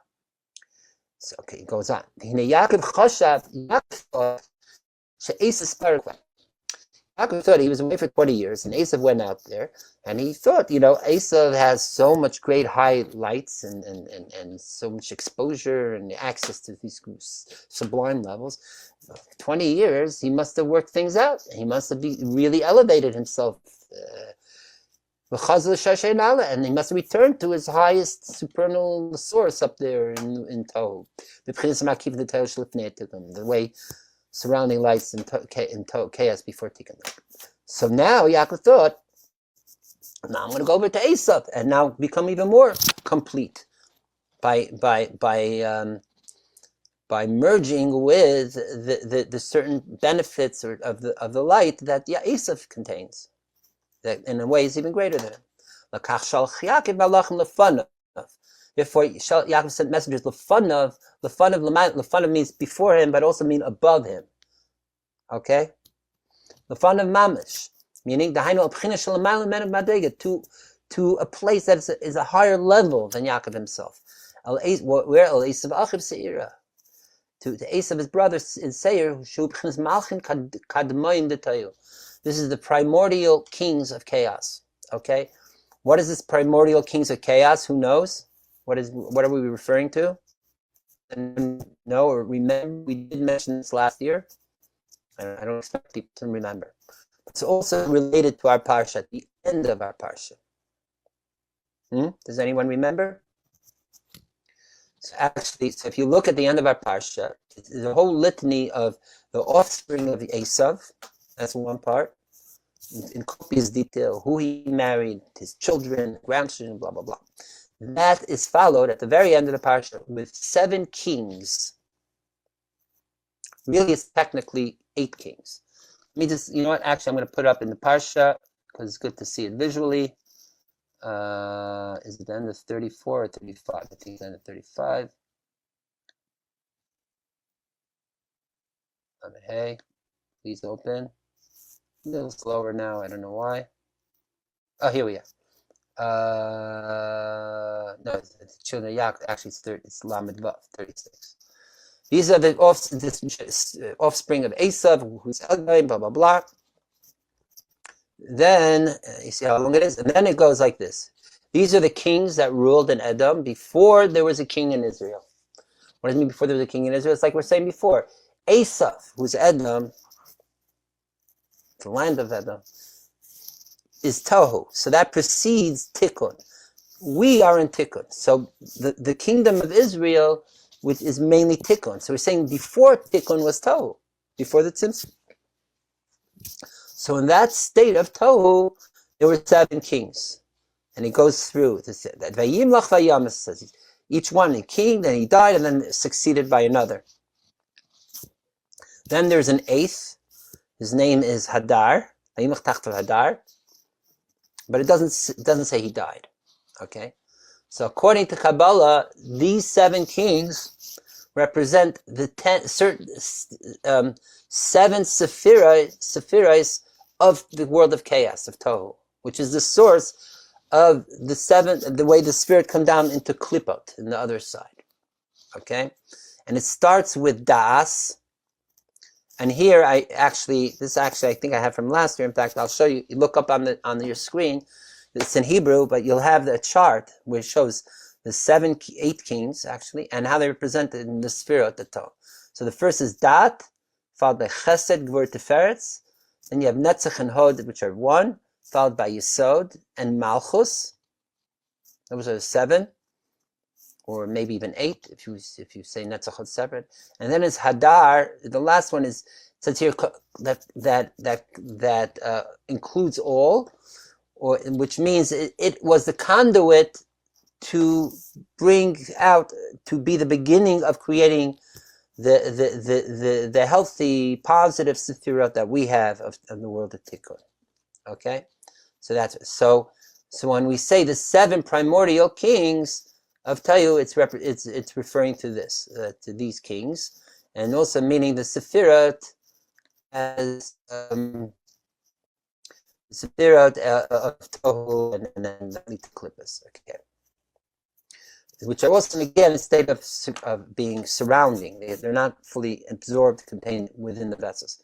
So okay, it goes on. Yaakov thought he was away for 20 years, and Esav went out there, and he thought, Esav has so much great high lights and so much exposure and access to these sublime levels. 20 years, he must have worked things out. He must have really elevated himself. And he must have returned to his highest supernal source up there in Tohu. The way surrounding lights in chaos before Tikkun. So now Yaakov thought, now I'm going to go over to Esav and now become even more complete by merging with the certain benefits of the light that Esav contains. That in a way is even greater than him. Therefore, Yaakov sent messengers. Lefanav means before him, but also mean above him. Okay, lefanav mamish, meaning to a place that is a higher level than Yaakov himself. Where Esav Achiv Seira, to Esav his brother in Seir, this is the primordial kings of chaos. Okay, what is this primordial kings of chaos? Who knows? What are we referring to? No, or remember, we did mention this last year. I don't expect people to remember. It's also related to our parsha, at the end of our parsha. Does anyone remember? So if you look at the end of our parsha, it's the whole litany of the offspring of Esav. That's one part. In copious detail, who he married, his children, grandchildren, blah, blah, blah. That is followed at the very end of the parsha with 7 kings. Really, it's technically 8 kings. Let me just, you know what? Actually, I'm going to put it up in the parsha because it's good to see it visually. Is it the end of 34 or 35? I think it's the end of 35. Hey, please open. A little slower now. I don't know why. Oh, here we are. No, it's children of Yaakov. Actually, it's Lamed Vav, 36. These are the offspring of Esav, who's Elgai, blah, blah, blah. Then, you see how long it is? And then it goes like this. These are the kings that ruled in Edom before there was a king in Israel. What does it mean before there was a king in Israel? It's like we're saying before. Esav, who's Edom, the land of Edom, is Tohu. So that precedes Tikkun. we are in Tikkun. So the kingdom of Israel, which is mainly Tikkun. So we're saying before Tikkun was Tohu, before the Tzimtzum. So in that state of Tohu, there were 7 kings. And he goes through this, that Vayimlach Vayamas says each one a king, then he died, and then succeeded by another. Then there's an 8th. His name is Hadar, Vayimlach Tachtav Hadar, but it doesn't say he died. Okay, so according to Kabbalah, these 7 kings represent the 7 sephirais of the world of chaos, of Tohu, which is the source of the way the spirit come down into Klipot, in the other side. Okay, and it starts with Das. And here I think I have from last year. In fact, I'll show you. You look up on your screen. It's in Hebrew, but you'll have the chart where it shows the 8 kings actually, and how they're represented in the sphere of the Toh. So the first is Dat, followed by Chesed, Gvur, Tiferetz. Then you have Netzach and Hod, which are 1, followed by Yesod and Malchus. Those are 7, or maybe even 8 if you say Netzach Hod separate. And then it's Hadar. The last one is, it says here that includes all. Or which means it was the conduit to bring out, to be the beginning of creating the healthy, positive sephirot that we have of the world of Tikkun. Okay, so that's so when we say the 7 primordial kings of Tayu, it's referring to this, to these kings, and also meaning the sephirot as Sephirot of Tohu and then Klippas, okay, which are also again a state of being surrounding. They're not fully absorbed, contained within the vessels.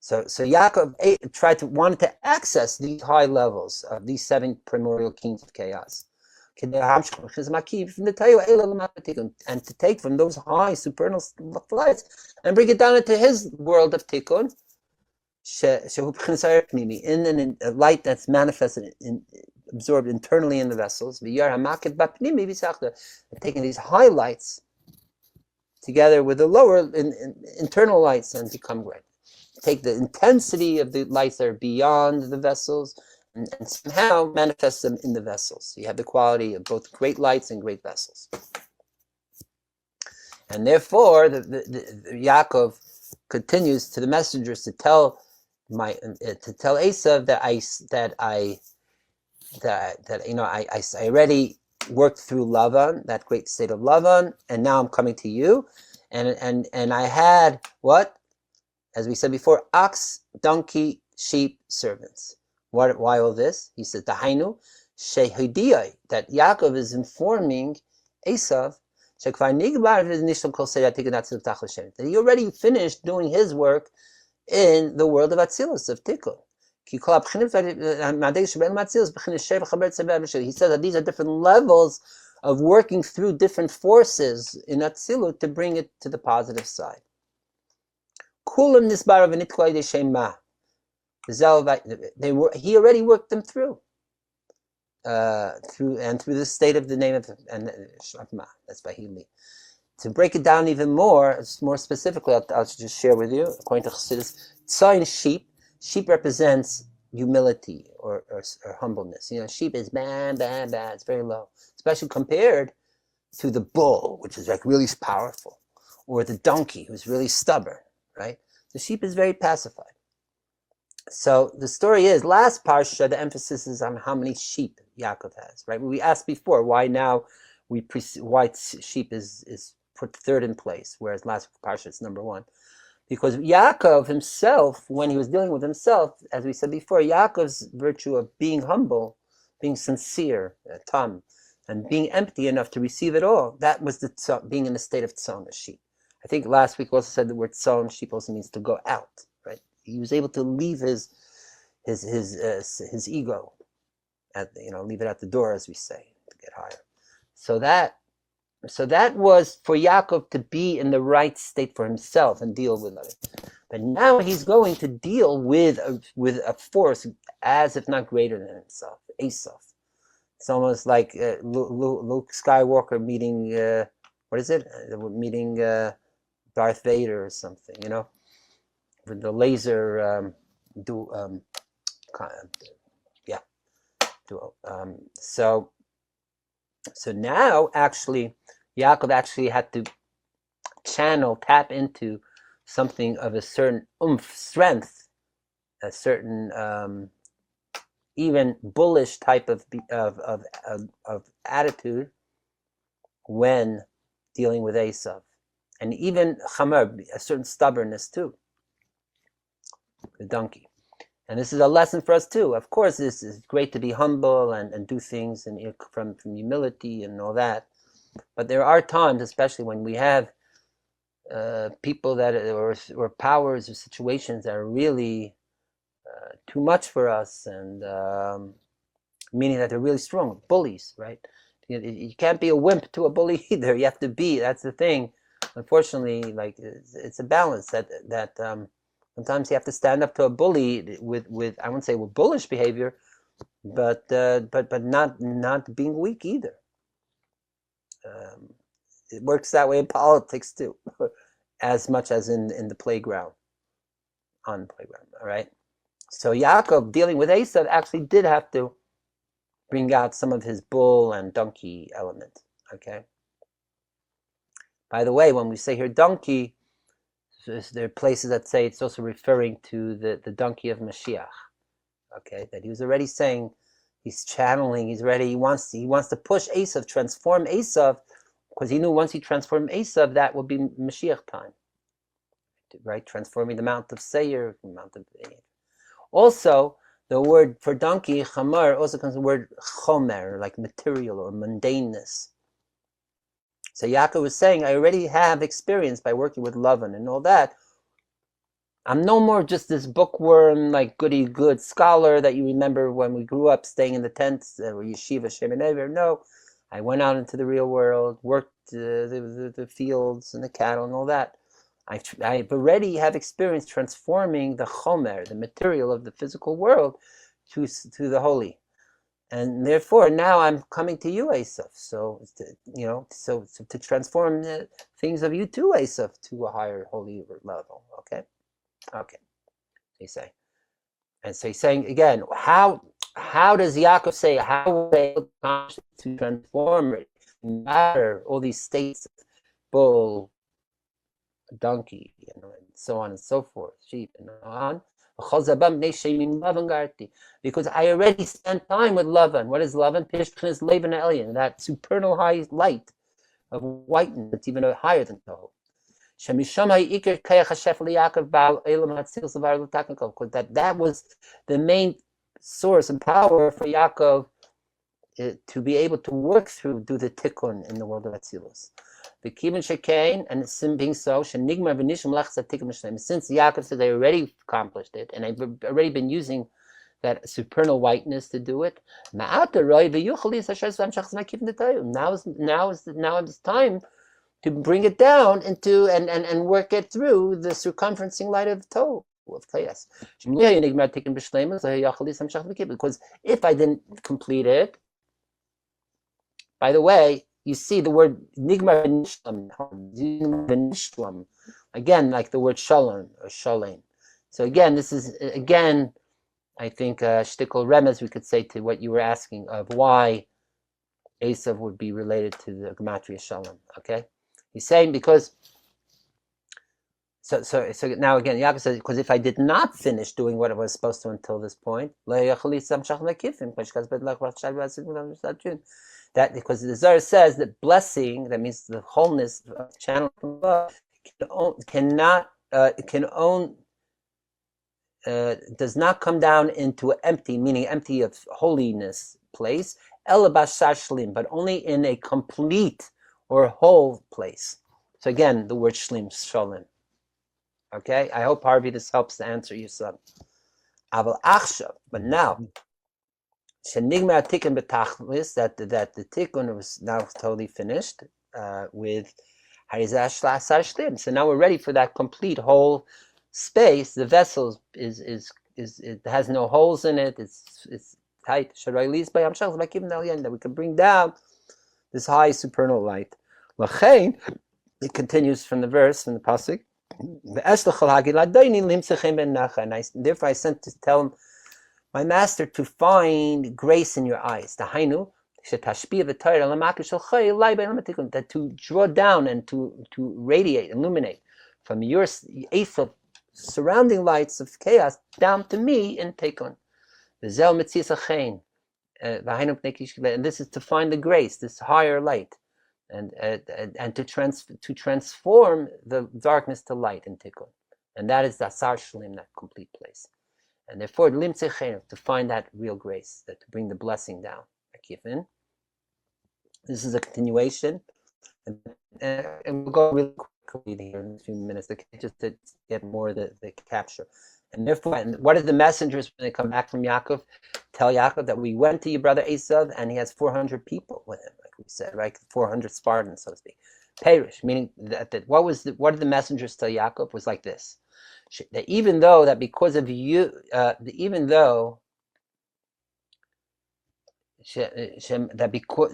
So Yaakov wanted to access these high levels of these 7 primordial kings of chaos, and to take from those high supernal flights and bring it down into his world of Tikkun. In a light that's manifested, absorbed internally in the vessels, taking these high lights together with the lower internal lights and become great. Take the intensity of the lights that are beyond the vessels and somehow manifest them in the vessels. So you have the quality of both great lights and great vessels. And therefore, the Yaakov continues to the messengers to tell Esav that I already worked through Lavan, that great state of Lavan, and now I'm coming to you, and I had what, as we said before, ox, donkey, sheep, servants. Why all this? He said Tahainu Shehidiyai, that Yaakov is informing Esav that he already finished doing his work in the world of Atzilus, of Tikkun. He said that these are different levels of working through different forces in Atzilut to bring it to the positive side. He already worked them through the state of the name of and Shema. That's by Hili. To break it down even more specifically, I'll just share with you. According to Chassidus, tzayin, sheep represents humility or humbleness. Sheep is bad. It's very low, especially compared to the bull, which is like really powerful, or the donkey, who's really stubborn. Right? The sheep is very pacified. So the story is, last parsha, the emphasis is on how many sheep Yaakov has. Right? We asked before why now why sheep is put third in place, whereas last parsha it's number 1. Because Yaakov himself, when he was dealing with himself, as we said before, Yaakov's virtue of being humble, being sincere, tam, and being empty enough to receive it all, that was being in a state of tzon, a sheep. I think last week we also said the word tzon, sheep also means to go out, right? He was able to leave his ego, leave it at the door, as we say, to get higher. So that was for Yaakov to be in the right state for himself and deal with it. But now he's going to deal with a force as if not greater than himself, Esav. It's almost like Luke Skywalker meeting what is it? Meeting Darth Vader or something, with the laser duo. So now actually, Yaakov actually had to tap into something of a certain strength, a certain even bullish type of attitude when dealing with Esav, and even Chamar, a certain stubbornness too, the donkey. And this is a lesson for us too. Of course, this is great to be humble and do things and from humility and all that. But there are times, especially when we have people that or powers or situations that are really too much for us, and meaning that they're really strong, bullies, right? You can't be a wimp to a bully either. You have to be. That's the thing. Unfortunately, like it's a balance that sometimes you have to stand up to a bully with I wouldn't say with bullish behavior, but not being weak either. It works that way in politics too, as much as in the playground, on the playground. All right. So Yaakov, dealing with Esav, actually did have to bring out some of his bull and donkey element. Okay. By the way, when we say here donkey, there are places that say it's also referring to the donkey of Mashiach. Okay, that he was already saying, he's channeling, he's ready, he wants to push Esav, transform Esav, because he knew once he transformed Esav, that would be Mashiach time. Right? Transforming the Mount of Seir, the Mount of... Also, the word for donkey, chamar, also comes from the word chomer, like material or mundaneness. So Yaakov was saying, I already have experience by working with Lavan and all that. I'm no more just this bookworm, like goody-good scholar that you remember when we grew up staying in the tents or yeshiva, Shemin Ever. No, I went out into the real world, worked the fields and the cattle and all that. I already have experience transforming the chomer, the material of the physical world, to the holy, and therefore now I'm coming to you, Esav. So to transform the things of you too, Esav, to a higher holy level. Okay. They say, and so he's saying again, how does Yaakov say how are they able to transform it, matter all these states, bull, donkey, and so on and so forth, sheep and on. Because I already spent time with Lavan. What is Lavan? Pishknes Lavan Elion, that supernal high light of whiteness that's even higher than Toho. Because that was the main source and power for Yaakov to be able to work through, do the tikkun in the world of Atzilus. The Kivin Shekain, and it's being so, since Yaakov said they already accomplished it, and I've already been using that supernal whiteness to do it. Now it's time to bring it down into and work it through the circumferencing light of Tov, of Tayas. Because if I didn't complete it, by the way, you see the word nigmar v'nishlam, again, like the word shalom or shalem. So again, this is I think shtickle remez, we could say, to what you were asking of why Esav would be related to the gematria shalom. Okay, he's saying because. So now again, Yaakov says, because if I did not finish doing what I was supposed to until this point, that because the Zohar says that blessing, that means the wholeness of the channel from above, does not come down into an empty, meaning empty of holiness place, but only in a complete or whole place. So again, the word shlim, shalom. Okay, I hope Harvey this helps to answer you some. But now, Shenigma Tikkun B'Tachlis, that the Tikkun was now totally finished with Harizash Sar Shlim. So now we're ready for that complete whole space. The vessel it has no holes in it. It tight. That we can bring down this high supernal light. It continues from the verse, from the pasuk. And therefore I sent to tell him, my master, to find grace in your eyes. That to draw down and to radiate, illuminate from your Esav surrounding lights of chaos down to me in Tekon. And this is to find the grace, this higher light, and to transform the darkness to light in Tikkun. And that is the Asar Shalim, that complete place. And therefore, to find that real grace, that to bring the blessing down. This is a continuation, and we'll go really quickly here in a few minutes, just to get more of the capture. And therefore, what did the messengers, when they come back from Yaakov, tell Yaakov? That we went to your brother Esav, and he has 400 people with him, like we said, right? 400 Spartans, so to speak. Perish, meaning that what did the messengers tell Yaakov? Was like this: that even though that because of you, even though that because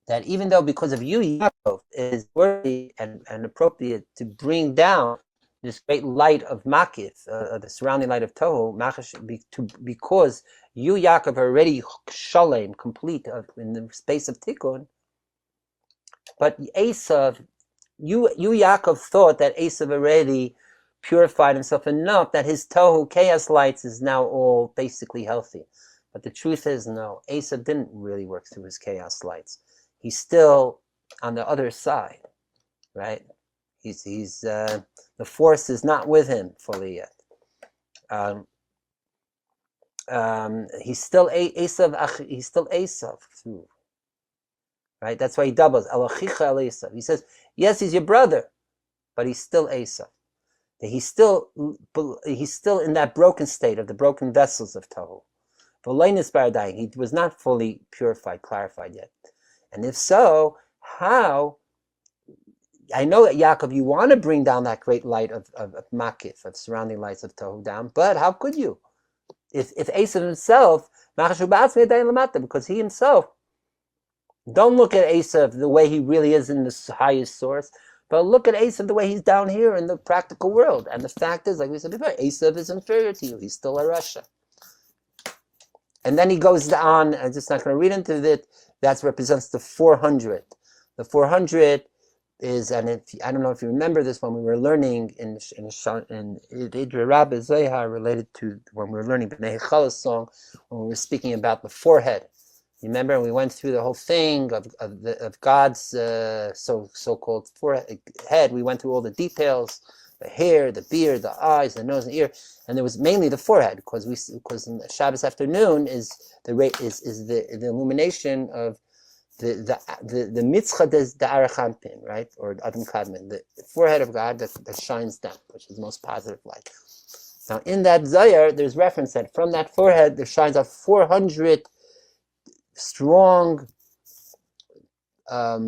that even though because of you, Yaakov, it is worthy and appropriate to bring down this great light of Makif, the surrounding light of Tohu, because you, Yaakov, are already shalem, complete in the space of Tikkun. But Esav, you Yaakov, thought that Esav already purified himself enough that his Tohu, chaos lights, is now all basically healthy. But the truth is, no, Esav didn't really work through his chaos lights. He's still on the other side, right? He's the force is not with him fully yet. He's still Esav. He's still Esav too, right? That's why he doubles Elochicha El Esav. He says, yes, he's your brother, but he's still Esav. He's still in that broken state of the broken vessels of Tohu. He was not fully purified, clarified yet. And if so, how? I know that Yaakov, you want to bring down that great light of Makif, of surrounding lights of Tohu down, but how could you? If Esav himself, because he himself, don't look at Esav the way he really is in the highest source, but look at Esav the way he's down here in the practical world. And the fact is, like we said before, Esav is inferior to you. He's still a Rasha. And then he goes on, I'm just not going to read into it. That represents the 400. The 400 is, and I don't know if you remember this when we were learning in Idri Rabbi Zohar, related to when we were learning B'nai Chalas song, when we were speaking about the forehead. You remember, we went through the whole thing of God's so-called forehead. We went through all the details, the hair, the beard, the eyes, the nose, and the ear, and there was mainly the forehead, because in Shabbos afternoon is the illumination of the mitzchah des the Arachampin, right, or Adam Kadmon, the forehead of God that shines down, which is the most positive light. Now, in that Zohar, there's reference that from that forehead there shines out 400 strong, either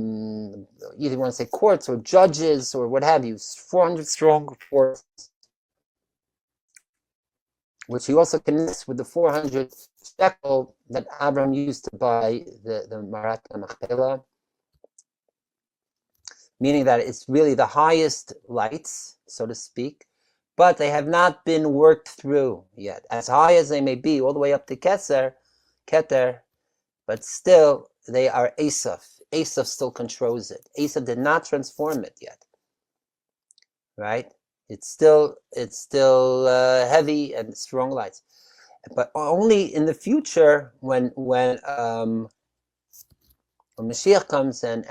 you want to say courts or judges or what have you, 400 strong forces, which he also connects with the 400 shekel that Abraham used to buy the Marat Machpelah, meaning that it's really the highest lights, so to speak, but they have not been worked through yet, as high as they may be, all the way up to Keter, but still they are Esav. Esav still controls it. Esav did not transform it yet, right? It's still heavy and strong lights, but only in the future when Mashiach comes and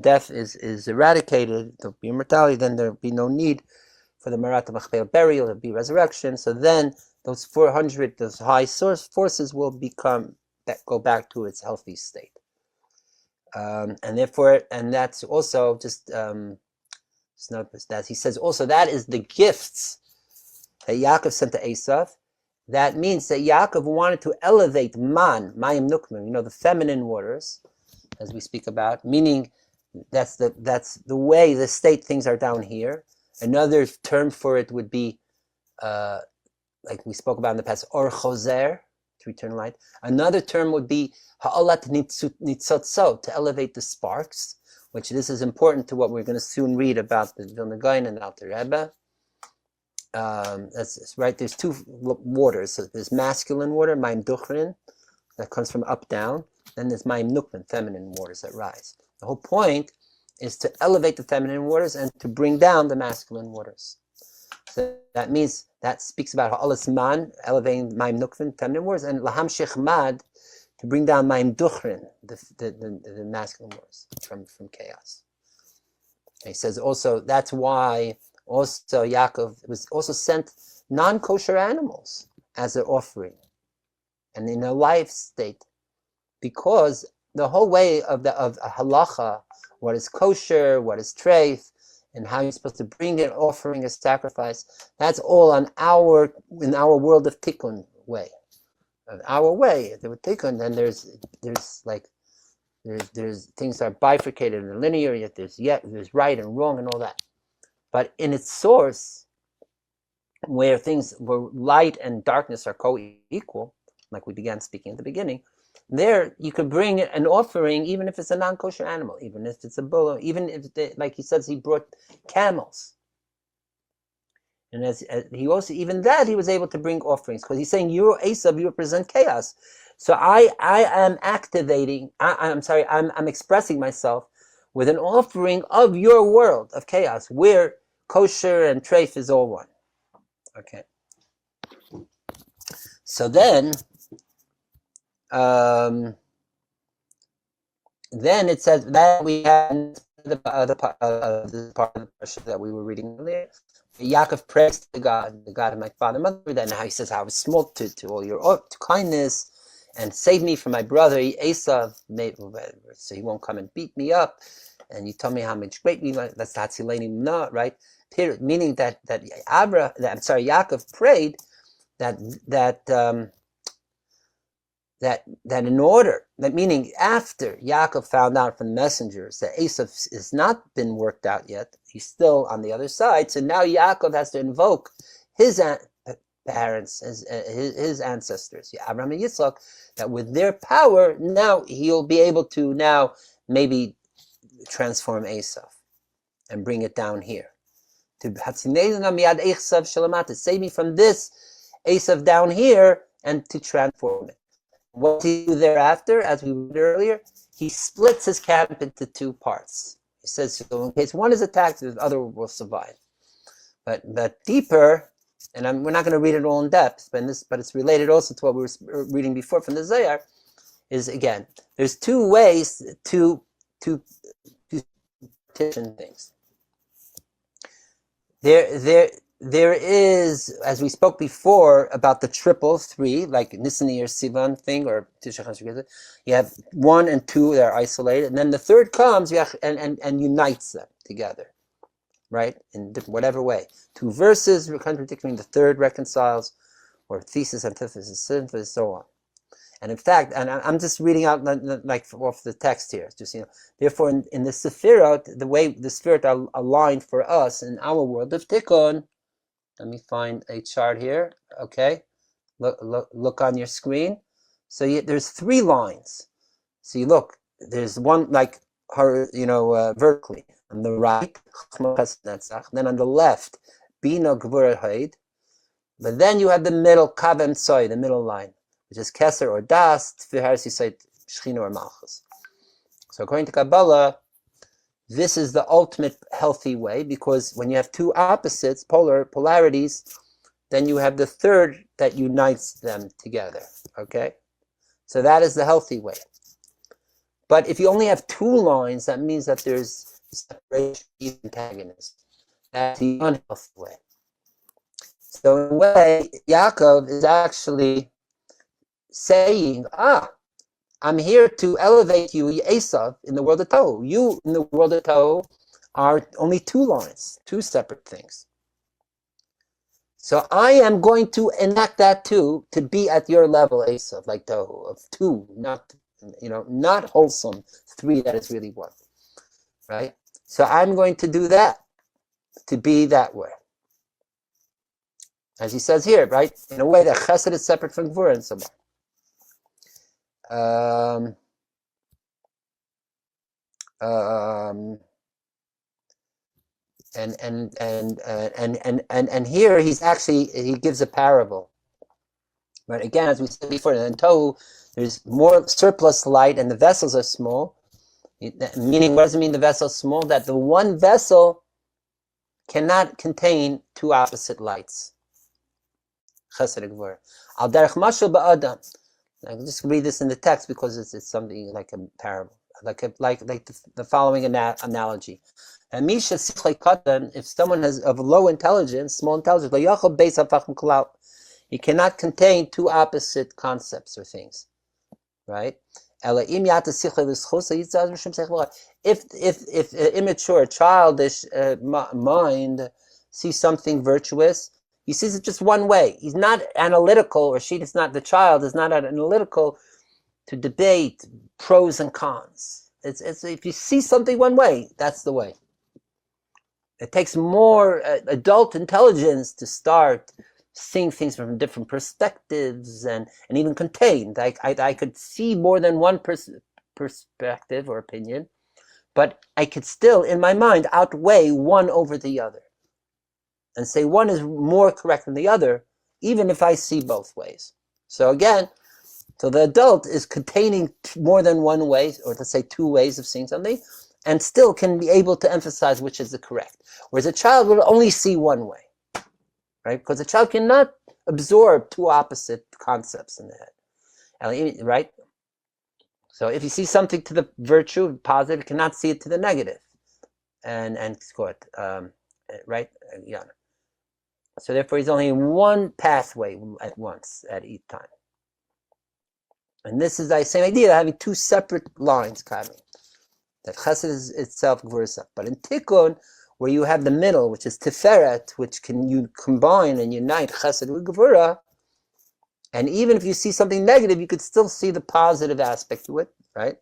death is eradicated, there'll be immortality. Then there'll be no need for the Marat Machpelah burial. There'll be resurrection. So then those 400, those high source forces will go back to its healthy state, and therefore, and that's also just notice that he says also that is the gifts that Yaakov sent to Esav. That means that Yaakov wanted to elevate mayim nukmim, the feminine waters, as we speak about, meaning that's the way the state things are down here, Another term for it would be, like we spoke about in the past, or choser, to return light. Another term would be ha'olat nitzotzo, to elevate the sparks, which this is important to what we're going to soon read about the Vilna Gaon and Alter Rebbe. That's right. There's two waters. So there's masculine water, Maim Duchrin, that comes from up down. Then there's Maim Nukman, feminine waters that rise. The whole point is to elevate the feminine waters and to bring down the masculine waters. So that means that speaks about Ha'alas Man, elevating Maim Nukman, feminine waters, and Laham Shechmad, to bring down Maim Duchrin, the masculine waters from chaos. And he says also that's why also Yaakov was also sent non-kosher animals as an offering and in a life state, because the whole way of halacha, what is kosher, what is treif, and how you're supposed to bring an offering, a sacrifice, that's all in our world of tikkun way. Our way, the tikkun, and there's things that are bifurcated and linear, yet there's right and wrong and all that. But in its source, where light and darkness are co-equal, like we began speaking at the beginning, there you could bring an offering, even if it's a non-kosher animal, even if it's a bull, even if, like he says, he brought camels. And as he also, even that, he was able to bring offerings, because he's saying, you, Esav, you represent chaos. So I am activating, I'm expressing myself with an offering of your world of chaos, where kosher and treif is all one. Okay. So then it says that we have the part of the parsha that we were reading earlier. Yaakov prays to God, the God of my father and mother. Then how he says, I was small to all your kindness, and save me from my brother Esav, so he won't come and beat me up. And you tell me how much great we like. That's Hatzileni Mna, right? Meaning that Yaakov prayed that in order, that meaning after Yaakov found out from the messengers that Esav has not been worked out yet, he's still on the other side. So now Yaakov has to invoke his parents, his ancestors, Abraham and Yitzchak, that with their power, now he'll be able to now maybe transform Esav and bring it down here. To save me from this Esav down here and to transform it. What does he do thereafter? As we read earlier, he splits his camp into two parts. He says, so in case one is attacked, the other will survive. But deeper, and we're not going to read it all in depth, but it's related also to what we were reading before from the Zohar, is again, there's two ways to petition things. There is, as we spoke before, about the triple three, like Nisan or Sivan thing, or Tisha Chashon. You have 1 and 2 that are isolated, and then the third comes and unites them together, right? In whatever way. 2 verses contradicting, the third reconciles, or thesis, antithesis, synthesis, so on. And in fact, and I'm just reading out like off the text here, just therefore in the Sefirot, the way the Sefirot are aligned for us in our world of Tikkun. Let me find a chart here. Okay, look on your screen. So there's 3 lines. So you look. There's one like vertically on the right, then on the left, Bina Gvura Haid. But then you have the middle Kavem Tsoy, the middle line, which is Keser or Das, Tfiharis Yisait Shechina or Malchus. So according to Kabbalah, this is the ultimate healthy way, because when you have 2 opposites, polarities, then you have the third that unites them together. Okay? So that is the healthy way. But if you only have 2 lines, that means that there's separation, antagonism. That's the unhealthy way. So in a way, Yaakov is actually saying, I'm here to elevate you, Esav, in the world of Tohu. You, in the world of Tohu, are only 2 lines, 2 separate things. So I am going to enact that too, to be at your level, Esav, like Tohu, of 2, not wholesome 3 that is really 1, right? So I'm going to do that, to be that way. As he says here, right? In a way that chesed is separate from gvura and so on. And here he gives a parable. Right? Again, as we said before, in Tohu, there's more surplus light and the vessels are small. Meaning, what does it mean the vessel is small? That the one vessel cannot contain two opposite lights. Chesed and Gvura. Al derech mashal ba'adam. I can just read this in the text because it's something like a parable, like the following analogy. And misha sichlei katan, if someone has of low intelligence, small intelligence, lo yachol beis hafachim klal, he cannot contain two opposite concepts or things, right? If immature, childish mind sees something virtuous, he sees it just one way. He's not analytical, or the child is not analytical to debate pros and cons. It's if you see something one way, that's the way. It takes more adult intelligence to start seeing things from different perspectives and even contained. I could see more than one perspective or opinion, but I could still, in my mind, outweigh one over the other and say one is more correct than the other, even if I see both ways. So again, the adult is containing more than one way, or let's say two ways of seeing something, and still can be able to emphasize which is the correct. Whereas a child will only see one way. Right? Because a child cannot absorb two opposite concepts in the head. Right? So if you see something to the virtue, positive, you cannot see it to the negative. And score it. Right? Yeah. So therefore he's only in one pathway at once, at each time. And this is the same idea of having two separate lines coming. That chesed is itself, gvura itself. But in tikkun, where you have the middle, which is tiferet, which you combine and unite chesed with gvura, and even if you see something negative, you could still see the positive aspect to it, right?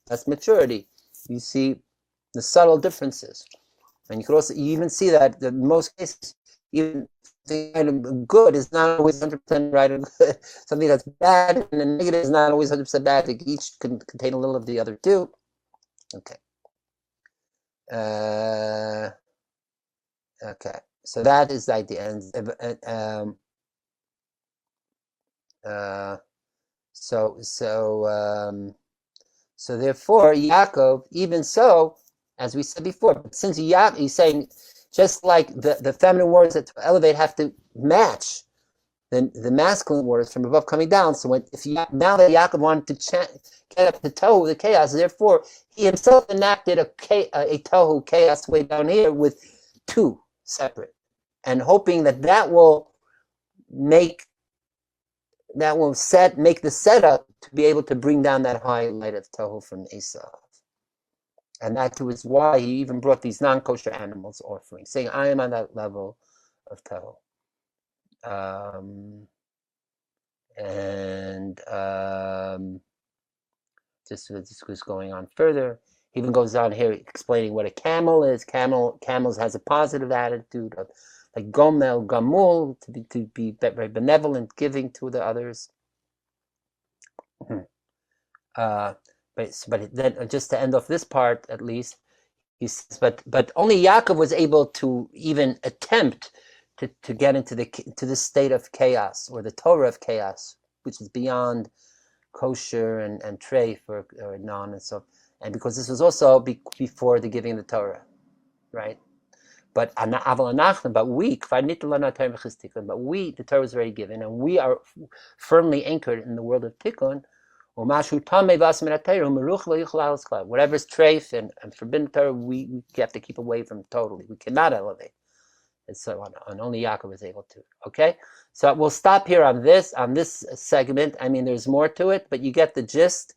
That's maturity. You see the subtle differences. And you even see that in most cases, even something good is not always 100% right or good. Something that's bad and the negative is not always 100% bad. They each can contain a little of the other too. Okay. Okay. So that is the idea. So therefore, Yaakov, even so, as we said before, but since Yaakov, he's saying, just like the feminine words that to elevate have to match the masculine words from above coming down. So now that Yaakov wanted to get up to tohu, the chaos, therefore he himself enacted a tohu, chaos way down here with two separate, and hoping that will make the setup to be able to bring down that high light of tohu from Esau. And that too is why he even brought these non-kosher animals offering, saying, I am on that level of tohu. This was going on further. He even goes on here explaining what a camel is. Camels has a positive attitude of like gomel, gamul, to be very benevolent, giving to the others. But then, just to end off this part, at least, he says, but only Yaakov was able to even attempt to get into the state of chaos, or the Torah of chaos, which is beyond kosher and treif or non and so, and because this was also before the giving of the Torah, right? But we, the Torah was already given, and we are firmly anchored in the world of tikkun. Whatever is treif and forbidden Torah, we have to keep away from totally. We cannot elevate. And so on, and only Yaakov is able to. Okay, so we'll stop here on this segment. I mean, there's more to it, but you get the gist,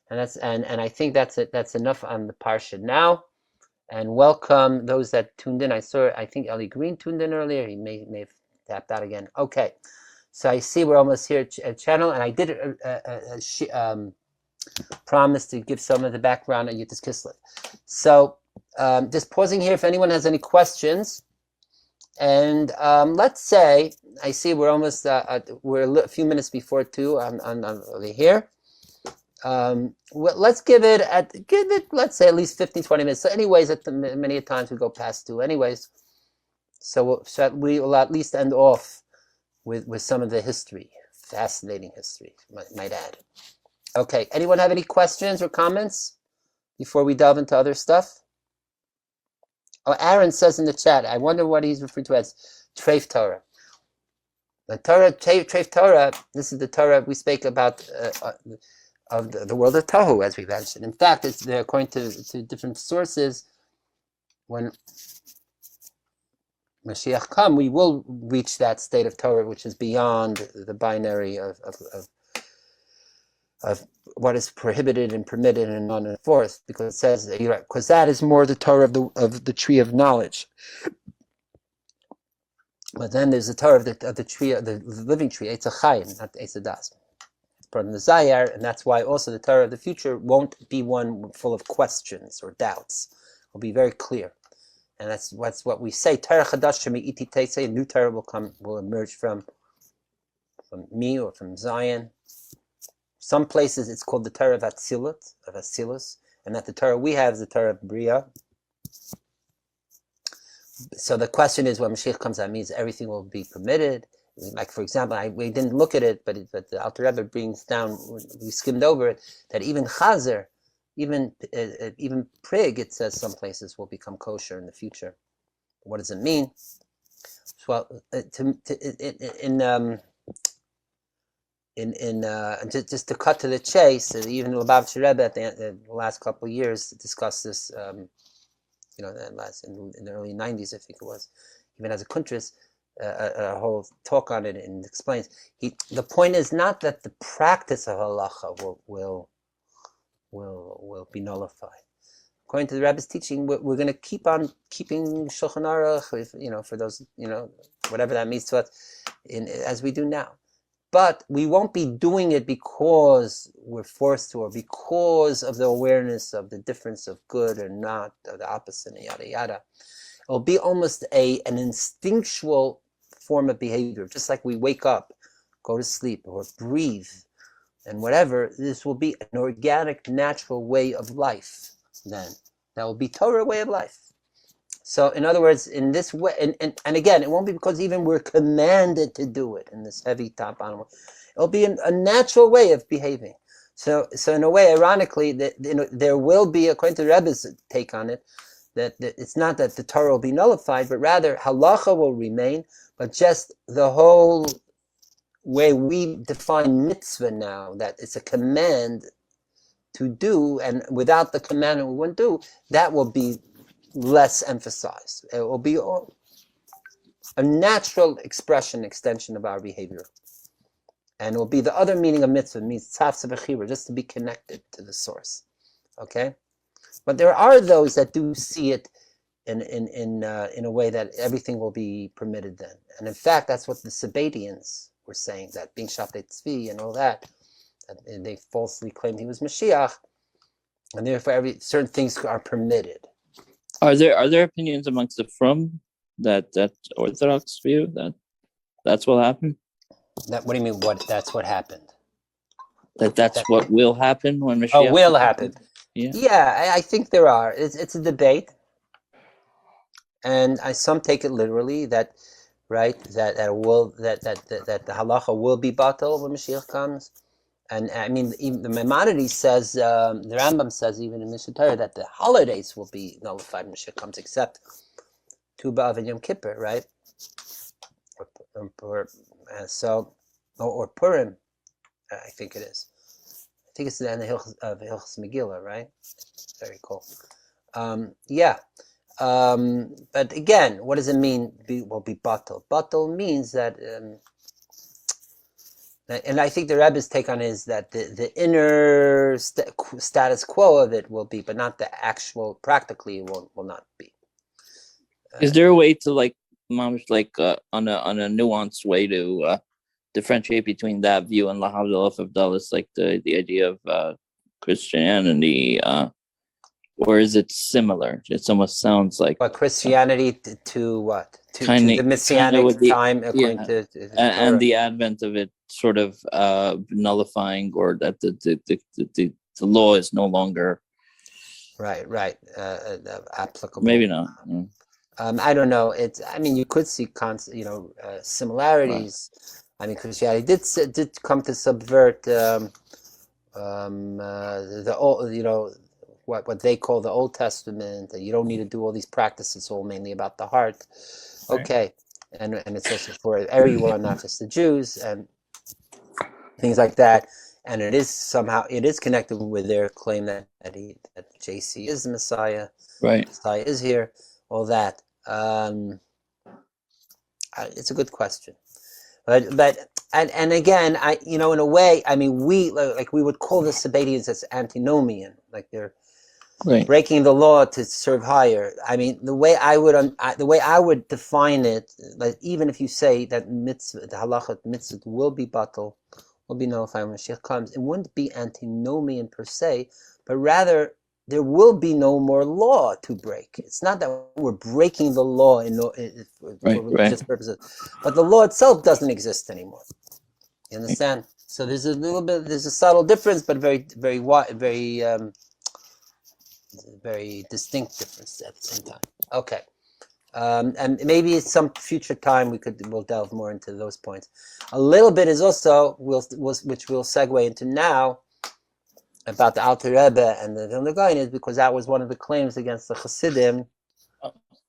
and I think that's it. That's enough on the parsha now. And welcome those that tuned in. I think Eli Green tuned in earlier. He may have tapped out again. Okay, so I see we're almost here at channel, and I did promise to give some of the background on Yutas Kislev. So just pausing here if anyone has any questions. And let's say, I see we're almost, we're a few minutes before 2 on over here. Let's give it, let's say at least 15, 20 minutes. So anyways, many times we go past 2 anyways. So we will at least end off with some of the history, fascinating history, might add. Okay, anyone have any questions or comments before we delve into other stuff? Oh, Aaron says in the chat, I wonder what he's referring to as Treif Torah. The Torah, Treif Torah, this is the Torah we speak about of the world of Tohu, as we mentioned. In fact, it's according to different sources, when Mashiach come, we will reach that state of Torah, which is beyond the binary of what is prohibited and permitted and on and forth, because it says, because that is more the Torah of the tree of knowledge. But then there's the Torah of the tree, of the living tree, Eitz HaChaim, not Eitz HaDas. It's part of the Zayar, and that's why also the Torah of the future won't be one full of questions or doubts. It will be very clear. And that's what we say. Torah Chadash Shemi'iti Teisei, a new Torah will emerge from me or from Zion. Some places it's called the Torah of Atzilus, and that the Torah we have is the Torah of Bria. So the question is, when Mashiach comes, that means everything will be permitted. Like, for example, we didn't look at it, but the Alter Rebbe brings down, we skimmed over it, that even Chazer, even prig, it says some places will become kosher in the future. What does it mean? Well, just to cut to the chase, even Lubavitcher Rebbe at the last couple of years discussed this. In the early 90s, I think it was, even as a kuntris, a whole talk on it, and explains. The point is not that the practice of halacha will be nullified. According to the Rebbe's teaching, we're going to keep on keeping Shulchan Aruch, for those, whatever that means to us, as we do now. But we won't be doing it because we're forced to, or because of the awareness of the difference of good or not, or the opposite, and yada yada. It'll be almost an instinctual form of behavior, just like we wake up, go to sleep, or breathe, and whatever. This will be an organic, natural way of life. Then that will be Torah way of life. So, in other words, in this way, and again, it won't be because even we're commanded to do it in this heavy top animal. It'll be a natural way of behaving. So in a way, ironically, there will be, according to the Rebbe's take on it, that it's not that the Torah will be nullified, but rather halacha will remain, but just the whole way we define mitzvah now, that it's a command to do, and without the command we wouldn't do, that will be less emphasized. It will be a natural extension of our behavior. And it will be the other meaning of mitzvah, means tzavsa v'chira, just to be connected to the source. Okay? But there are those that do see it in a way that everything will be permitted then. And in fact, that's what the Sabbatians were saying, that being Shabbat Tzvi and all that they falsely claimed he was Mashiach, and therefore certain things are permitted. Are there opinions amongst the Frum that Orthodox view that's what happened? What do you mean? That's what happened? That's what will happen when Mashiach? Oh, will happen. Yeah, I think there are. It's a debate, and some take it literally that the halacha will be batal when Mashiach comes. And I mean, even the Maimonides says, the Rambam says, even in Mishnah Torah, that the holidays will be nullified when Mashiach comes, except Tu B'Av and Yom Kippur, right? Or Purim, I think it is. I think it's the end of Hilchos Megillah, right? Very cool. But again, what does it mean? Will be batal. Batal means that. And I think the Rebbe's take on it is that the inner status quo of it will be, but not the actual, practically will not be. Is there a way to on a nuanced way to differentiate between that view and Lahavdil of Abdullah, like the idea of Christianity or is it similar? It almost sounds like But Christianity to what? To Kinda- the Messianic with the- time according yeah. to and the advent of it sort of nullifying, or that the law is no longer right applicable. maybe not. I don't know. I mean, you could see similarities. Right. I mean, Christianity did come to subvert the old, what they call the Old Testament. You don't need to do all these practices. It's all mainly about the heart. Okay, and it's also for everyone, not just the Jews and things like that. And it is connected with their claim that JC is the Messiah. Right. Messiah is here. All that. It's a good question, but again, in a way, I mean, we would call the Sabbatians as antinomian, like they're breaking the law to serve higher. I mean, the way I would define it, like even if you say that the halachat mitzvah will be batal, will be nullified when Mashiach comes, it wouldn't be antinomian per se, but rather there will be no more law to break. It's not that we're breaking the law for religious purposes, but the law itself doesn't exist anymore. You understand? So there's a subtle difference, but very, very wide, very distinct difference at the same time. Okay, and maybe at some future time we'll delve more into those points. A little bit is also which we'll segue into now, about the Alter Rebbe and the Vilna Gaon, is because that was one of the claims against the Chasidim,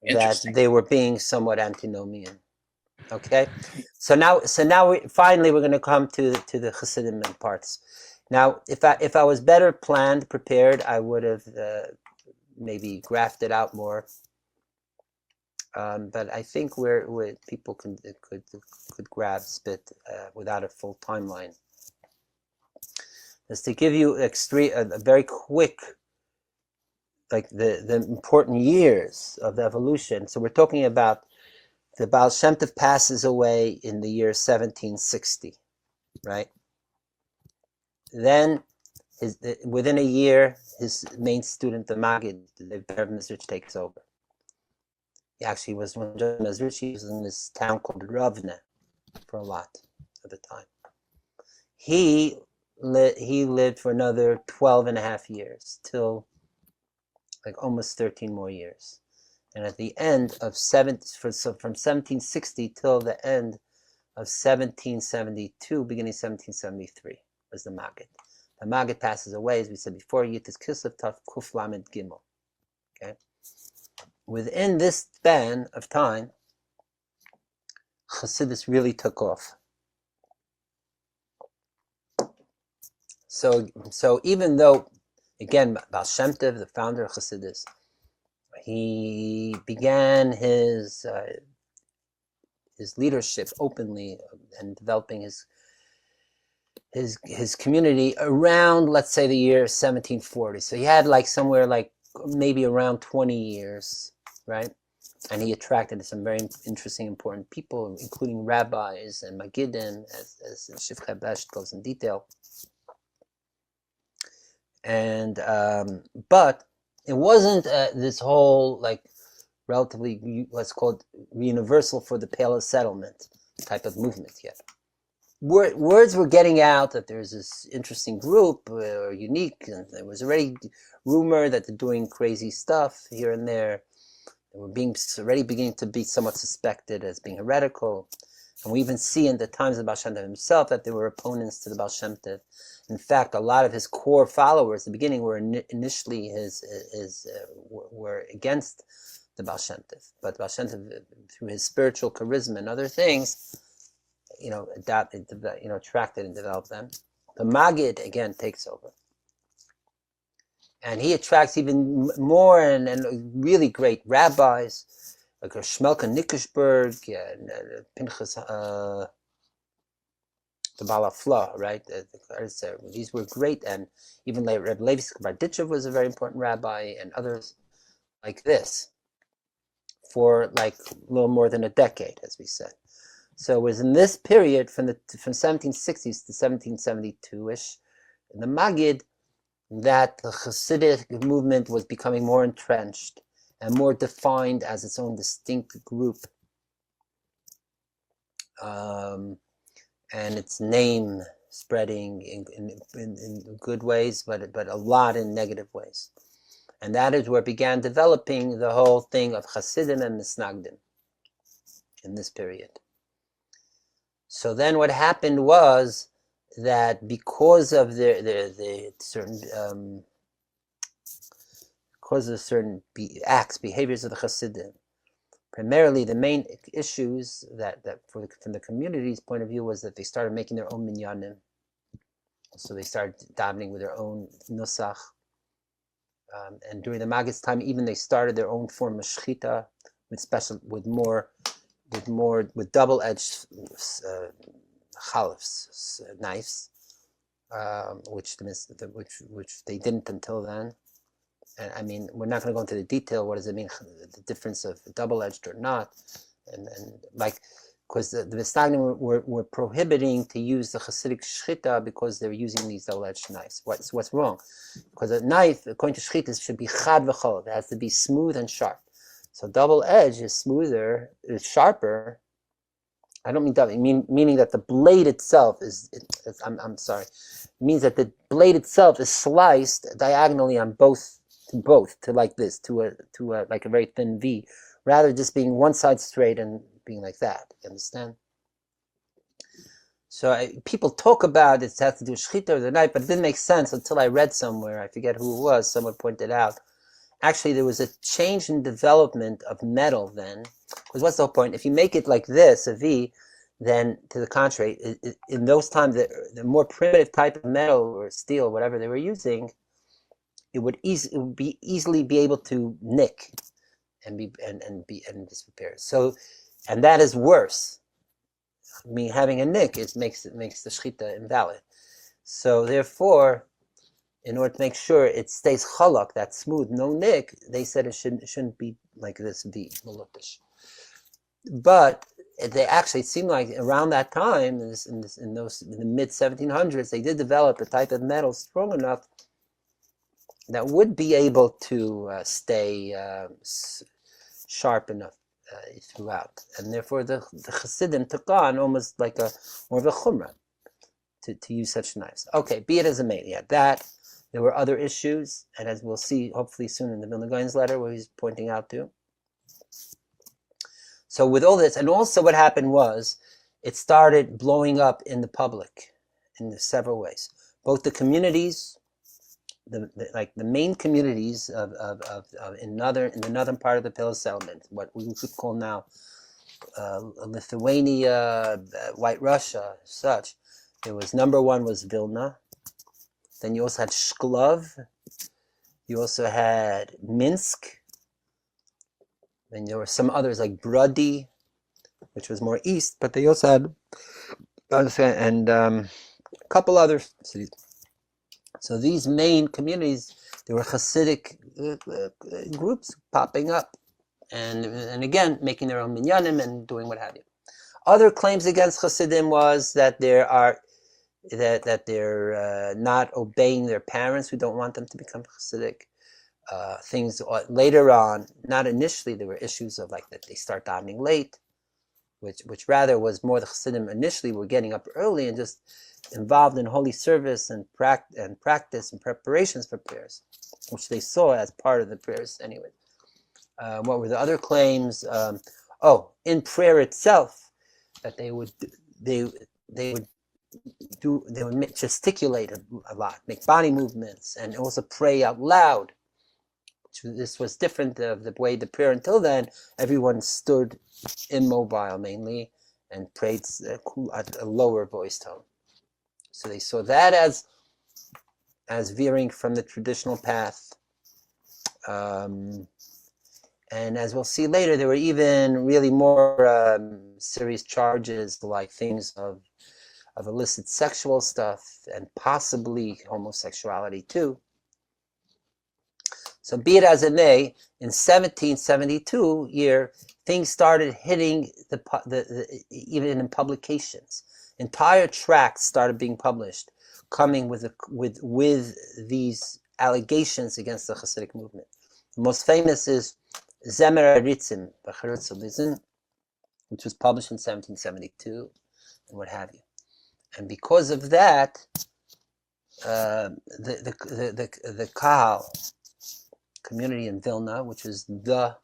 that they were being somewhat antinomian. Okay, so now finally we're going to come to the Chasidim parts. Now, if I was better prepared, I would have maybe grafted out more. But I think where people could grasp it without a full timeline. Is to give you a very quick, like the important years of the evolution. So we're talking about the Baal Shem Tov passes away in the year 1760, right? Then within a year, his main student, the Maggid, the Ber Mezrich, takes over. He actually was when Mezrich, he was in this town called Ravne for a lot of the time. He lived for another 12 and a half years, till like almost 13 more years. And at the end of from 1760 till the end of 1772, beginning 1773, was the Maggid. The Maggid passes away, as we said before, Yitis Kislev Tav Kuf Lamed Gimel. Okay? Within this span of time, Chassidus really took off. So even though, again, Baal Shem Tov, the founder of Chassidus, he began his leadership openly and developing his community around, let's say, the year 1740. So he had somewhere maybe around 20 years, right? And he attracted some very interesting, important people, including rabbis and Magidim, as Shivchei Besh goes in detail. And but it wasn't this whole relatively, let's call it, universal for the Pale Settlement type of movement yet. Words were getting out that there's this interesting group or unique, and there was already rumor that they're doing crazy stuff here and there. They were already beginning to be somewhat suspected as being heretical. And we even see in the times of Baal Shem Tov himself that there were opponents to the Baal Shem Tov. In fact, a lot of his core followers at the beginning were initially were against the Baal Shem Tov. But Baal Shem Tov, through his spiritual charisma and other things, attracted and developed them. The Maggid again takes over, and he attracts even more and really great rabbis like Shmelka Nickersberg and Pinchas the Balafla, right? These were great, and even later Reb Levi Barditchev was a very important rabbi, and others like this for a little more than a decade, as we said. So it was in this period from 1760s to 1772-ish, the Maggid that the Hasidic movement was becoming more entrenched and more defined as its own distinct group, and its name spreading in good ways, but a lot in negative ways. And that is where began developing the whole thing of Chasidim and Misnagdim in this period. So then what happened was that because of the certain behaviors of the Chasidim, primarily the main issues that from the community's point of view was that they started making their own minyanim. So they started davening with their own nusach. And during the Maggid's time, even they started their own form of shechita with double-edged chalifs, knives, which they didn't until then. And I mean, we're not going to go into the detail. What does it mean? The difference of double-edged or not, and like, because the Misnagdim were prohibiting to use the Hasidic shechita because they were using these double-edged knives. What's wrong? Because a knife, according to shechita, should be chad v'chol. It has to be smooth and sharp. So double-edged is smoother, is sharper. I don't mean double, meaning that the blade itself I'm sorry. It means that the blade itself is sliced diagonally on both to like this, to a like a very thin V, rather than just being one side straight and being like that. You understand? So people talk about it has to do with shechita or the knife, but it didn't make sense until I read somewhere. I forget who it was. Someone pointed out. Actually, there was a change in development of metal then. Because what's the whole point? If you make it like this, a V, then to the contrary, in those times, the more primitive type of metal or steel, whatever they were using, it would easily be able to nick and disrepair. So, and that is worse. I mean, having a nick makes the shechita invalid. So therefore, in order to make sure it stays chalak, that smooth, no nick, they said it shouldn't be like this V, malutish. But it seemed like around that time, in the mid 1700s, they did develop a type of metal strong enough that would be able to stay sharp enough throughout, and therefore the Chasidim took on almost like more of a chumrah to use such knives. Okay, be it as it may, that. There were other issues, and as we'll see hopefully soon in the Vilna Gaon's letter, where he's pointing out to. So with all this, and also what happened was, it started blowing up in the public in several ways. Both the communities, the main communities in the northern part of the Pale settlement, what we could call now Lithuania, White Russia, such. There was number one was Vilna. Then you also had Shklov. You also had Minsk. Then there were some others like Brody, which was more east, but they also had, and a couple other cities. So these main communities, there were Hasidic groups popping up, and again making their own minyanim and doing what have you. Other claims against Hasidim was that that they're not obeying their parents. We don't want them to become Hasidic. Things later on, not initially, there were issues of like that they start davening late, which rather was more the Hasidim initially were getting up early and just involved in holy service and practice and preparations for prayers, which they saw as part of the prayers anyway. What were the other claims? In prayer itself, that they would gesticulate a lot, make body movements, and also pray out loud. This was different of the way the prayer until then. Everyone stood immobile mainly and prayed at a lower voice tone. So they saw that as veering from the traditional path. And as we'll see later, there were even really more serious charges, like things of illicit sexual stuff and possibly homosexuality too. So be it as it may, in 1772 year, things started hitting even in publications. Entire tracts started being published, coming with these allegations against the Hasidic movement. The most famous is Zemer Aritzim, which was published in 1772, and what have you. And because of that, the Kahal community in Vilna, which was the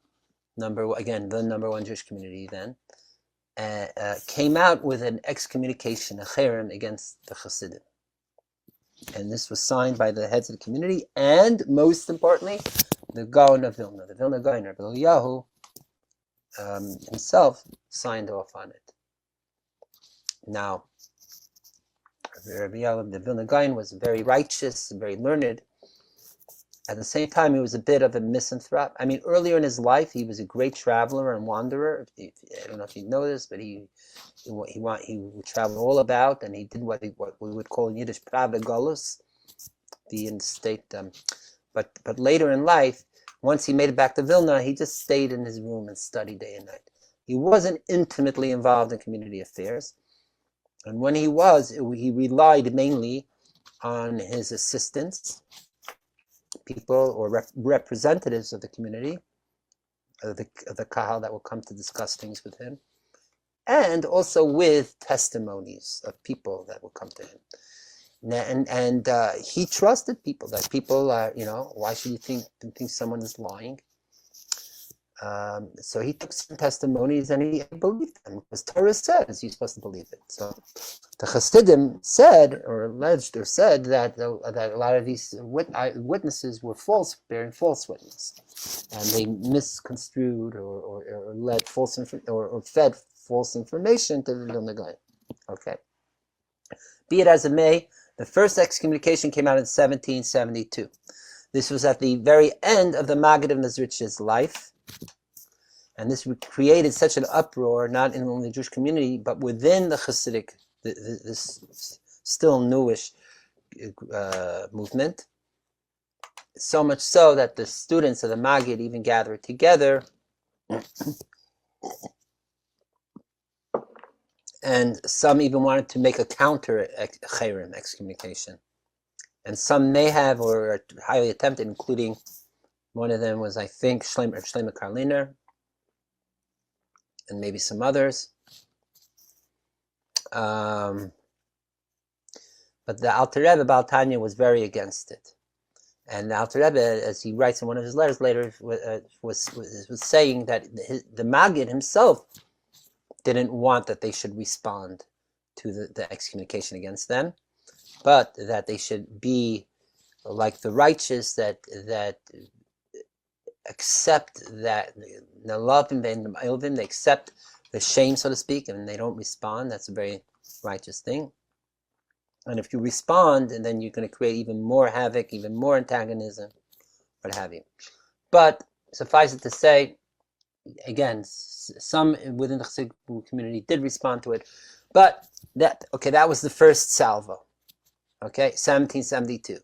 number one Jewish community then, came out with an excommunication, a cherem, against the Chasidim. And this was signed by the heads of the community, and most importantly, the Gaon of Vilna, the Vilna Gaon, Rabbi Eliyahu, himself signed off on it. Now, Rabbi Eliyahu, the Vilna Gaon, was very righteous and very learned. At the same time, he was a bit of a misanthrope. I mean, earlier in his life, he was a great traveler and wanderer. I don't know if you know this, but he would travel all about, and he did what we would call in Yiddish Pravda Golus, the in-state. But later in life, once he made it back to Vilna, he just stayed in his room and studied day and night. He wasn't intimately involved in community affairs, and when he was, he relied mainly on his assistants, people or representatives of the community, of the Kahal that will come to discuss things with him, and also with testimonies of people that will come to him. And he trusted people. That people are, why should you think someone is lying? So he took some testimonies and he believed them, because Torah says you're supposed to believe it. So the Chasidim said, or alleged, or said that a lot of these witnesses were false, bearing false witness, and they misconstrued or led false or fed false information to the Vilna Gaon. Okay. Be it as it may, the first excommunication came out in 1772. This was at the very end of the Maggid of Mezrich's life. And this created such an uproar, not in only the Jewish community, but within the Hasidic, this still newish movement. So much so that the students of the Maggid even gathered together and some even wanted to make a counter cherem, excommunication. And some may have or are highly attempted, including one of them was, I think, Shlomo Karliner, and maybe some others. But the Alter Rebbe Baal Tanya was very against it. And the Alter Rebbe, as he writes in one of his letters later, was saying that the Maggid himself didn't want that they should respond to the excommunication against them, but that they should be like the righteous that accept that they accept the shame, so to speak, and they don't respond. That's a very righteous thing. And if you respond, and then you're going to create even more havoc, even more antagonism, what have you. But suffice it to say, again, some within the Hasidic community did respond to it. But that was the first salvo. Okay, 1772.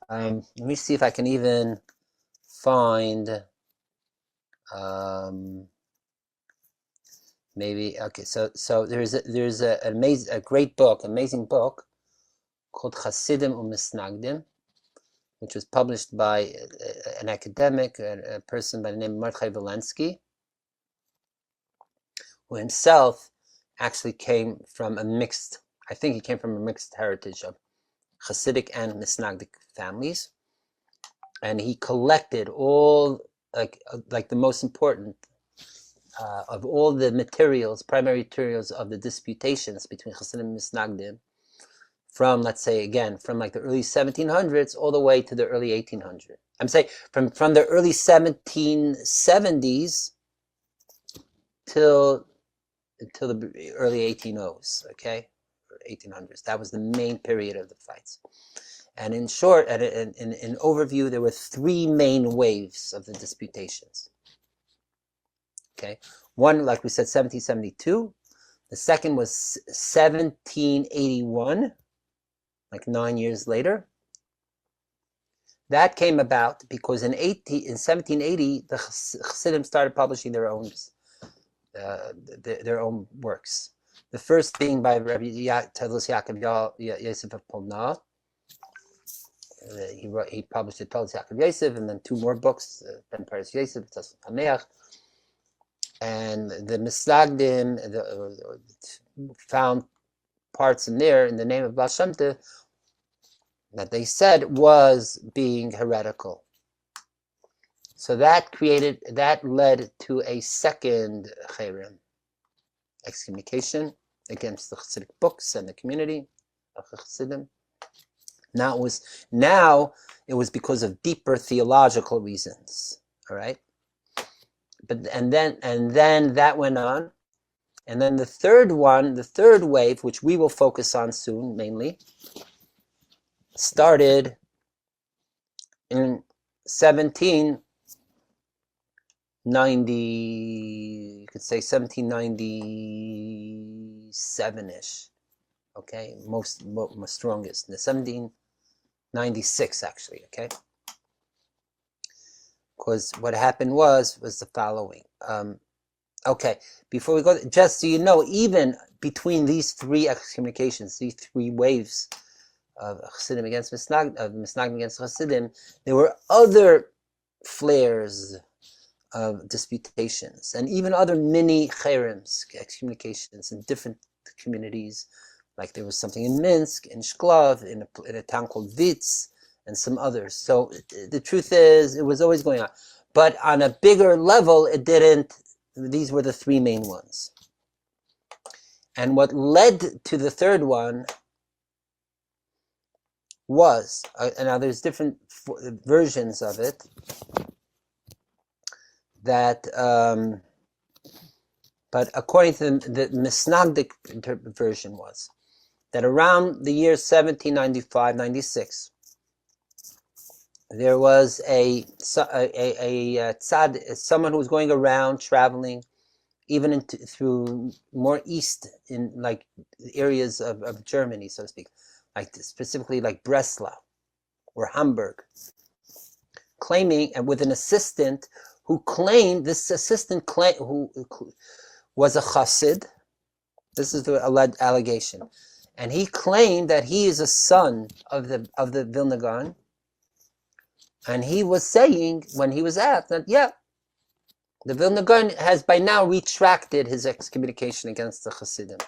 Let me see if I can even find maybe so there's a great book, amazing book called Chasidim Misnagdim, which was published by an academic, a person by the name of Motzoei Volensky, who himself actually came from a mixed heritage of Hasidic and Misnagdic families. And he collected all, like the most important of all the primary materials of the disputations between Chasidim and Misnagdim, from, let's say, again, from like the early 1700s all the way to the early 1800s. I'm saying from the early 1770s till the early 1800s, okay? 1800s. That was the main period of the fights. And in short, in overview, there were three main waves of the disputations. Okay, one, like we said, 1772. The second was 1781, like 9 years later. That came about because in 1780, the Chasidim started publishing their own works. The first being by Rabbi Tadlis Yaakov Yosef of Polna, he published the Told Yaakov Yosef, and then 2 more books, Ben Paris Yosef, Tzas Hameach, and the Misnagdim found parts in there in the name of Baal Shem Tov that they said was being heretical. So that led to a second cherem, excommunication against the Chassidic books and the community of Chassidim. Now it was because of deeper theological reasons. All right, and then that went on, and then the third wave, which we will focus on soon, mainly, started in 1790. You could say 1797-ish. Okay, most strongest. In the 1796, actually. Okay, because what happened was the following. Okay, before we go, just so you know, even between these 3 excommunications, these 3 waves of Chasidim against Misnagdim against Chasidim, there were other flares of disputations and even other mini cherems, excommunications in different communities. Like there was something in Minsk, in Shklov, in a town called Vitz, and some others. So the truth is, it was always going on. But on a bigger level, it didn't. These were the 3 main ones. And what led to the third one was, now there's different versions of it, that, but according to the Misnagdim version was, that around the year 1795-96, there was a tzad, someone who was going around traveling, even through more east in like areas of Germany, so to speak, like specifically like Breslau or Hamburg, claiming, and with an assistant who claimed, who was a chassid. This is the alleged allegation, and he claimed that he is a son of the Vilna Gaon. And he was saying, when he was asked, that the Vilna Gaon has by now retracted his excommunication against the Chasidim.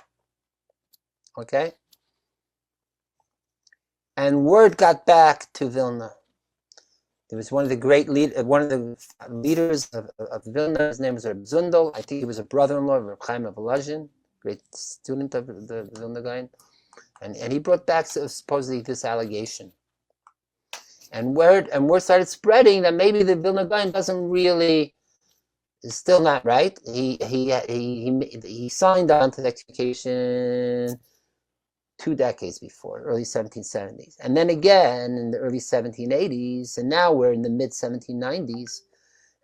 Okay? And word got back to Vilna. There was one of the leaders of Vilna. His name was Reb Zundel. I think he was a brother-in-law of Reb Chaim of Volozhin, great student of the Vilna Gaon. And he brought back supposedly this allegation. And word started spreading that maybe the Vilna Gaon is still not right. He signed on to the excommunication 2 decades before, early 1770s, and then again in the early 1780s, and now we're in the mid 1790s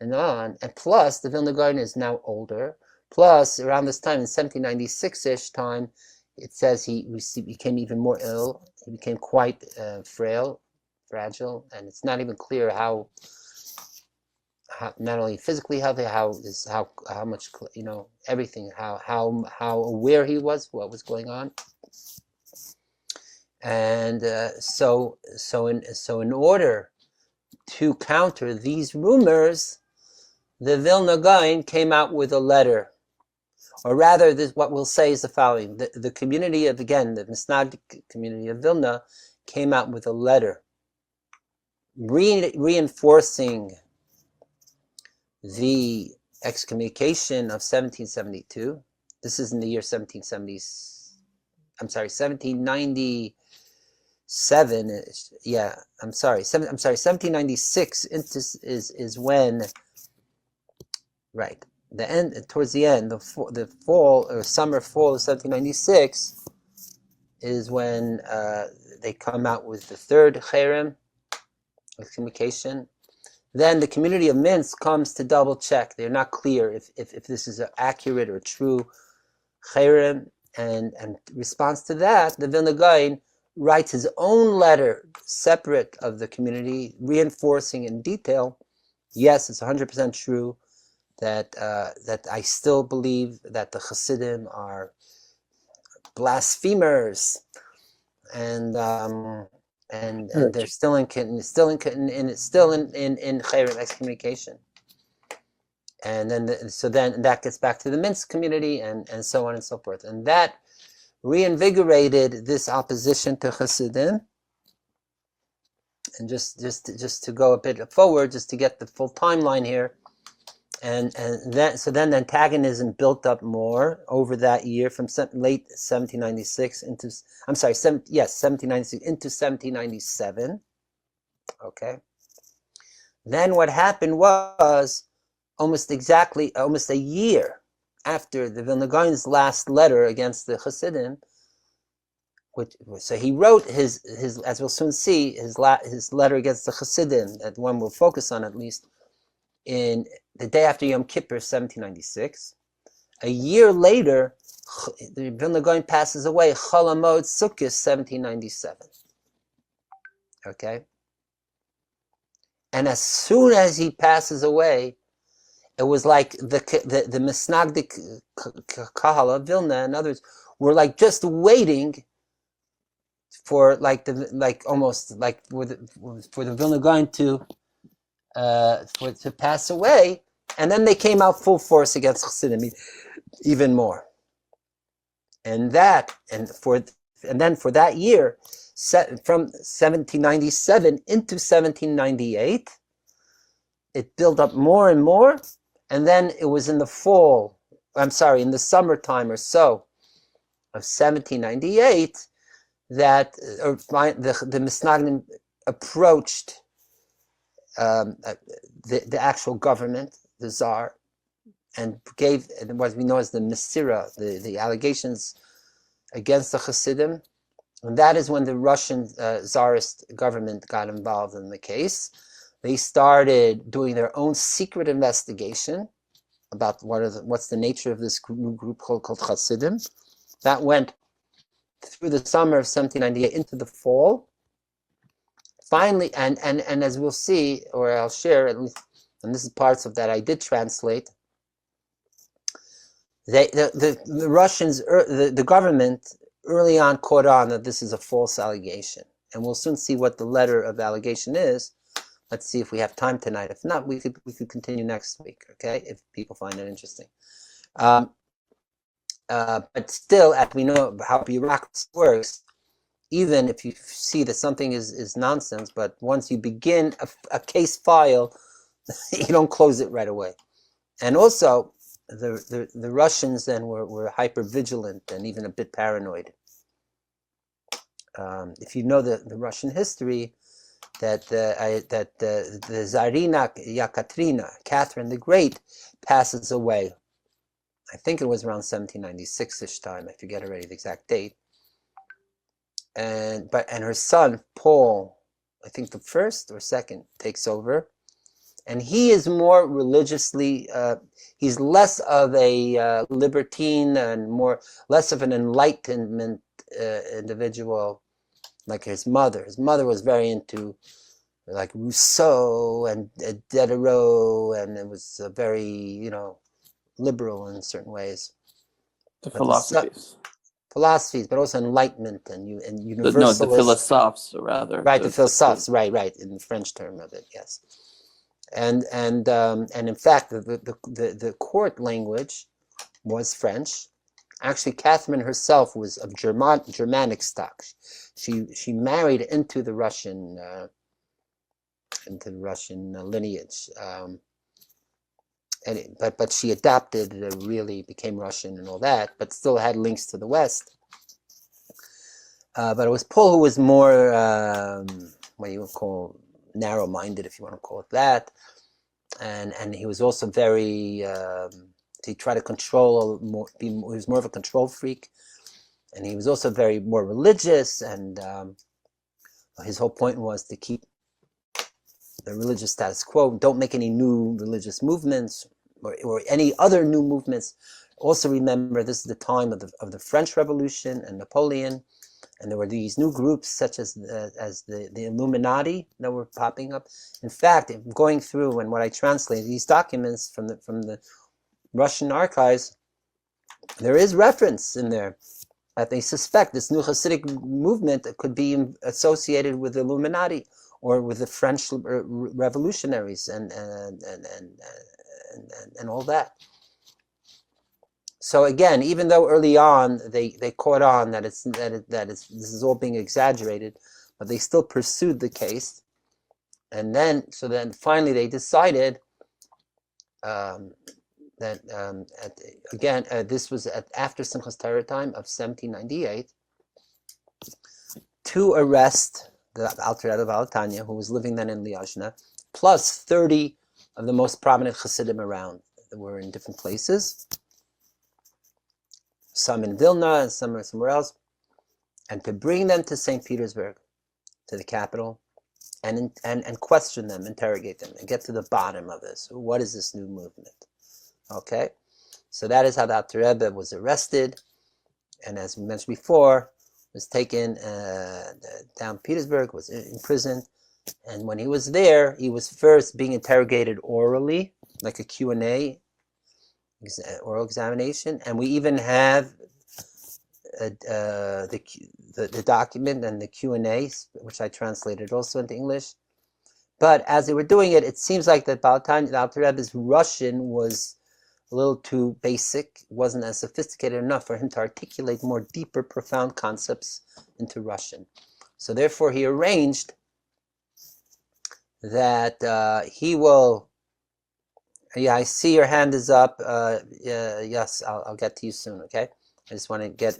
and on. And plus, the Vilna Gaon is now older. Plus, around this time in 1796-ish time, it says he became even more ill. He became quite fragile, and it's not even clear how not only physically healthy, how much, everything, how aware he was what was going on. And so in order to counter these rumors, the Vilna Gaon came out with a letter, or rather, what we'll say is the following: the community of, again, the Misnagdim community of Vilna came out with a letter reinforcing the excommunication of 1772. This is in the year 1797. 1796 is when, right, towards the end, the fall or fall of 1796 is when they come out with the third cherem, excommunication. Then the community of Minsk comes to double check. They're not clear if this is an accurate or true cherem, and in response to that, the Vilna Gaon writes his own letter, separate of the community, reinforcing in detail, yes, it's 100% true that I still believe that the Chasidim are blasphemers, and and they're still in Chayrim, excommunication. And then so then that gets back to the Minsk community and so on and so forth, and that reinvigorated this opposition to Chasidim. And just to go a bit forward, just to get the full timeline here, and then the antagonism built up more over that year from late 1796 into 1796 into 1797. Okay. Then what happened was almost a year after the Vilna Gaon's last letter against the Chasidim. So he wrote his as we'll soon see, his letter against the Chasidim, that one we'll focus on at least, in the day after Yom Kippur, 1796. A year later, the Vilna Gaon passes away, Chol HaMoed Sukkot, 1797. Okay? And as soon as he passes away, it was like the Misnagdim Kahal of Vilna and others were like just waiting for for the Vilna Gaon to pass away, and then they came out full force against Chassidim even more. And then for that year, from 1797 into 1798, it built up more and more, and then it was in the summertime or so of 1798 that the Misnagdim approached the actual government, the Tsar, and gave what we know as the Mesira, the allegations against the Hasidim. And that is when the Russian Tsarist government got involved in the case. They started doing their own secret investigation about what's the nature of this new group called Hasidim. That went through the summer of 1798 into the fall. Finally, and as we'll see, or I'll share at least, and this is parts of that I did translate, the Russians, the government early on caught on that this is a false allegation. And we'll soon see what the letter of allegation is. Let's see if we have time tonight. If not, we could continue next week, okay, if people find it interesting. But still, as we know how bureaucracy works, even if you see that something is nonsense, but once you begin a case file, you don't close it right away. And also, the Russians then were hyper vigilant and even a bit paranoid. If you know the Russian history, that the Tsarina Yekaterina, Catherine the Great, passes away. I think it was around 1796-ish time. I forget already the exact date. And her son Paul, I think the first or second, takes over, and he is more religiously. He's less of a libertine and less of an enlightenment individual, like his mother. His mother was very into like Rousseau and Diderot, and it was very liberal in certain ways. The philosophies, but also enlightenment and universalist. The philosophes, rather. Right, the philosophes, right, in the French term of it, yes. And in fact, the court language was French. Actually, Catherine herself was of Germanic stock. She married into the Russian lineage. But she adopted, really became Russian and all that, but still had links to the West. But it was Paul who was more, what you would call narrow-minded, if you want to call it that. And he was also very, he tried to control more, he was more of a control freak. And he was also very more religious, and his whole point was to keep the religious status quo. Don't make any new religious movements or any other new movements. Also remember, this is the time of the French Revolution and Napoleon, and there were these new groups such as the Illuminati that were popping up. In fact, going through and what I translated, these documents from the Russian archives, there is reference in there that they suspect this new Hasidic movement could be associated with the Illuminati or with the French revolutionaries and all that. So again, even though early on they caught on that this is all being exaggerated, but they still pursued the case, and then finally they decided that this was after Simchas Torah time of 1798, to arrest the Alter Rebbe Baal Tanya, who was living then in Liozna, plus 30 of the most prominent Chasidim around that were in different places, some in Vilna and some are somewhere else, and to bring them to St. Petersburg, to the capital, and question them, interrogate them, and get to the bottom of this. What is this new movement? Okay, so that is how the Alter Rebbe was arrested, and as we mentioned before, was taken down Petersburg, was imprisoned, and when he was there, he was first being interrogated orally, like a Q&A, oral examination, and we even have the document and the Q&A, which I translated also into English. But as they were doing it, it seems like that the Alter Rebbe's Russian was a little too basic, wasn't as sophisticated enough for him to articulate more deeper, profound concepts into Russian. So therefore he arranged that he will, I see your hand is up. Yes, I'll get to you soon, okay? I just want to get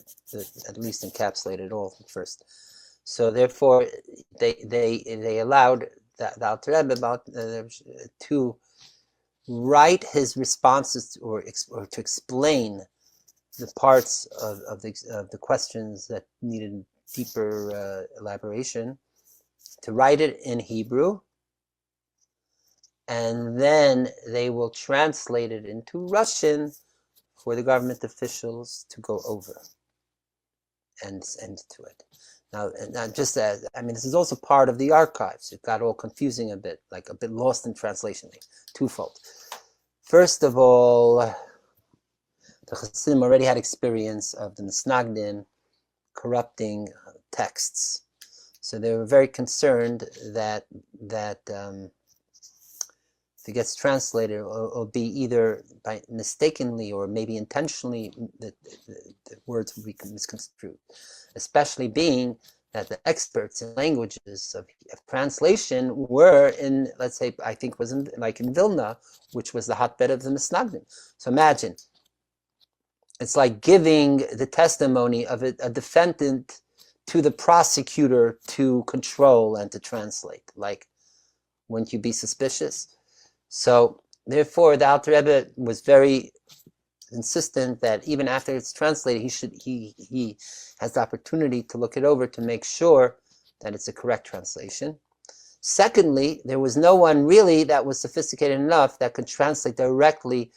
at least encapsulate it all first. So therefore they allowed the Alter Rebbe to write his responses or to explain the parts of the questions that needed deeper elaboration, to write it in Hebrew, and then they will translate it into Russian for the government officials to go over and send to it. Now just as, this is also part of the archives. It got all confusing a bit, like a bit lost in translation, twofold. First of all, the Chasidim already had experience of the Misnagdim corrupting texts. So they were very concerned that if it gets translated, it'll be either by mistakenly or maybe intentionally the words will be misconstrued, especially being that the experts in languages of translation were in, let's say, I think was in Vilna, which was the hotbed of the Misnagdim. So imagine, it's like giving the testimony of a defendant to the prosecutor to control and to translate. Like, wouldn't you be suspicious? So therefore, the Alter Rebbe was very insistent that even after it's translated, he has the opportunity to look it over to make sure that it's a correct translation. Secondly, there was no one really that was sophisticated enough that could translate directly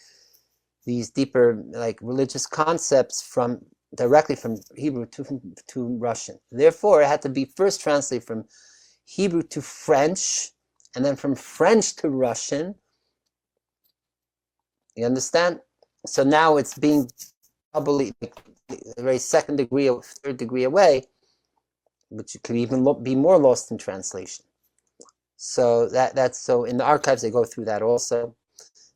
these deeper, like, religious concepts directly from Hebrew to Russian. Therefore, it had to be first translated from Hebrew to French, and then from French to Russian. You understand? So now it's being probably a very second degree or third degree away, but you could even be more lost in translation. So that's so in the archives they go through that also.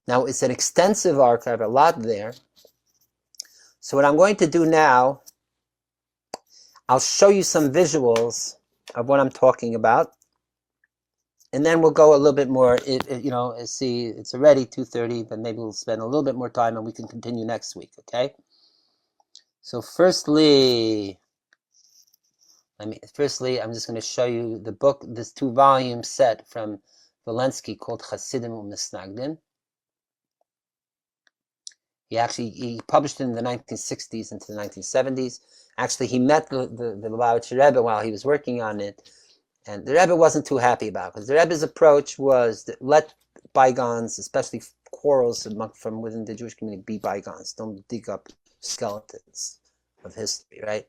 Now it's an extensive archive, a lot there. So what I'm going to do now, I'll show you some visuals of what I'm talking about. And then we'll go a little bit more, see, it's already 2:30, but maybe we'll spend a little bit more time and we can continue next week, okay? So firstly, I'm just going to show you the book, this 2-volume set from Valensky called Chasidim Misnagdim. He published it in the 1960s into the 1970s. Actually, he met the Lubavitcher Rebbe while he was working on it. And the Rebbe wasn't too happy about it, because the Rebbe's approach was to let bygones, especially quarrels from within the Jewish community, be bygones. Don't dig up skeletons of history, right?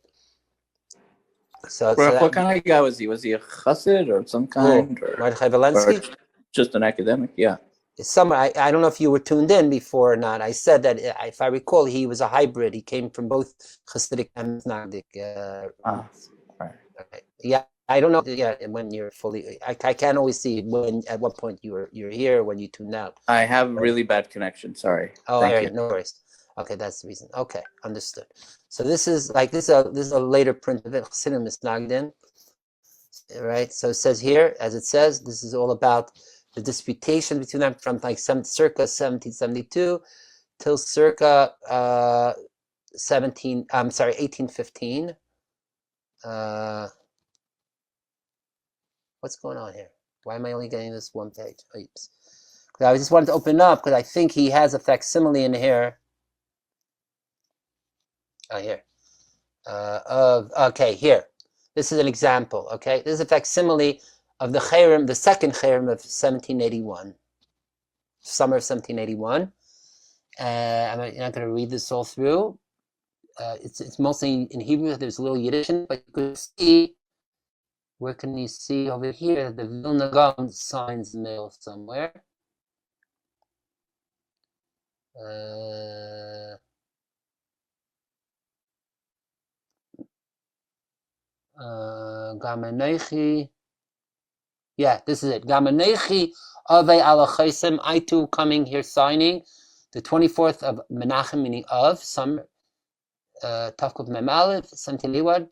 So what kind of guy was he? Was he a chassid or some kind? Mordechai Valensky? Or just an academic? Yeah. somewhere, I don't know if you were tuned in before or not. I said that if I recall, he was a hybrid. He came from both Chasidic and Misnagdim. Right. Okay. Yeah, I don't know. Yeah, when you're fully, I can't always see when at what point you're here when you tune out. I have really bad connection. Sorry. Oh, Thank all right, you. no worries. Okay, that's the reason. Okay, understood. So this is a later print of it. Chasidim Misnagdim. Right. So it says here, as it says, this is all about the disputation between them from like circa 1772 till circa 1815. What's going on here? Why am I only getting this one page? Oops. I just wanted to open it up because I think he has a facsimile in here. Oh, here. Okay, here. This is an example. Okay, this is a facsimile of the Cherem, the second Cherem of 1781, summer of 1781. I'm not going to read this all through. It's mostly in Hebrew. There's a little Yiddish, but you could see. Where can you see over here? The Vilna Gaon signs the mail somewhere. Gamanechi. Yeah, this is it. Gamanechi Ave ala Chesem. I too coming here signing the 24th of Menachem, meaning of summer. Tafkuf Mem Aleph, 1781.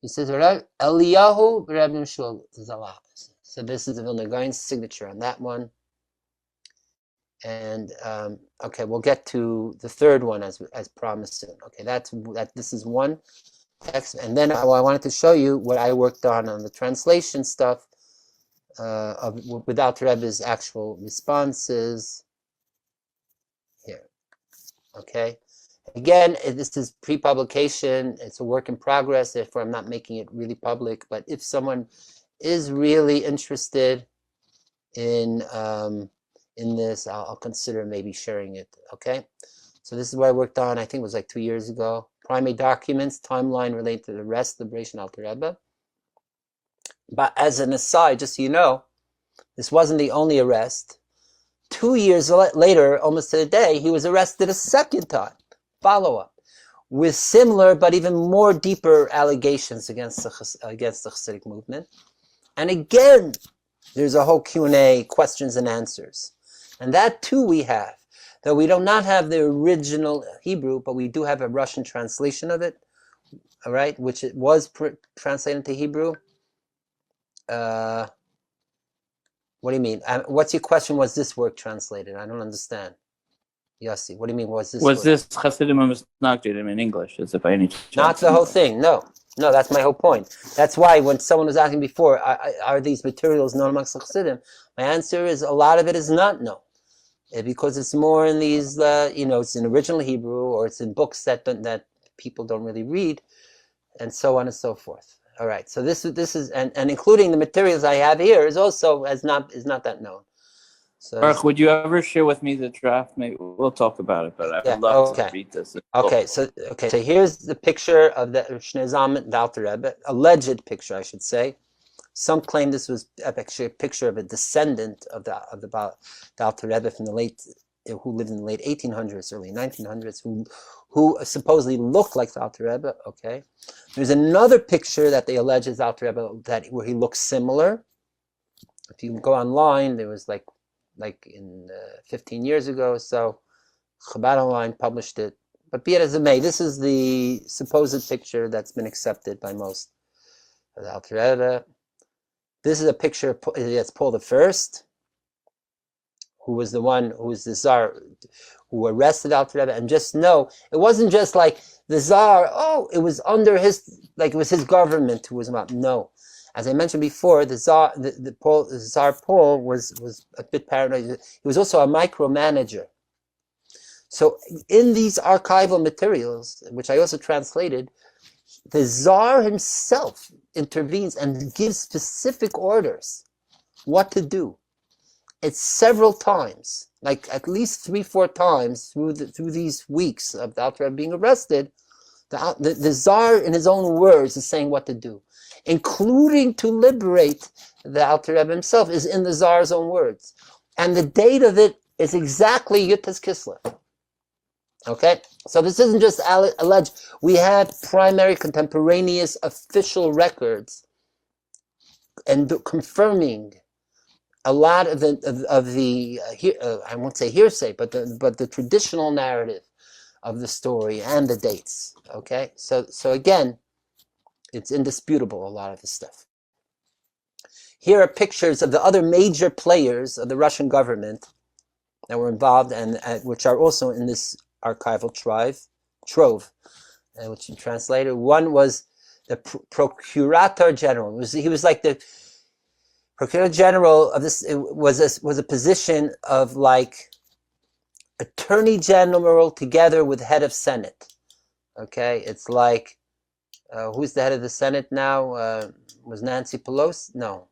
He says, Eliyahu Reb Shul Zalah. So this is the Vilna Gaon's signature on that one. And okay, we'll get to the third one as promised soon. Okay, this is one text, and then I wanted to show you what I worked on the translation stuff without Rebbe's actual responses here. Okay. Again, this is pre-publication. It's a work in progress. Therefore, I'm not making it really public. But if someone is really interested in this, I'll consider maybe sharing it. Okay. So this is what I worked on. I think it was like 2 years ago. Primary documents, timeline related to the arrest, liberation, Alter Rebbe. But as an aside, just so you know, this wasn't the only arrest. 2 years later, almost to the day, he was arrested a second time. Follow-up with similar but even more deeper allegations against the Hasidic movement. And again, there's a whole Q&A, questions and answers. And that too we have. Though we do not have the original Hebrew, but we do have a Russian translation of it, all right, which it was translated into Hebrew. What do you mean? What's your question? Was this work translated? I don't understand. Yossi, what do you mean? Was this Chasidim Misnagdim in English? Is it by any chance? Not the whole thing. No, that's my whole point. That's why when someone was asking before, are these materials known amongst Chasidim? My answer is a lot of it is not known, because it's more in these, it's in original Hebrew or it's in books that people don't really read, and so on and so forth. All right. So this is and including the materials I have here is also is not that known. So, Baruch, would you ever share with me the draft? Maybe we'll talk about it, but I would love to read this. Okay, so here's the picture of the Shnei Zalman Alter Rebbe, alleged picture, I should say. Some claim this was actually a picture of a descendant of the Alter Rebbe from who lived in the late 1800s, early 1900s, who supposedly looked like the Alter Rebbe. Okay, there's another picture that they allege is Alter Rebbe where he looks similar. If you go online, there was like in 15 years ago, so Chabad Online published it. But be it as it may, this is the supposed picture that's been accepted by most of the Alter Rebbe. This is a picture of Paul I, who was the Tsar who arrested Alter Rebbe. And just know, it wasn't just like the Tsar, it was under it was his government who was about. No. As I mentioned before, the Tsar Paul was a bit paranoid. He was also a micromanager. So in these archival materials, which I also translated, the Tsar himself intervenes and gives specific orders what to do. It's several times, like at least 3-4 times through these weeks of the Alter Rebbe being arrested. The Tsar, in his own words, is saying what to do, including to liberate the Alter Rebbe himself, is in the Tsar's own words. And the date of it is exactly Yutes Kislev. Okay, so this isn't just alleged. We have primary contemporaneous official records and confirming a lot of the I won't say hearsay, but the traditional narrative of the story and the dates. Okay, so again, it's indisputable, a lot of this stuff. Here are pictures of the other major players of the Russian government that were involved, and which are also in this archival trove, which you translated. One was the Procurator General. He was like the Procurator General of this. It was a position of like Attorney General together with head of Senate. Okay, it's like who's the head of the Senate now? Was Nancy Pelosi? No.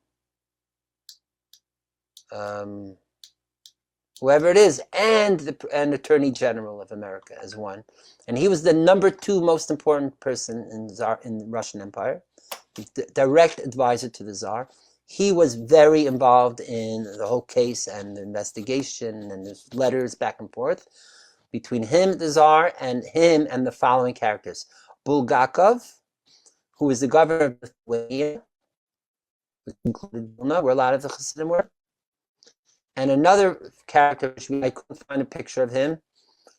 Whoever it is, and Attorney General of America as one, and he was the number 2 most important person in the Russian Empire, direct advisor to the Tsar. He was very involved in the whole case and the investigation, and there's letters back and forth between him, the Tsar, and him and the following characters: Bulgakov, who was the governor of Lithuania, which included Vilna, where a lot of the Chasidim were. And another character, which I couldn't find a picture of him,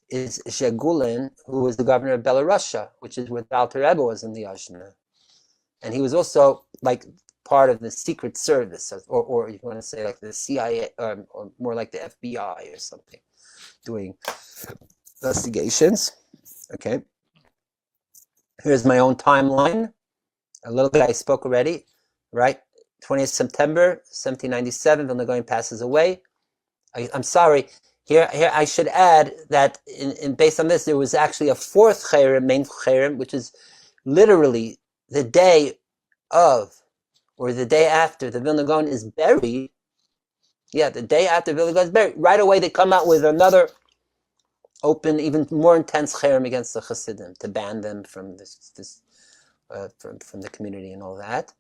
is Zhegulin, who was the governor of Belarusia, which is where the Alter Rebbe was in the Yashna. And he was also like part of the Secret Service, or you want to say like the CIA, or more like the FBI or something, doing investigations. Okay. Here's my own timeline. A little bit I spoke already, right? 20th September, 1797, Vilna Gaon passes away. I'm sorry. Here I should add that based on this, there was actually a 4th cherem, main cherem, which is literally the day of, or the day after the Vilna Gaon is buried. Yeah, the day after Vilna Gaon is buried. Right away, they come out with another open, even more intense cherem against the Chasidim to ban them from from the community and all that.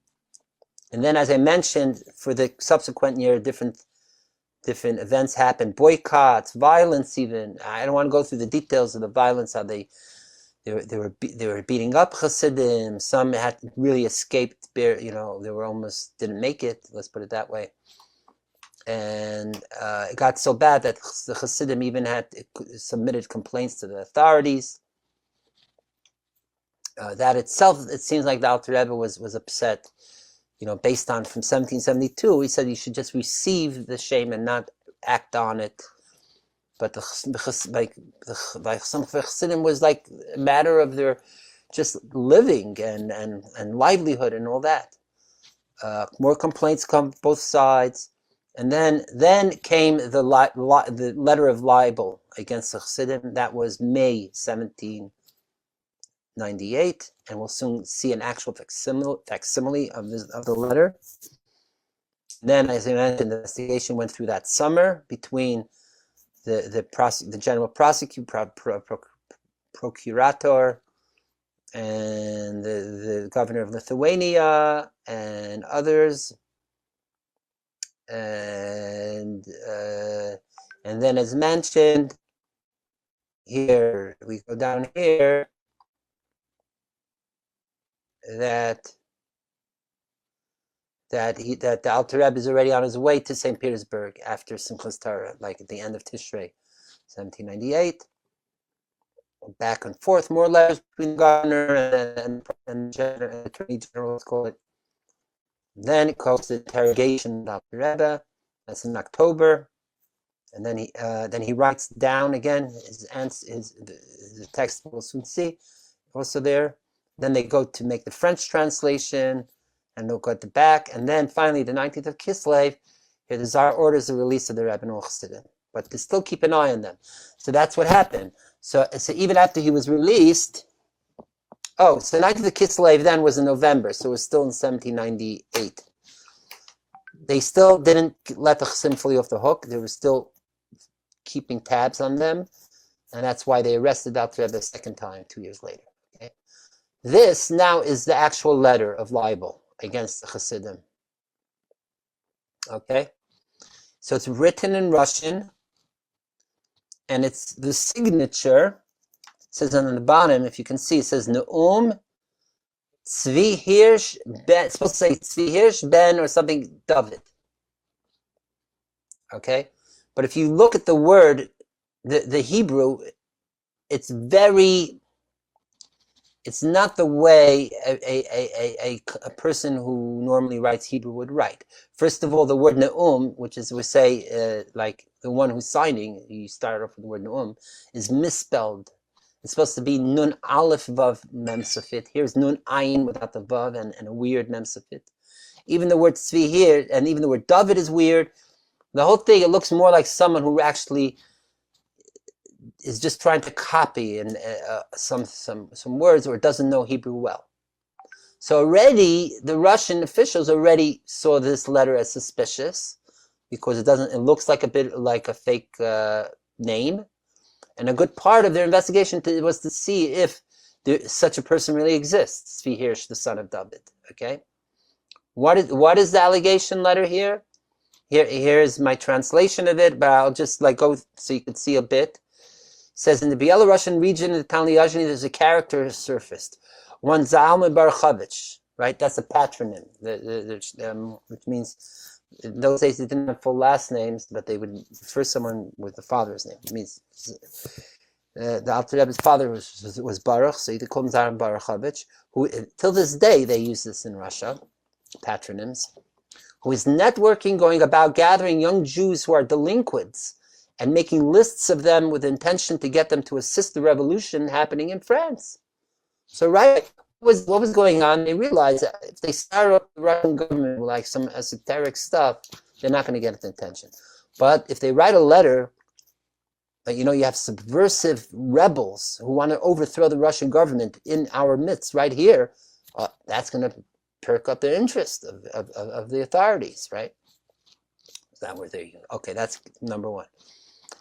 And then, as I mentioned, for the subsequent year, different events happened, boycotts, violence even. I don't want to go through the details of the violence, how they were beating up Chasidim. Some had really escaped, they were almost didn't make it, let's put it that way. And it got so bad that the Chasidim even had submitted complaints to the authorities. That itself, it seems like the Alter Rebbe was upset. Based on from 1772, he said you should just receive the shame and not act on it. But some Chassidim was like a matter of their just living and livelihood and all that. More complaints come both sides, and then came the letter of libel against the Chassidim. That was May 1798, and we'll soon see an actual facsimile of the letter. Then, as I mentioned, the investigation went through that summer between the general prosecutor, procurator, and the governor of Lithuania and others, and then, as mentioned, here we go down here. That the Alter Rebbe is already on his way to St. Petersburg after Simchas Torah, like at the end of Tishrei, 1798. Back and forth, more letters between the governor and Attorney General, let's call it. Then it goes to interrogation of Alter Rebbe. That's in October, and then he writes down again the text we'll soon see, also there. Then they go to make the French translation, and they'll go at the back. And then finally, the 19th of Kislev, here the Tsar orders the release of the Rabbinul Chassidim. But they still keep an eye on them. So that's what happened. So even after he was released, so 19th of Kislev then was in November, so it was still in 1798. They still didn't let the Chassidim fully off the hook. They were still keeping tabs on them. And that's why they arrested Alter Rebbe a second time, 2 years later. Okay? This now is the actual letter of libel against the Chasidim. Okay? So it's written in Russian, and it's the signature. It says on the bottom, if you can see, it says Neum Tzvi Hirsch Ben. It's supposed to say Tzvi Hirsch Ben or something David. Okay, but if you look at the word, the Hebrew, it's not the way a person who normally writes Hebrew would write. First of all, the word Neum, which is, we say, like the one who's signing, you start off with the word Neum, is misspelled. It's supposed to be Nun Aleph Vav Mem Safit. Here's Nun Ayin without the Vav and a weird Mem Safit. Even the word Tzvi here, and even the word David is weird. The whole thing, it looks more like someone who actually is just trying to copy and some words, or doesn't know Hebrew well. So already the Russian officials already saw this letter as suspicious, because it looks like a bit like a fake name, and a good part of their investigation was to see if such a person really exists, Tzvi Hirsch, the son of David. Okay, what is the allegation letter here? Here's my translation of it, but I'll just go so you can see a bit. It says, in the Belarusian region of the town Lyazhny, there's a character surfaced. One Zalman Baruchovich, right? That's a patronym, which means in those days they didn't have full last names, but they would refer someone with the father's name. It means the Alter Rebbe's father was Baruch, so you could call him Zalman Baruchovich, who till this day they use this in Russia, patronyms, who is networking, going about gathering young Jews who are delinquents and making lists of them with intention to get them to assist the revolution happening in France. So what was going on? They realized that if they start up the Russian government with some esoteric stuff, they're not going to get its attention. But if they write a letter, you have subversive rebels who want to overthrow the Russian government in our midst right here, that's going to perk up the interest of the authorities, right? Is that where they? Okay, that's number one.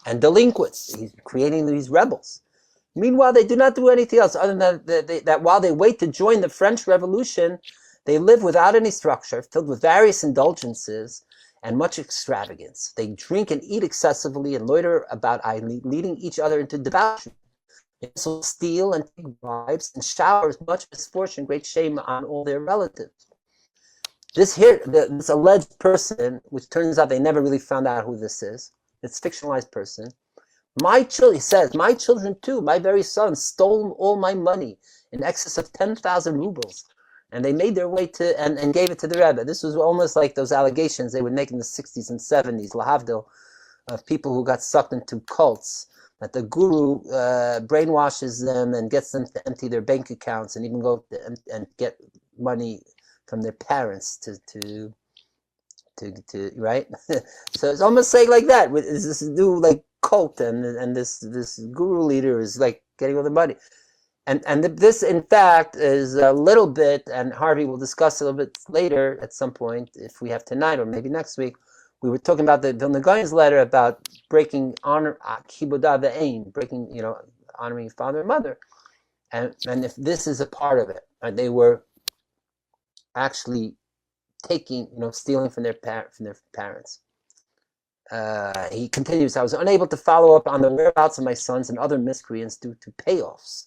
And delinquents, he's creating these rebels. Meanwhile, they do not do anything else other than that while they wait to join the French Revolution, they live without any structure, filled with various indulgences and much extravagance. They drink and eat excessively and loiter about idly, leading each other into debauchery. They also steal and take bribes and shower much misfortune, great shame on all their relatives. This alleged person, which turns out they never really found out who this is, it's a fictionalized person. He says, my children too, my very sons stole all my money in excess of 10,000 rubles. And they made their way to, and gave it to the Rebbe. This was almost like those allegations they would make in the 60s and 70s, lahavdil, of people who got sucked into cults, that the guru brainwashes them and gets them to empty their bank accounts and even go and get money from their parents to right? So it's almost like that. With this new cult and this guru leader is getting all the money. And this, in fact, is a little bit, and Harvey will discuss a little bit later at some point, if we have tonight or maybe next week. We were talking about the Vilna Gaon's letter about breaking honor, kibudah ve'ein, breaking, honoring your father and mother. And if this is a part of it, they were actually taking, stealing from their parents. He continues, I was unable to follow up on the whereabouts of my sons and other miscreants due to payoffs.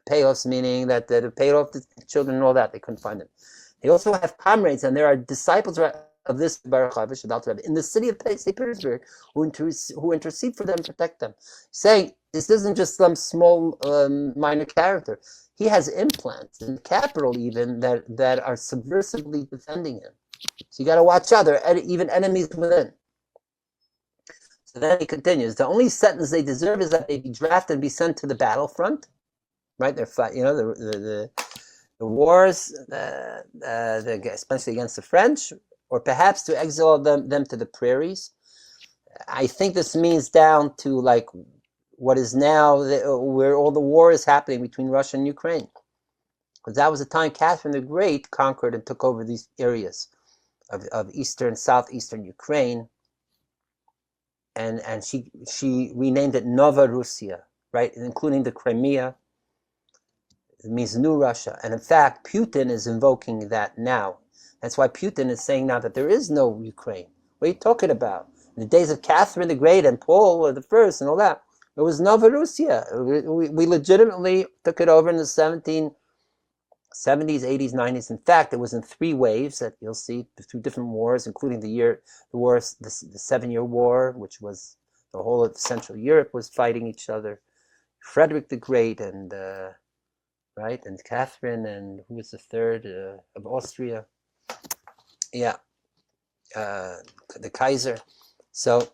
Payoffs meaning that they paid off the children and all that. They couldn't find them. They also have comrades, and there are disciples of this Baruchovich in the city of St. Petersburg who intercede for them and protect them, saying this isn't just some small minor character. He has implants in the capital even that are subversively defending him. So you got to watch out. There are even enemies within. So then he continues. The only sentence they deserve is that they be drafted and be sent to the battlefront. Right, they're the wars, especially against the French, or perhaps to exile them to the prairies. I think this means down to what is now where all the war is happening between Russia and Ukraine, because that was the time Catherine the Great conquered and took over these areas of eastern, southeastern Ukraine, and she renamed it Nova Russia, right, including the Crimea. It means New Russia. And in fact, Putin is invoking that now. That's why Putin is saying now that there is no Ukraine. What are you talking about? In the days of Catherine the Great and Paul the First and all that, it was Novorussia. We legitimately took it over in the 1770s, 80s, 90s. In fact, it was in 3 waves that you'll see through different wars, including the 7-Year War, which was the whole of Central Europe was fighting each other. Frederick the Great and right, and Catherine, and who was the third of Austria? Yeah, the Kaiser. So,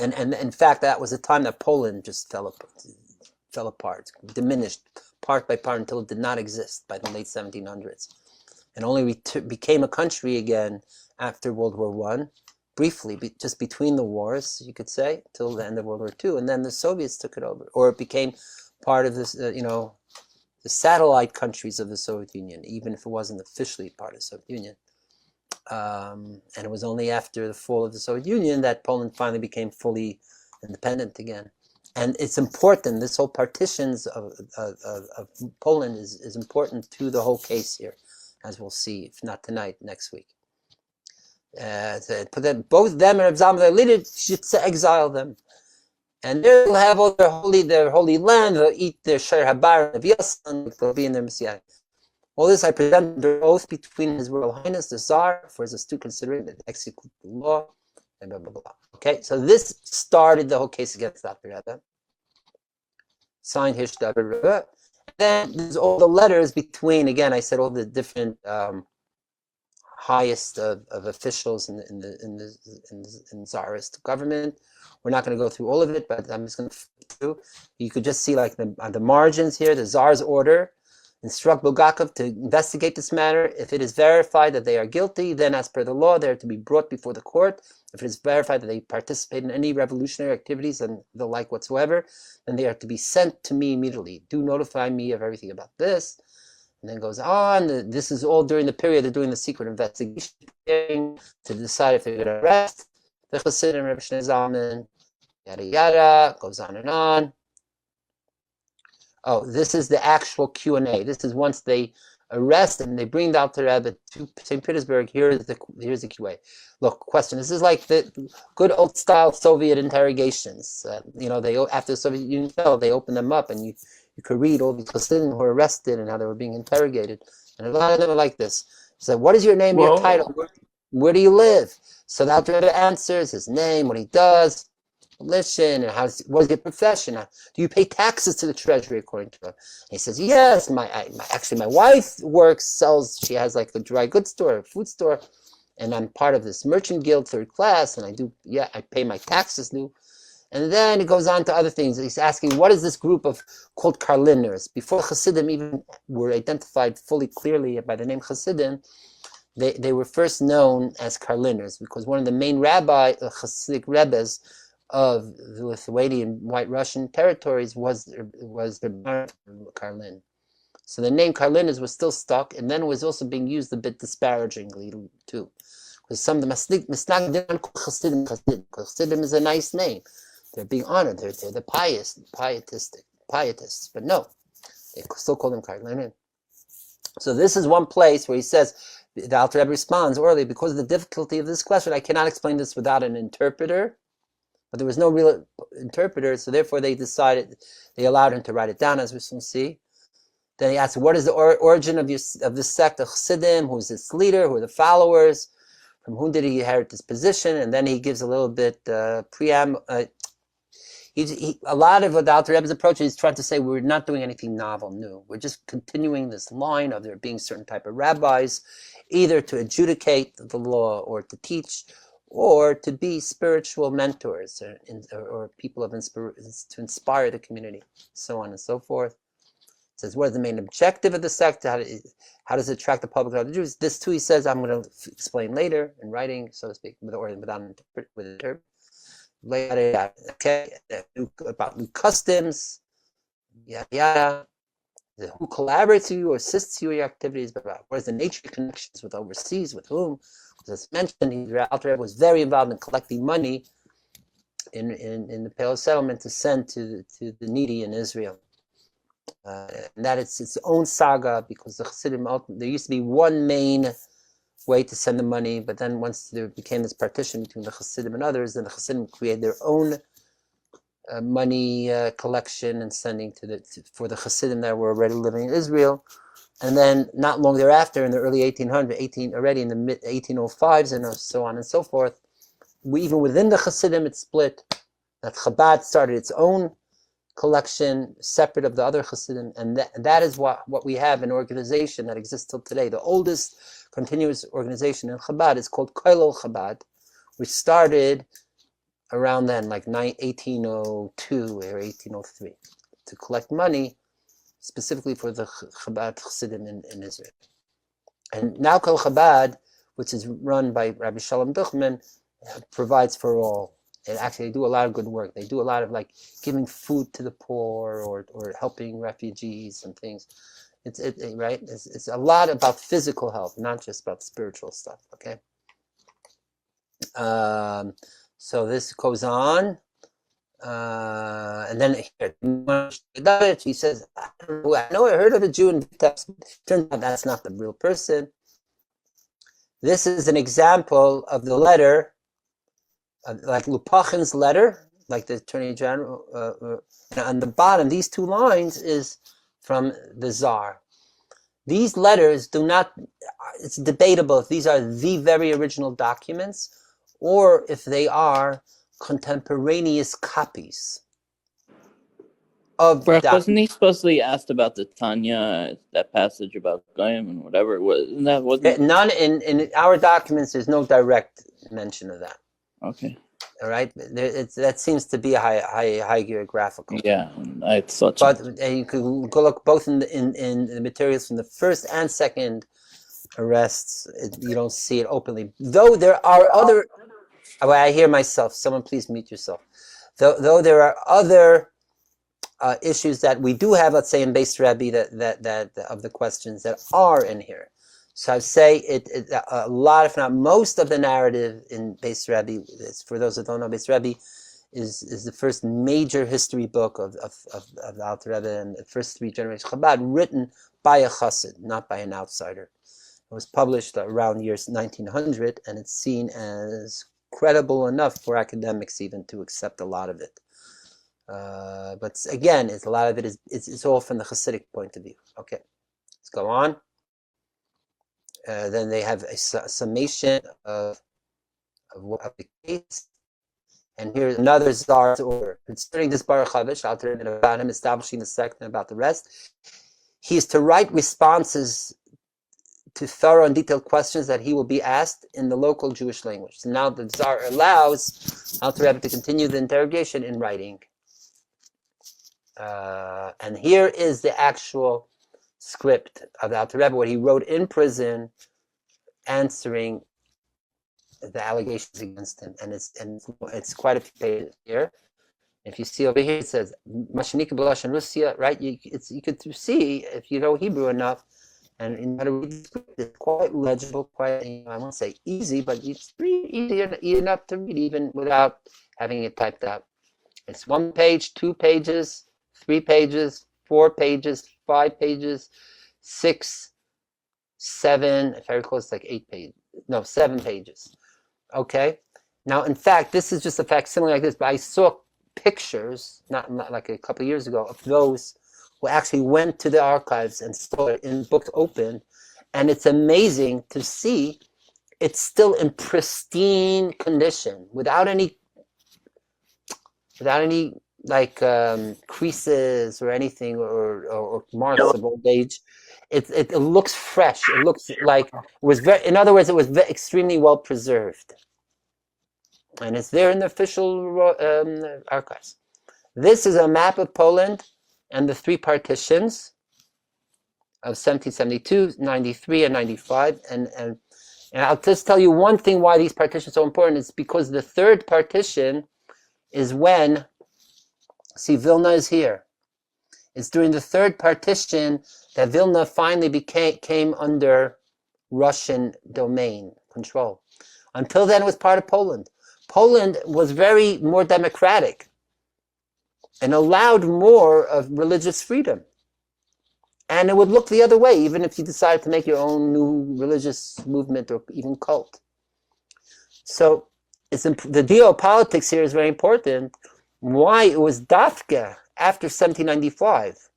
and in fact, that was a time that Poland just fell apart, diminished part by part until it did not exist by the late 1700s, and only became a country again after World War I, briefly, just between the wars, you could say, till the end of World War II, and then the Soviets took it over, or it became part of this, the satellite countries of the Soviet Union, even if it wasn't officially part of the Soviet Union. And it was only after the fall of the Soviet Union that Poland finally became fully independent again. And it's important, this whole partitions of Poland is important to the whole case here, as we'll see, if not tonight, next week. Both them and Abzam leader should exile them. And they'll have all their holy land, they'll eat their Sher Habar and Yasan, they'll be in their Messiah. All this I present under oath between His Royal Highness the Tsar for his astute considering that execute the law, and blah, blah, blah. Okay, so this started the whole case against Dr. Rebbe. Signed Hish Dr. Rebbe. Then there's all the letters between, again, I said all the different highest of officials in the Tsarist government. We're not going to go through all of it, but I'm just going to flip through. You could just see like on the margins here, the Tsar's order. Instruct Bulgakov to investigate this matter. If it is verified that they are guilty, then as per the law, they are to be brought before the court. If it is verified that they participate in any revolutionary activities and the like whatsoever, then they are to be sent to me immediately. Do notify me of everything about this. And then goes on. This is all during the period of doing the secret investigation to decide if they're going to arrest the Chasidim, Rebbe Shnei Zalman, yada yada, goes on and on. Oh, this is the actual Q&A. This is once they arrest and they bring the Alter Rebbe to St. Petersburg. Here's the Q&A. Look, question. This is like the good old style Soviet interrogations. They after the Soviet Union fell, they opened them up, and you could read all these Hasidim who were arrested and how they were being interrogated. And a lot of them are like this. So, what is your name, your title? Where do you live? So the Alter Rebbe answers his name, what he does, religion, and what is your profession? Do you pay taxes to the treasury according to him? And he says, yes. My wife she has like a dry goods store, a food store, and I'm part of this merchant guild, 3rd class, and I pay my taxes new. And then it goes on to other things. He's asking, what is this group called Karliners? Before Chasidim even were identified fully clearly by the name Chasidim, they were first known as Karliners, because one of the main Hasidic Rebbes of the Lithuanian White Russian territories was the Karlin. So the name Karlinas was still stuck, and then it was also being used a bit disparagingly too. Because some of the Misnagdim call Chasidim, because Chasidim is a nice name. They're being honored. They're the pietists. But no, they still call them Karlinim. So this is one place where he says, the Alter Rebbe responds orally, because of the difficulty of this question, I cannot explain this without an interpreter. But there was no real interpreter, so therefore they allowed him to write it down, as we will see. Then he asked, what is the origin of this sect of Chasidim? Who is its leader? Who are the followers? From whom did he inherit this position? And then he gives a little bit preamble. A lot of what the Alter Rebbe's approach is trying to say we're not doing anything novel, new. We're just continuing this line of there being certain type of rabbis, either to adjudicate the law or to teach, or to be spiritual mentors or people of to inspire the community, so on and so forth. It says, what is the main objective of the sect? How does it attract the public to the Jews? This too, he says, I'm going to explain later in writing, so to speak, with interpret. Okay, about new customs, yada yada. Who collaborates with you or assists you in your activities? What is the nature of connections with overseas? With whom? As mentioned, Alter Rebbe was very involved in collecting money in the Pale settlement to send to the needy in Israel. And that it's its own saga, because the Chassidim, there used to be one main way to send the money. But then once there became this partition between the Chasidim and others, then the Chasidim created their own money collection and sending for the Chasidim that were already living in Israel. And then not long thereafter, in the early 1800s, already in the mid 1805s and so on and so forth, even within the Chasidim, it split. That Chabad started its own collection separate of the other Chasidim, and that is what we have, an organization that exists till today. The oldest continuous organization in Chabad is called Koilel Chabad, which started around then, like 1802 or 1803, to collect money specifically for the Chabad Chasidim in Israel. And now Kol Chabad, which is run by Rabbi Shalom Duchman, provides for all. And actually, they do a lot of good work. They do a lot of like giving food to the poor or helping refugees and things. It's a lot about physical health, not just about spiritual stuff. Okay. So this goes on, and then he says, I heard of a Jew in Vitebsk. Turns out that's not the real person. This is an example of the letter. Like Lupachin's letter, like the Attorney General, and on the bottom, these two lines is from the Tsar. These letters do not, it's debatable if these are the very original documents or if they are contemporaneous copies of documents. Wasn't he supposedly asked about the Tanya, that passage about Goyim and whatever it was? None in our documents, there's no direct mention of that. Okay. All right, that seems to be a high geographical. Yeah, I thought so. But you could go look both in the materials from the first and second arrests. You don't see it openly, though there are other. Oh, I hear myself. Someone please mute yourself. Though there are other issues that we do have, let's say in Beis Rebbe, that of the questions that are in here. So I say a lot, if not most, of the narrative in Beis Rebbe, for those that don't know, Beis Rebbe is the first major history book of the Alter Rebbe and the first three generations of Chabad, written by a Chassid, not by an outsider. It was published around years 1900, and it's seen as credible enough for academics even to accept a lot of it. But again, a lot of it is all from the Hasidic point of view. Okay, let's go on. Then they have a summation of the case. And here's another Tsar's order. Considering this Baruch Havish, about him establishing the sect and about the rest, he is to write responses to thorough and detailed questions that he will be asked in the local Jewish language. So now the Tsar allows Alter Rebbe to continue the interrogation in writing. And here is the actual script of the Alter Rebbe, what he wrote in prison, answering the allegations against him, and it's quite a few pages here. If you see over here, it says Mashanika B'Lashon and Russia, right? You could see if you know Hebrew enough, and you know how to read the script. It's quite legible, quite, I won't say easy, but it's pretty easy enough to read even without having it typed out. It's 1 page, 2 pages, 3 pages, 4 pages, 5 pages, 6, 7, if I recall, it's like 8 pages. No, 7 pages. Okay. Now, in fact, this is just a facsimile like this, but I saw pictures, not like a couple of years ago, of those who actually went to the archives and saw it in books open, and it's amazing to see it's still in pristine condition, without any like creases or anything or marks of old age. It looks fresh. It looks like it was in other words, it was extremely well preserved, and it's there in the official archives. This is a map of Poland and the 3 partitions of 1772, 93, and 95. And I'll just tell you one thing why these partitions are so important. It's because the 3rd partition is when, see, Vilna is here. It's during the 3rd partition that Vilna finally came under Russian domain control. Until then, it was part of Poland. Poland was more democratic and allowed more of religious freedom. And it would look the other way, even if you decide to make your own new religious movement or even cult. So the geopolitics here is very important. Why it was Dafka after 1795,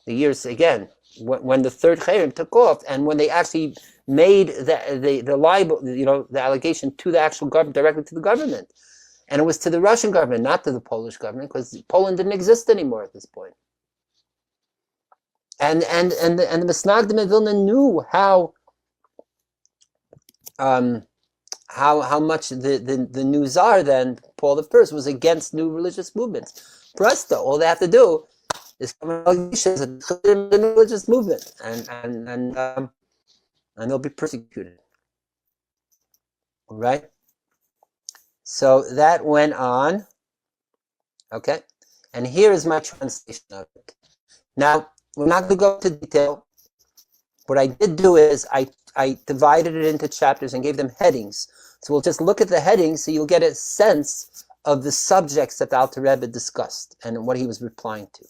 the years again, when the third Cherem took off, and when they actually made the libel, the allegation to the actual government, directly to the government. And it was to the Russian government, not to the Polish government, because Poland didn't exist anymore at this point. And the Misnagdim in Vilna knew how much the new Tsar then, Paul I, was against new religious movements. Presto, all they have to do is come allegations of the religious movement, and they'll be persecuted. Right? So that went on. Okay, and here is my translation of it. Now, we're not going to go into detail. What I did do is I divided it into chapters and gave them headings. So we'll just look at the headings so you'll get a sense of the subjects that the Alter Rebbe discussed and what he was replying to.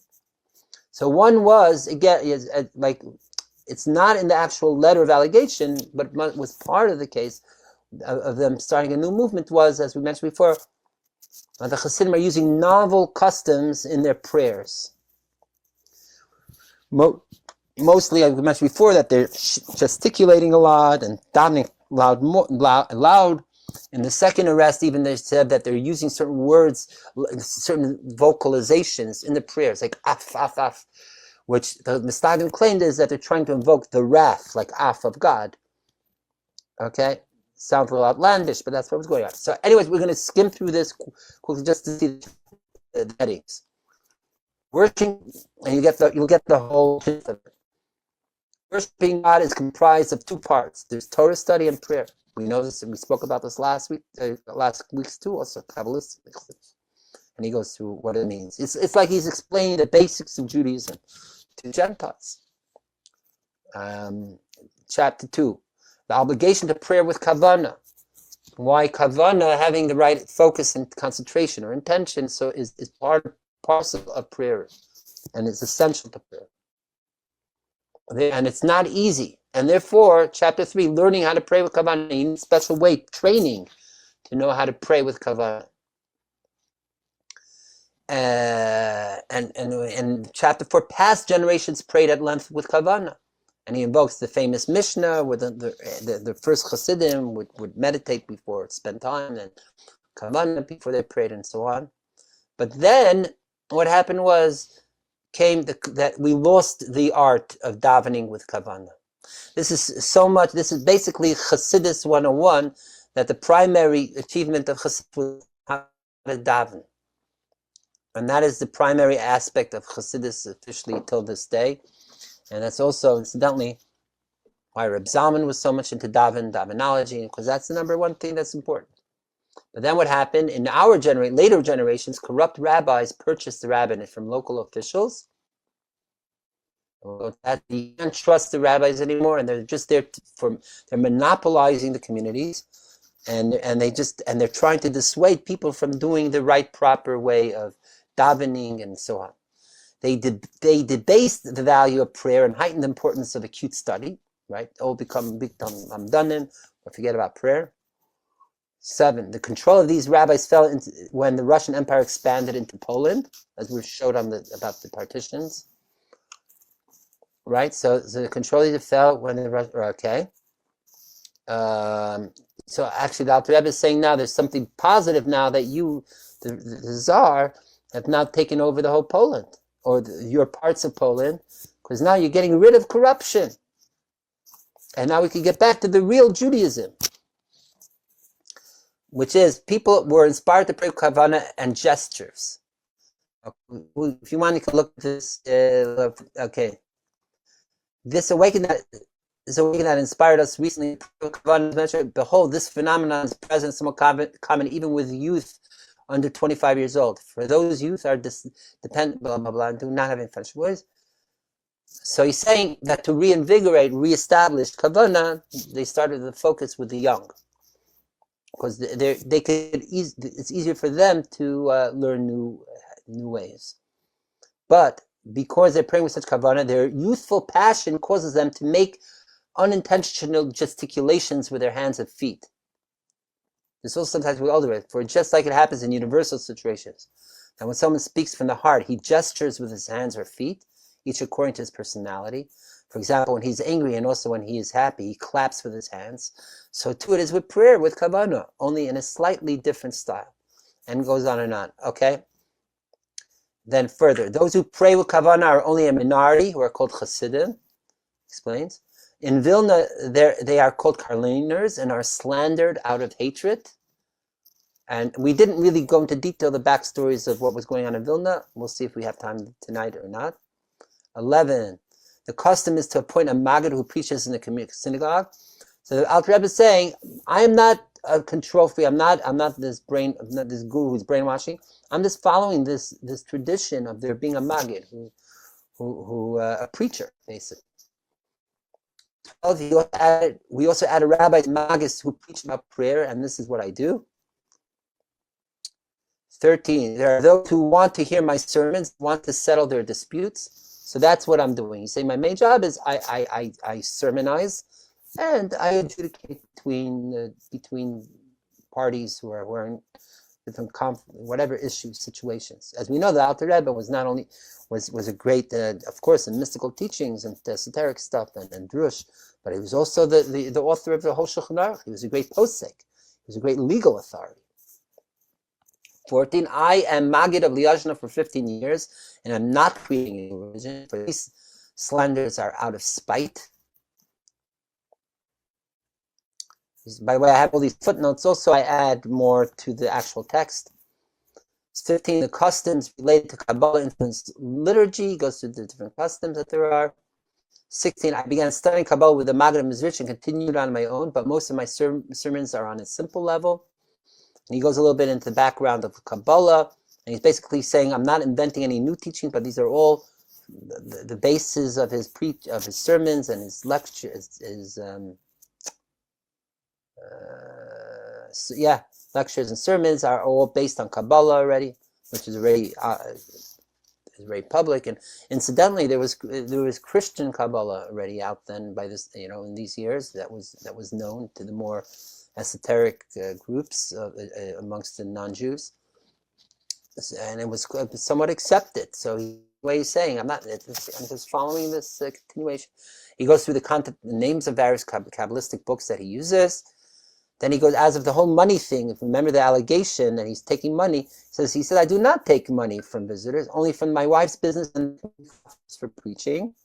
So one was, again, it's not in the actual letter of allegation, but was part of the case of them starting a new movement was, as we mentioned before, the Chasidim are using novel customs in their prayers. Mostly, I mentioned before that they're gesticulating a lot and davening loud. In the second arrest, even they said that they're using certain words, certain vocalizations in the prayers, like af, af, af, which the Misnagdim claimed is that they're trying to invoke the wrath, like af of God. Okay? Sounds a little outlandish, but that's what was going on. So anyways, we're going to skim through this quickly just to see the headings. Worshiping, and you'll get the whole gist of it. Worshiping God is comprised of two parts. There's Torah study and prayer. We know this, and we spoke about this last week's too, also Kabbalistic. And he goes through what it means. It's like he's explaining the basics of Judaism to Gentiles. Chapter 2, the obligation to prayer with kavanah. Why kavanah, having the right focus and concentration or intention, so is parcel of prayer, and it's essential to prayer. And it's not easy. And therefore, chapter 3, learning how to pray with kavanah, you need special weight training to know how to pray with kavanah. And chapter 4, past generations prayed at length with kavanah. And he invokes the famous Mishnah where the first Chasidim would meditate before, spend time, and kavanah before they prayed, and so on. But then what happened that we lost the art of davening with kavanah. This is basically Chassidus 101, that the primary achievement of Chassidus was how to daven. And that is the primary aspect of Chassidus officially till this day. And that's also, incidentally, why Reb Zalman was so much into davenology, because that's the number one thing that's important. But then what happened, in our later generations, corrupt rabbis purchased the rabbinate from local officials. You can't trust the rabbis anymore, and they're just there they're monopolizing the communities, and they're trying to dissuade people from doing the right, proper way of davening and so on. They debased the value of prayer and heightened the importance of acute study, right? All become amdanim, or forget about prayer. 7, the control of these rabbis fell when the Russian Empire expanded into Poland, as we showed about the partitions. Right, so the control of these fell when the Russian. Okay. So actually, the Alter Rebbe is saying now there's something positive now that you, the Tsar, have now taken over the whole Poland, or your parts of Poland, because now you're getting rid of corruption. And now we can get back to the real Judaism, which is people were inspired to pray kavanah and gestures. If you want, you can look at this. Okay. This awakening that inspired us recently. Behold, this phenomenon is present, somewhat common even with youth under 25 years old. For those youth are dependent, blah, blah, blah, and do not have infantile boys. So he's saying that to reinvigorate, reestablish kavanah, they started the focus with the young, because it's easier for them to learn new ways. But because they're praying with such kavanah, their youthful passion causes them to make unintentional gesticulations with their hands and feet. This also sometimes with older, for just like it happens in universal situations. And when someone speaks from the heart, he gestures with his hands or feet, each according to his personality. For example, when he's angry and also when he is happy, he claps with his hands. So too it is with prayer, with kavanah, only in a slightly different style. And goes on and on, okay? Then further, those who pray with kavanah are only a minority, who are called Chasidim, explains. In Vilna, they are called Karliners and are slandered out of hatred. And we didn't really go into detail the backstories of what was going on in Vilna. We'll see if we have time tonight or not. 11. The custom is to appoint a Maggid who preaches in the synagogue. So the Alter Rebbe is saying, I am not a control freak. I'm not this guru who's brainwashing. I'm just following this tradition of there being a Maggid who a preacher, basically. 12. We also add a rabbi Maggid who preach about prayer, and this is what I do. 13. There are those who want to hear my sermons, want to settle their disputes. So that's what I'm doing. You say my main job is I sermonize and I adjudicate between parties who are in different whatever issues, situations. As we know, the Alter Rebbe was not only was a great, of course, in mystical teachings and esoteric stuff and drush, but he was also the author of the whole Shulchan Aruch. He was a great posek. He was a great legal authority. 14. I am Maggid of Liajna for 15 years, and I'm not creating a new religion. For these slanders are out of spite. By the way, I have all these footnotes. Also, I add more to the actual text. 15. The customs related to Kabbalah influence liturgy. Goes through the different customs that there are. 16. I began studying Kabbalah with the Maggid of Mizrich and continued on my own, but most of my sermons are on a simple level. And he goes a little bit into the background of Kabbalah, and he's basically saying, I'm not inventing any new teaching, but these are all the bases of his sermons and his lectures, lectures and sermons are all based on Kabbalah already, which is very public. And incidentally, there was Christian Kabbalah already out then by this, in these years that was known to the more esoteric groups amongst the non-Jews, and it was somewhat accepted. So he's saying, I'm just following this continuation. He goes through the names of various Kabbalistic books that he uses. Then he goes, as of the whole money thing, if you remember the allegation that he's taking money, he said, I do not take money from visitors, only from my wife's business and for preaching.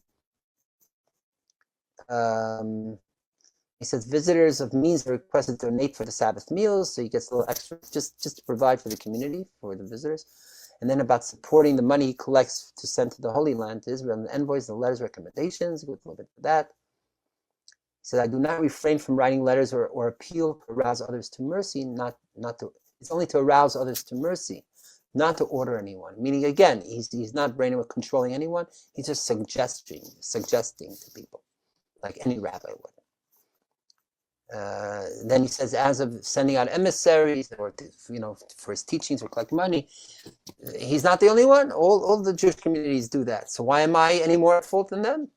He says visitors of means are requested to donate for the Sabbath meals, so he gets a little extra just to provide for the community, for the visitors. And then about supporting the money he collects to send to the Holy Land, to Israel, and the envoys, the letters, recommendations, go a little bit of that. He said, I do not refrain from writing letters or appeal to arouse others to mercy, it's only to arouse others to mercy, not to order anyone. Meaning, again, he's not controlling anyone, he's just suggesting to people, like any rabbi would. Then he says, as of sending out emissaries or for his teachings or collect money, he's not the only one. All the Jewish communities do that. So why am I any more at fault than them?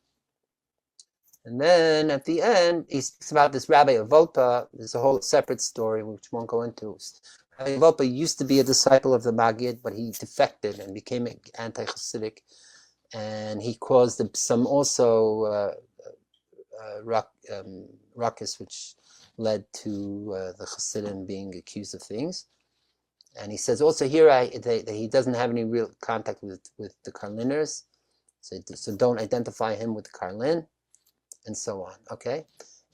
And then at the end, he speaks about this Rabbi Avolpa. There's a whole separate story which we won't go into. Rabbi Avolpa used to be a disciple of the Maggid, but he defected and became anti-Hasidic, and he caused some also ruckus, which led to the Chasidim being accused of things. And he says also here that he doesn't have any real contact with the Karliners, so don't identify him with the Karlin, and so on. Okay,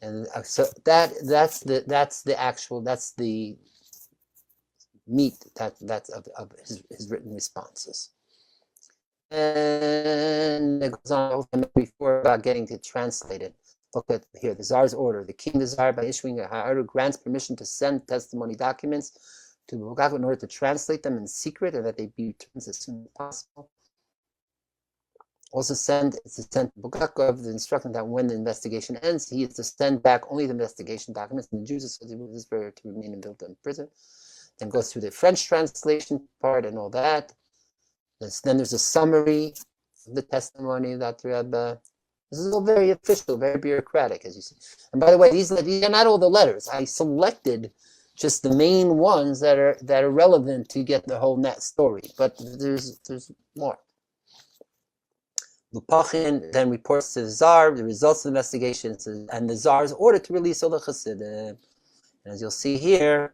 and so that's the meat that's of his written responses. And it goes on before about getting to translate it. Look at here, the Tsar's order. The king, the Tsar, by issuing a order, grants permission to send testimony documents to Bulgaria in order to translate them in secret and that they be returned as soon as possible. Also send to Bulgakov the instruction that when the investigation ends, he is to send back only the investigation documents, and the Jews associated with this to remain in Vilna in prison. Then goes through the French translation part and all that. Then there's a summary the testimony that Rebbe. This is all very official, very bureaucratic, as you see. And by the way, these are not all the letters. I selected just the main ones that are relevant to get the whole net story. But there's more. Lupachin then reports to the Tsar the results of the investigation, and the Tsar's order to release all the Chasidim. And as you'll see here,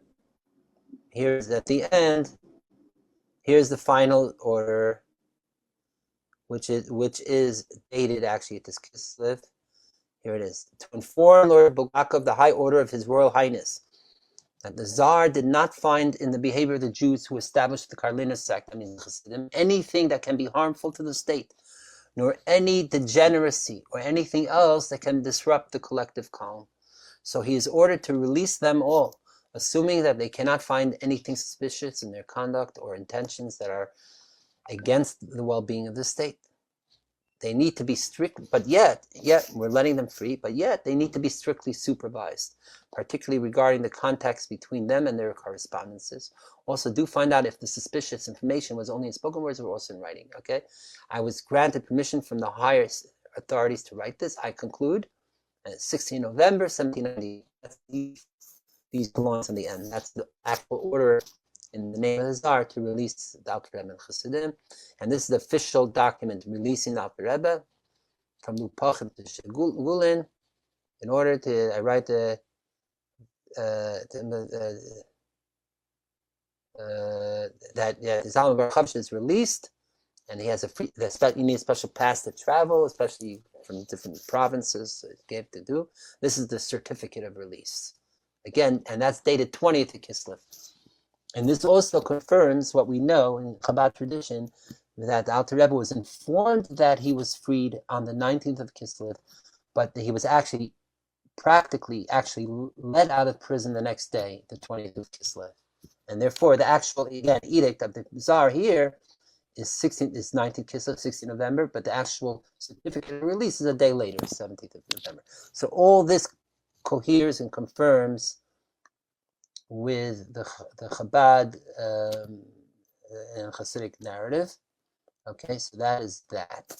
here's at the end. Here's the final order, which is dated actually at this Kislev. Here it is. To inform Lord Bulgakov the high order of His Royal Highness that the Tsar did not find in the behavior of the Jews who established the Karliner sect, I mean Chasidim, anything that can be harmful to the state, nor any degeneracy or anything else that can disrupt the collective calm. So he is ordered to release them all, assuming that they cannot find anything suspicious in their conduct or intentions that are against the well-being of the state. They need to be strict, but yet we're letting them free, but yet they need to be strictly supervised, particularly regarding the contacts between them and their correspondences. Also, do find out if the suspicious information was only in spoken words or also in writing, okay? I was granted permission from the higher authorities to write this. I conclude, 16 November, 1790, these belongs in the end. That's the actual order in the name of the Tsar to release the Alter Rebbe and Chasidim. And this is the official document releasing the Alter Rebbe from Lupachin to Shegulin in order to, I write that Zalman Baruch Chavshin is released, and he has you need a special pass to travel, especially from different provinces it gave to do. This is the certificate of release. Again, and that's dated 20th of Kislev. And this also confirms what we know in Chabad tradition, that the Alter Rebbe was informed that he was freed on the 19th of Kislev, but he was actually let out of prison the next day, the 20th of Kislev. And therefore, the actual, again, edict of the Tsar here is 19th Kislev, 16 November, but the actual certificate of release is a day later, 17th of November. So all this coheres and confirms with the Chabad and Hasidic narrative. Okay, so that is that.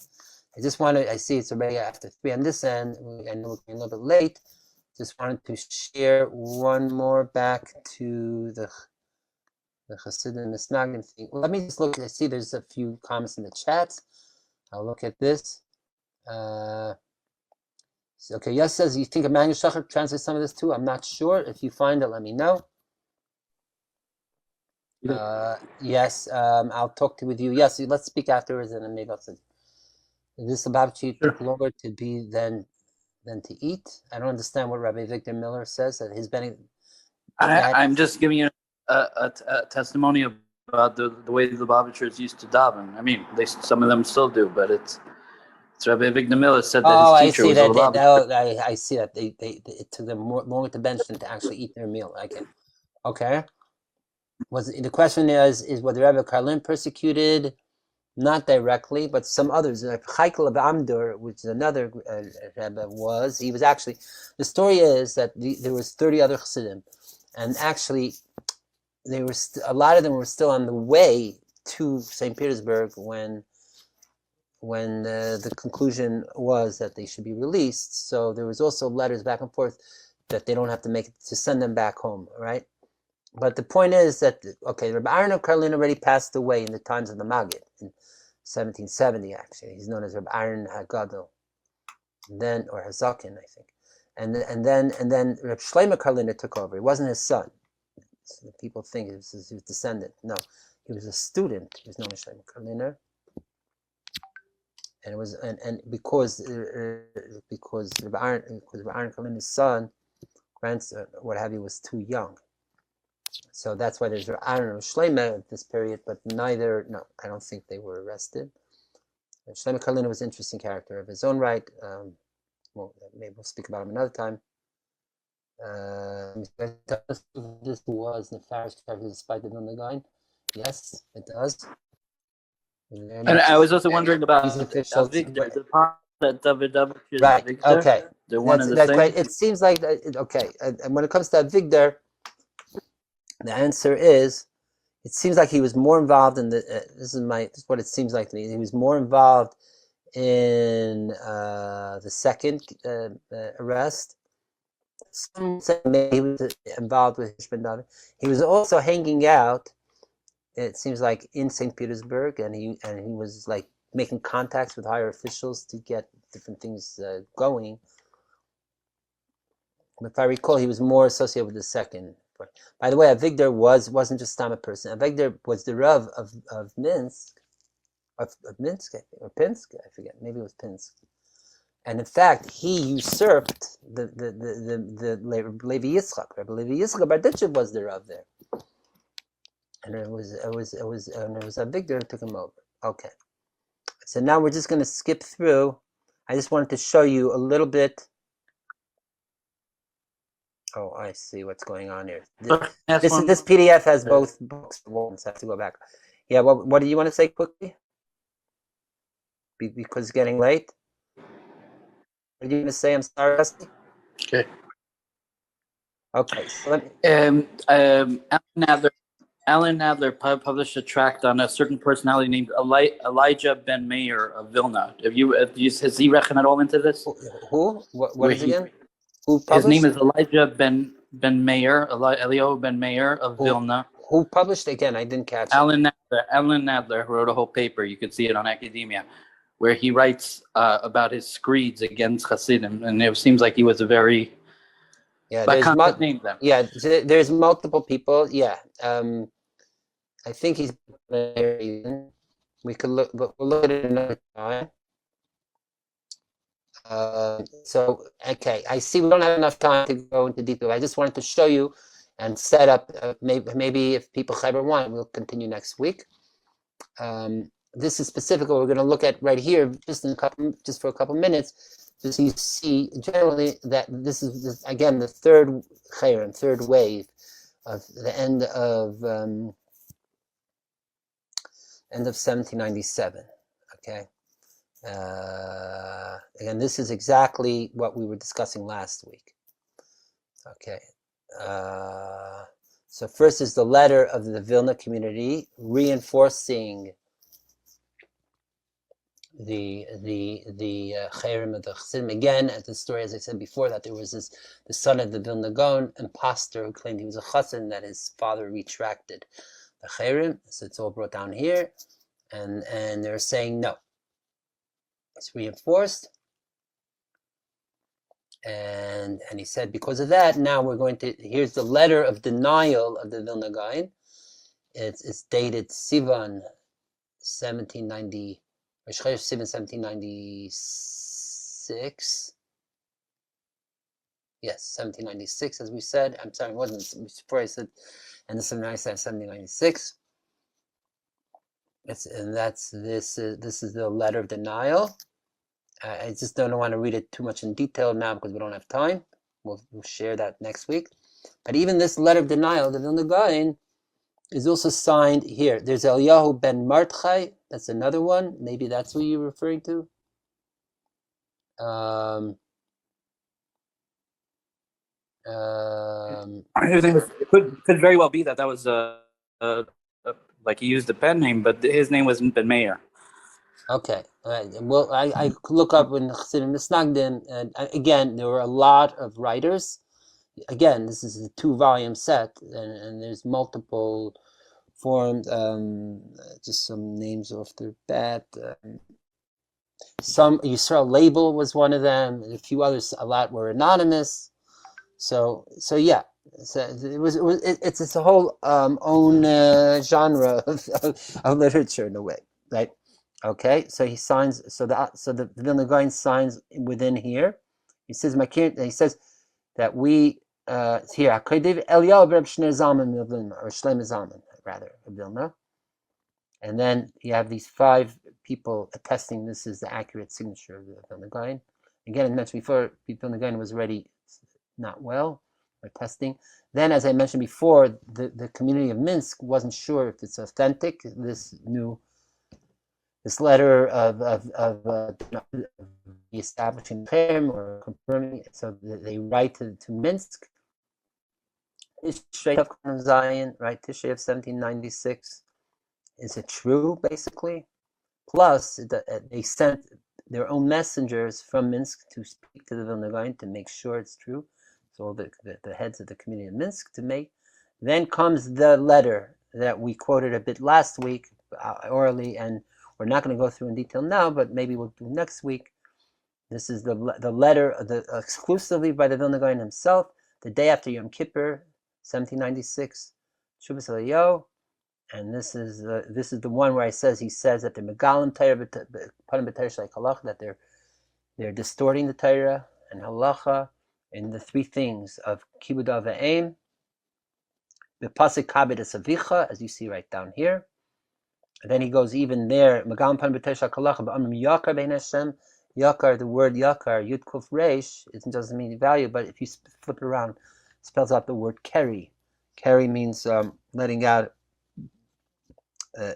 I see it's already after 3 on this end. I know we're a little bit late. Just wanted to share one more back to the Chasidim Misnagdim thing. Let me just look. I see there's a few comments in the chats. I'll look at this. Okay, Yes says, you think Emmanuel Shachar translates some of this too? I'm not sure. If you find it, let me know. Yes, I'll talk with you. Yes, let's speak afterwards, and then maybe I'll say, is this about you took longer to be than to eat? I don't understand what Rabbi Victor Miller says, that his Benny. I'm just giving you a testimony about the way the Lubavitchers used to daven. I mean, some of them still do, but it's Rabbi Victor Miller said that his teacher was a Lubavitcher. I see that it took them longer to bench than to actually eat their meal. Okay. The question is whether Rebbe Karlin persecuted, not directly, but some others, like Chaikel of Amdur, which is another Rebbe, he was actually, the story is that there was 30 other Chasidim, and actually a lot of them were still on the way to St. Petersburg when the conclusion was that they should be released. So there was also letters back and forth that they don't have to send them back home, right? But the point is that, Rabbi Aaron of Karlin already passed away in the times of the Maggid, in 1770 actually. He's known as Rabbi Aaron HaGadol, or Hazakin, I think. And then Rabbi Shlomo Karliner took over. He wasn't his son. So people think he was his descendant. No, he was a student. He was known as Shlomo Karliner. And it was because Rabbi Aaron Karliner's son, grandson, what have you, was too young. So that's why there's Aaron of Shlomo at this period, but I don't think they were arrested. Shlomo Karliner was an interesting character of his own right. Maybe we'll speak about him another time. This was nefarious character despite the Nunagain. Yes, it does. And I was also wondering about Victor, the part that David is right. Victor. Okay, they're one and the that's same. great. It seems like and when it comes to Victor, the answer is, it seems like he was more involved in this is what it seems like to me. He was more involved in the second arrest. Some say maybe he was involved with Hishman David. He was also hanging out, it seems like, in St. Petersburg, and he was like making contacts with higher officials to get different things going. If I recall, he was more associated with the second. By the way, Avigdor wasn't just a person. Avigdor was the Rav of Minsk, of Minsk, I think, or Pinsk, I forget. Maybe it was Pinsk. And in fact, he usurped the Levi Yitzchak. Rabbi Levi Yitzchak Barditchev was the Rav there, and it was Avigdor who took him over. Okay, so now we're just going to skip through. I just wanted to show you a little bit. Oh, I see what's going on here. This PDF has both books. So I have to go back. Yeah, what do you want to say quickly? Because it's getting late. What are you going to say? I'm sorry, Rusty. Okay. Okay. So let me. Alan Nadler published a tract on a certain personality named Elijah Ben Meir of Vilna. Has he reckoned at all into this? Who? What is again? Who published? His name is Elijah Ben Meir, Elio Ben Meir of Vilna. Who published again? I didn't catch it. Alan Nadler wrote a whole paper. You could see it on Academia, where he writes about his screeds against Chasidim, and it seems like he was a very there's multiple people. Yeah, I think he's. We could look, but we'll look at it another time. So okay, I see we don't have enough time to go into detail. I just wanted to show you and set up. Maybe if people want, we'll continue next week. This is specific what we're going to look at right here, just for a couple minutes, just so you see generally that this is again the third wave of the end of 1797. Okay. And this is exactly what we were discussing last week. Okay. So first is the letter of the Vilna community reinforcing the Chayrim of the Chasidim. Again, at the story, as I said before, that there was the son of the Vilna Gaon, imposter, who claimed he was a Chassid, that his father retracted the Chayrim. So it's all brought down here, and they're saying no. It's reinforced, and he said because of that, now we're going to. Here's the letter of denial of the Vilna Gaon. It's dated Sivan 1790. Rosh Chodesh Sivan 1796. Yes, 1796, as we said. I'm sorry, it wasn't before I said, and the 1796. This is the letter of denial. I just don't want to read it too much in detail now because we don't have time. We'll share that next week. But even this letter of denial, the Vilna Gaon, is also signed here. There's Eliyahu ben Martchai. That's another one. Maybe that's what you're referring to. It could very well be that was like he used a pen name, but his name was Ben Meir. Okay. Well, I look up in Chasidim Misnagdim, and again, there were a lot of writers. Again, this is a 2-volume set, and there's multiple forms. Just some names off the bat. Some Yisrael Label was one of them. A few others, a lot were anonymous. So yeah. So it's a whole own genre of literature in a way, right? Okay, so he signs. So the Vilna Gaon signs within here. He says that we here Akadiv Eliyahu Reb Shneur Zalman of Vilna, or Shlomo Zalman rather of Vilna, and then you have these 5 people attesting this is the accurate signature of the Vilna Gaon. Again, I mentioned before, Vilna Gaon was already not well. Or testing. Then, as I mentioned before, the community of Minsk wasn't sure if it's authentic. This letter of establishing him or confirming it. So they write to Minsk. Tishrei of Zion, right? Tishrei of 1796. Is it true, basically? Plus, they sent their own messengers from Minsk to speak to the Vilna Gaon to make sure it's true. So all the heads of the community of Minsk to make. Then comes the letter that we quoted a bit last week orally, and we're not going to go through in detail now, but maybe we'll do next week. This is the letter exclusively by the Vilna Gaon himself, the day after Yom Kippur, 1796, Shuvas Eliyahu, and this is the one where he says that the Megalim Torah Panim B'Torah Shalei Halacha, that they're distorting the Torah and Halacha in the three things of Kibud Av V'Eim, B'Pasik Kabed Asavicha, as you see right down here. And then he goes even there, Megalim Panim B'Torah Shalei Halacha B'Amrim Yakar Bein Hashem. Yakar, the word Yakar, Yud Kuf Reish, it doesn't mean value, but if you flip it around, it spells out the word Keri. Keri means letting out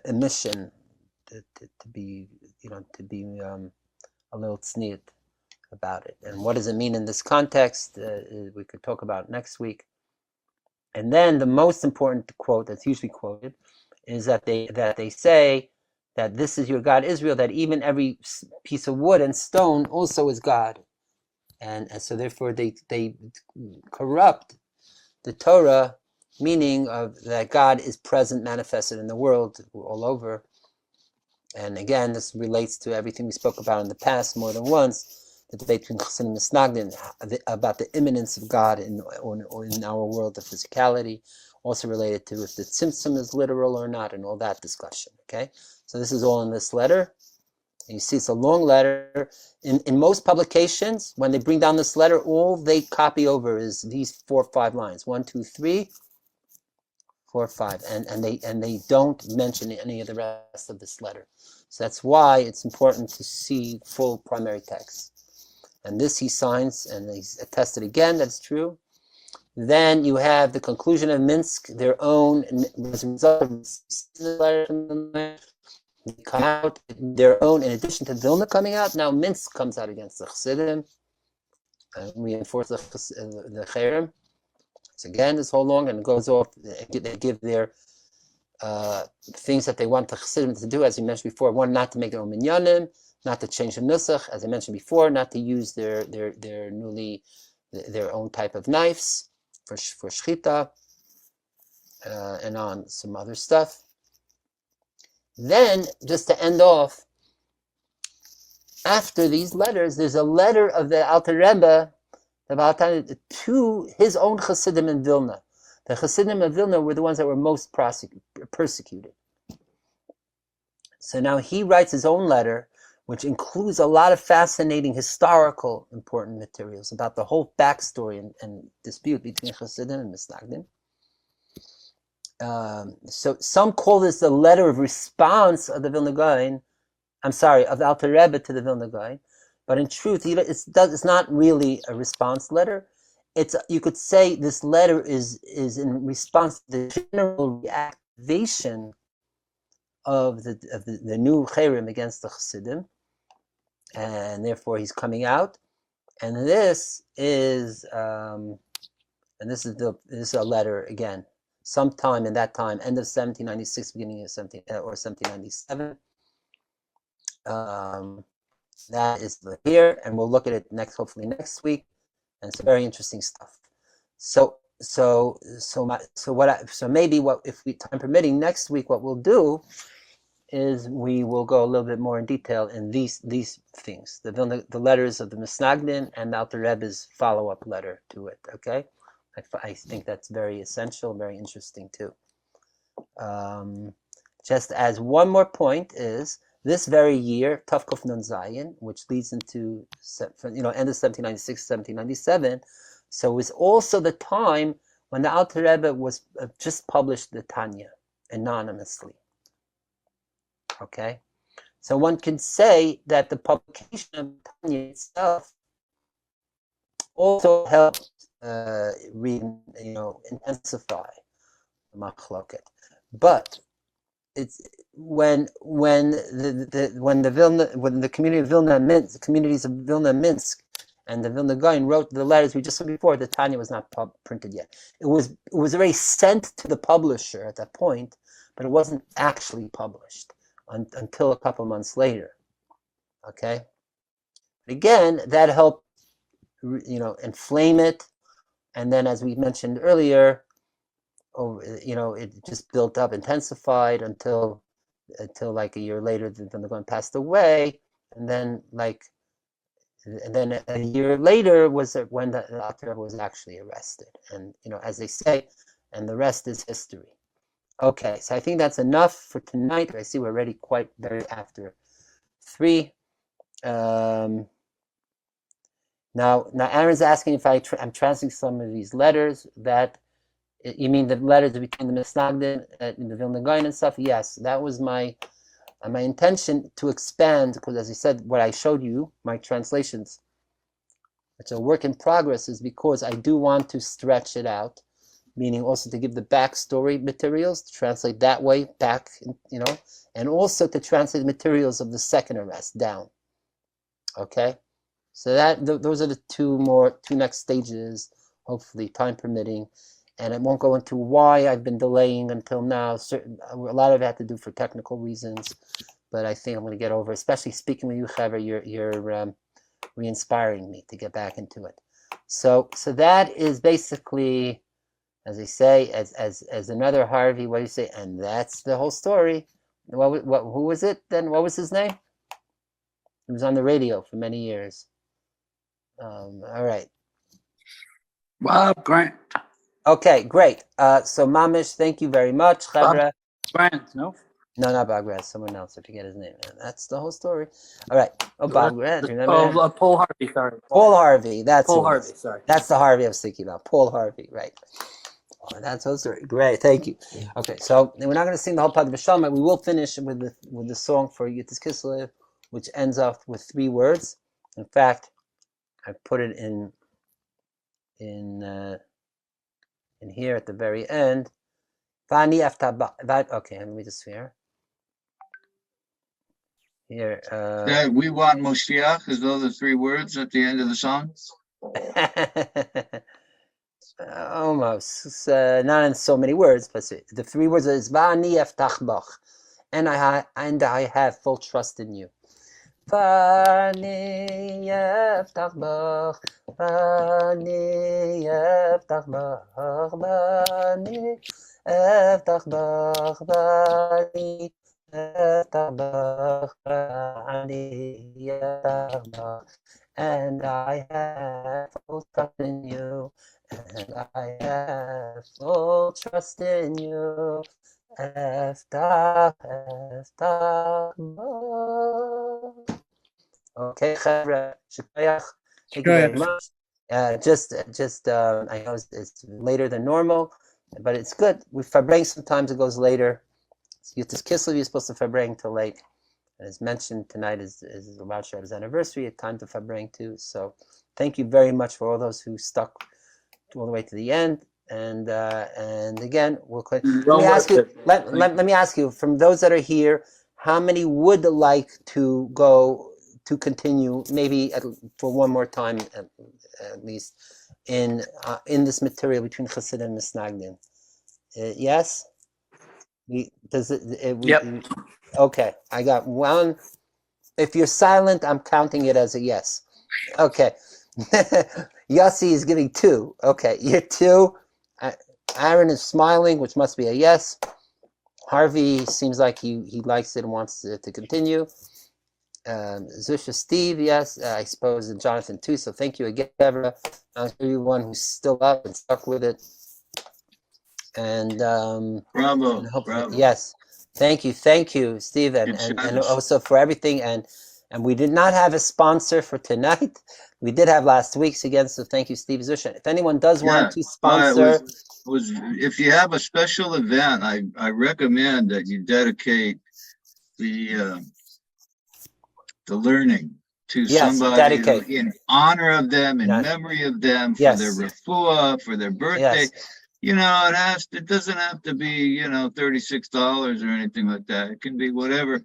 emission, to be a little tzniut about it. And what does it mean in this context? We could talk about next week. And then the most important quote that's usually quoted is that they say that this is your God Israel, that even every piece of wood and stone also is God. And so therefore they corrupt the Torah, meaning of that God is present, manifested in the world all over. And again, this relates to everything we spoke about in the past more than once, the debate between Chasidim and Misnagdim about the immanence of God in our world of physicality, also related to if the tzimtzum is literal or not, and all that discussion, okay? So this is all in this letter. And you see it's a long letter. In most publications, when they bring down this letter, all they copy over is these 4 or 5 lines. 1, 2, 3, 4, 5. And they don't mention any of the rest of this letter. So that's why it's important to see full primary text. And this he signs, and he's attested again, that's true. Then you have the conclusion of Minsk, their own, as a result of the letter, they come out their own, in addition to Vilna coming out, now Minsk comes out against the Chasidim, and reinforce the Cherem. So again, this whole long, and it goes off, they give their things that they want the Chasidim to do, as we mentioned before. One, not to make their own minyanim, not to change the nusach, as I mentioned before, not to use their own type of knives for shchita, and on some other stuff. Then, just to end off, after these letters, there's a letter of the Alter Rebbe to his own Chasidim in Vilna. The Chasidim of Vilna were the ones that were most persecuted. So now he writes his own letter, which includes a lot of fascinating historical important materials about the whole backstory and dispute between Chasidim and Misnagdim. So some call this the letter of response of the Vilna Gaon, of the Alter Rebbe to the Vilna Gaon, but in truth, it's not really a response letter. You could say this letter is in response to the general reactivation of the new Cherem against the Chasidim, and therefore he's coming out. And this is a letter again. Sometime in that time, end of 1796, beginning of 1797. That is here, and we'll look at it hopefully next week. And it's very interesting stuff. So maybe if we time permitting next week, what we'll do is we will go a little bit more in detail in these things, the letters of the Misnagdim and the Alter Rebbe's follow-up letter to it. Okay. I think that's very essential, very interesting too. Just as one more point is, this very year, Tav Kuf Nun Zayin, which leads into end of 1796, 1797, so it was also the time when the Alter Rebbe was just published the Tanya anonymously. Okay, so one can say that the publication of Tanya itself also helped intensify the machloket. But it's when the community of Vilna Minsk, the communities of Vilna Minsk, and the Vilna Gaon wrote the letters we just saw before, the Tanya was not printed yet. It was already sent to the publisher at that point, but it wasn't actually published until a couple months later. Okay. Again, that helped, inflame it. And then, as we mentioned earlier, it just built up, intensified until like a year later, the Gaon passed away. And then a year later was when the Alter was actually arrested. And, as they say, and the rest is history. Okay, so I think that's enough for tonight. I see we're already quite very after 3. Now Aaron's asking if I'm translating some of these letters. That you mean the letters between the Misnagdim and the Vilna Gaon and stuff? Yes, that was my intention to expand, because as I said, what I showed you, my translations, it's a work in progress, is because I do want to stretch it out, meaning also to give the backstory materials, to translate that way back, and also to translate the materials of the second arrest down. Okay, so those are the two next stages, hopefully time permitting, and I won't go into why I've been delaying until now. A lot of it had to do for technical reasons, but I think I'm going to get over, especially speaking with you, Chaver, you're re-inspiring me to get back into it. So that is basically, as I say, as another Harvey, what do you say? And that's the whole story. Who was it then? What was his name? He was on the radio for many years. All right. Bob Grant. Okay, great. So Mamish, thank you very much. Bob Grant, no? No, not Bob Grant. Someone else. I forget his name. That's the whole story. All right. Oh, Bob Grant. Remember? Paul Harvey. Sorry. Paul Harvey. That's Paul Harvey. Sorry. That's the Harvey I was thinking about. Paul Harvey. Right. Oh, that's so sorry. Great. Thank you. Okay. So we're not going to sing the whole part of the Shalom. We will finish with the song for Yutis Kislev, which ends off with 3 words. In fact, I put it in here at the very end. Okay, let me just hear. Here. We want Moshiach, is those the 3 words at the end of the song? Almost. Not in so many words, but the 3 words is Va'ani eftach bach, and I have full trust in you. Va'ani eftach bach, Va'ani eftach bach, Va'ani eftach bach, Va'ani eftach bach, Va'ani eftach bach, and I have full trust in you. And I have full trust in you. Eftach. Okay, Chavra, Shukayach. Thank you very much. Just I know it's later than normal, but it's good. We Fabrang sometimes it goes later. Yutis Kislev, you're supposed to Fabrang till late. And as mentioned, tonight is the Rav Shabbat's anniversary. It's time to Fabrang too. So thank you very much for all those who stuck all the way to the end. And again, we'll quit. Let me ask you, from those that are here, how many would like to go to continue, maybe for one more time at least, in this material between Chasidim and Misnagdim? Yes? Yep. Okay, I got 1. If you're silent, I'm counting it as a yes. Okay. Yossi is giving 2. Okay, you're 2. Aaron is smiling, which must be a yes. Harvey seems like he likes it and wants to continue. Zusha Steve, yes. I suppose, and Jonathan too. So thank you again, Deborah. Everyone who's still up and stuck with it. And bravo. Yes. Thank you, Steve, and also for everything. And we did not have a sponsor for tonight. We did have last week's again, so thank you, Steve Zusha. If anyone does want to sponsor, if you have a special event, I recommend that you dedicate the learning to somebody in honor of them, in memory of them, for their refuah, for their birthday. Yes. It doesn't have to be, $36 or anything like that. It can be whatever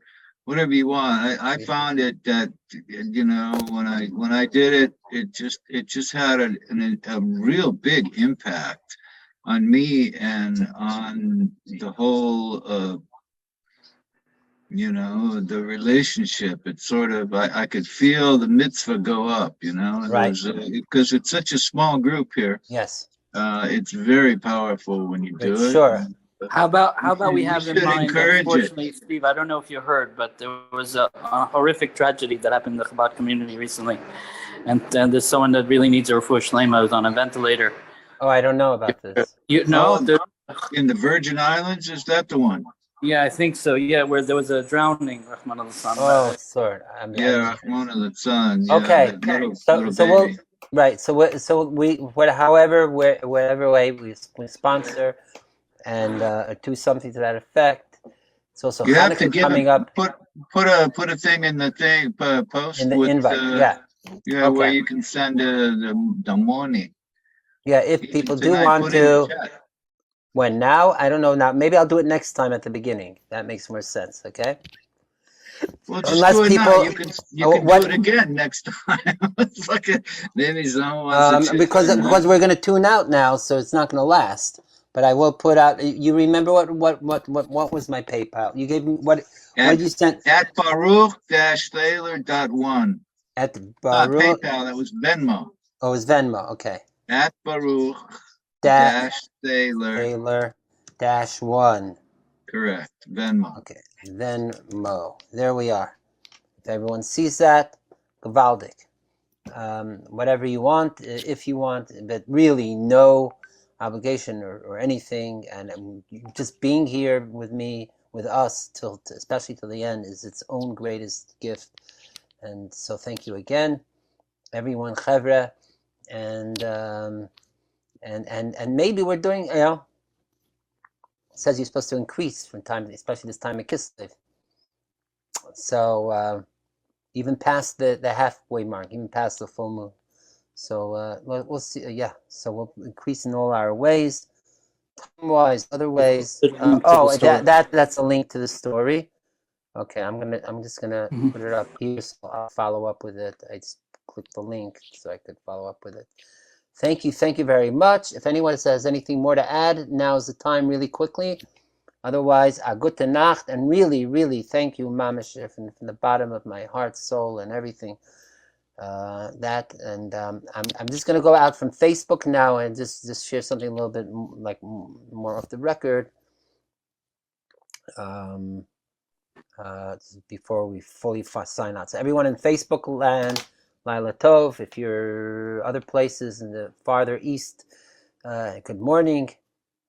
you want. I found it that, when I did it, it just had a real big impact on me and on the whole the relationship. It's sort of, I could feel the mitzvah go up, Right. Because it's such a small group here. Yes. It's very powerful when you do it. Sure. How about we have in mind, encourage unfortunately, Steve, I don't know if you heard, but there was a horrific tragedy that happened in the Chabad community recently. And there's someone that really needs a refuah shlema who's on a ventilator. Oh, I don't know about this. You know, in the Virgin Islands, is that the one? Yeah, I think so. Yeah, where there was a drowning, Rahman al-San. Oh, sorry. Rahman al-San. Yeah, okay. Whatever way we sponsor and do something to that effect. It's also you have to coming up. Put a thing in the thing post in the with, invite. Yeah, where you can send the money. Yeah, if people do want to. When now? I don't know now. Maybe I'll do it next time at the beginning. That makes more sense. Okay. Well, just unless do it people, now. You can do it again next time. It's like maybe someone wants to because we're going to tune out now, so it's not going to last. But I will put out. You remember what was my PayPal? You gave me what did you send? At Baruch-Thaler.1. At Baruch. PayPal. That was Venmo. Oh, it was Venmo. Okay. At Baruch. Thaler-1. Correct. Venmo. Okay. Venmo. There we are. If everyone sees that, gewaldig. Whatever you want, if you want, but really no obligation or anything. And just being here with me, with us, especially till the end, is its own greatest gift. And so thank you again, everyone, chevra, and maybe we're doing, it says you're supposed to increase from time, especially this time of Kislev. So even past the halfway mark, even past the full moon. So we'll see. So we'll increase in all our ways, time-wise, other ways. That's a link to the story. Okay, I'm just gonna put it up here, so I'll follow up with it. I just clicked the link so I could follow up with it. Thank you very much. If anyone has anything more to add, now is the time, really quickly. Otherwise, a gute Nacht, and really thank you, Mamish, from the bottom of my heart, soul, and everything. I'm just gonna go out from Facebook now and just share something a little bit more off the record. Before we fully sign out. So everyone in Facebook land, Laila Tov. If you're other places in the farther east, good morning,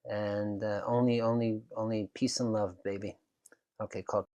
and only peace and love, baby. Okay, call.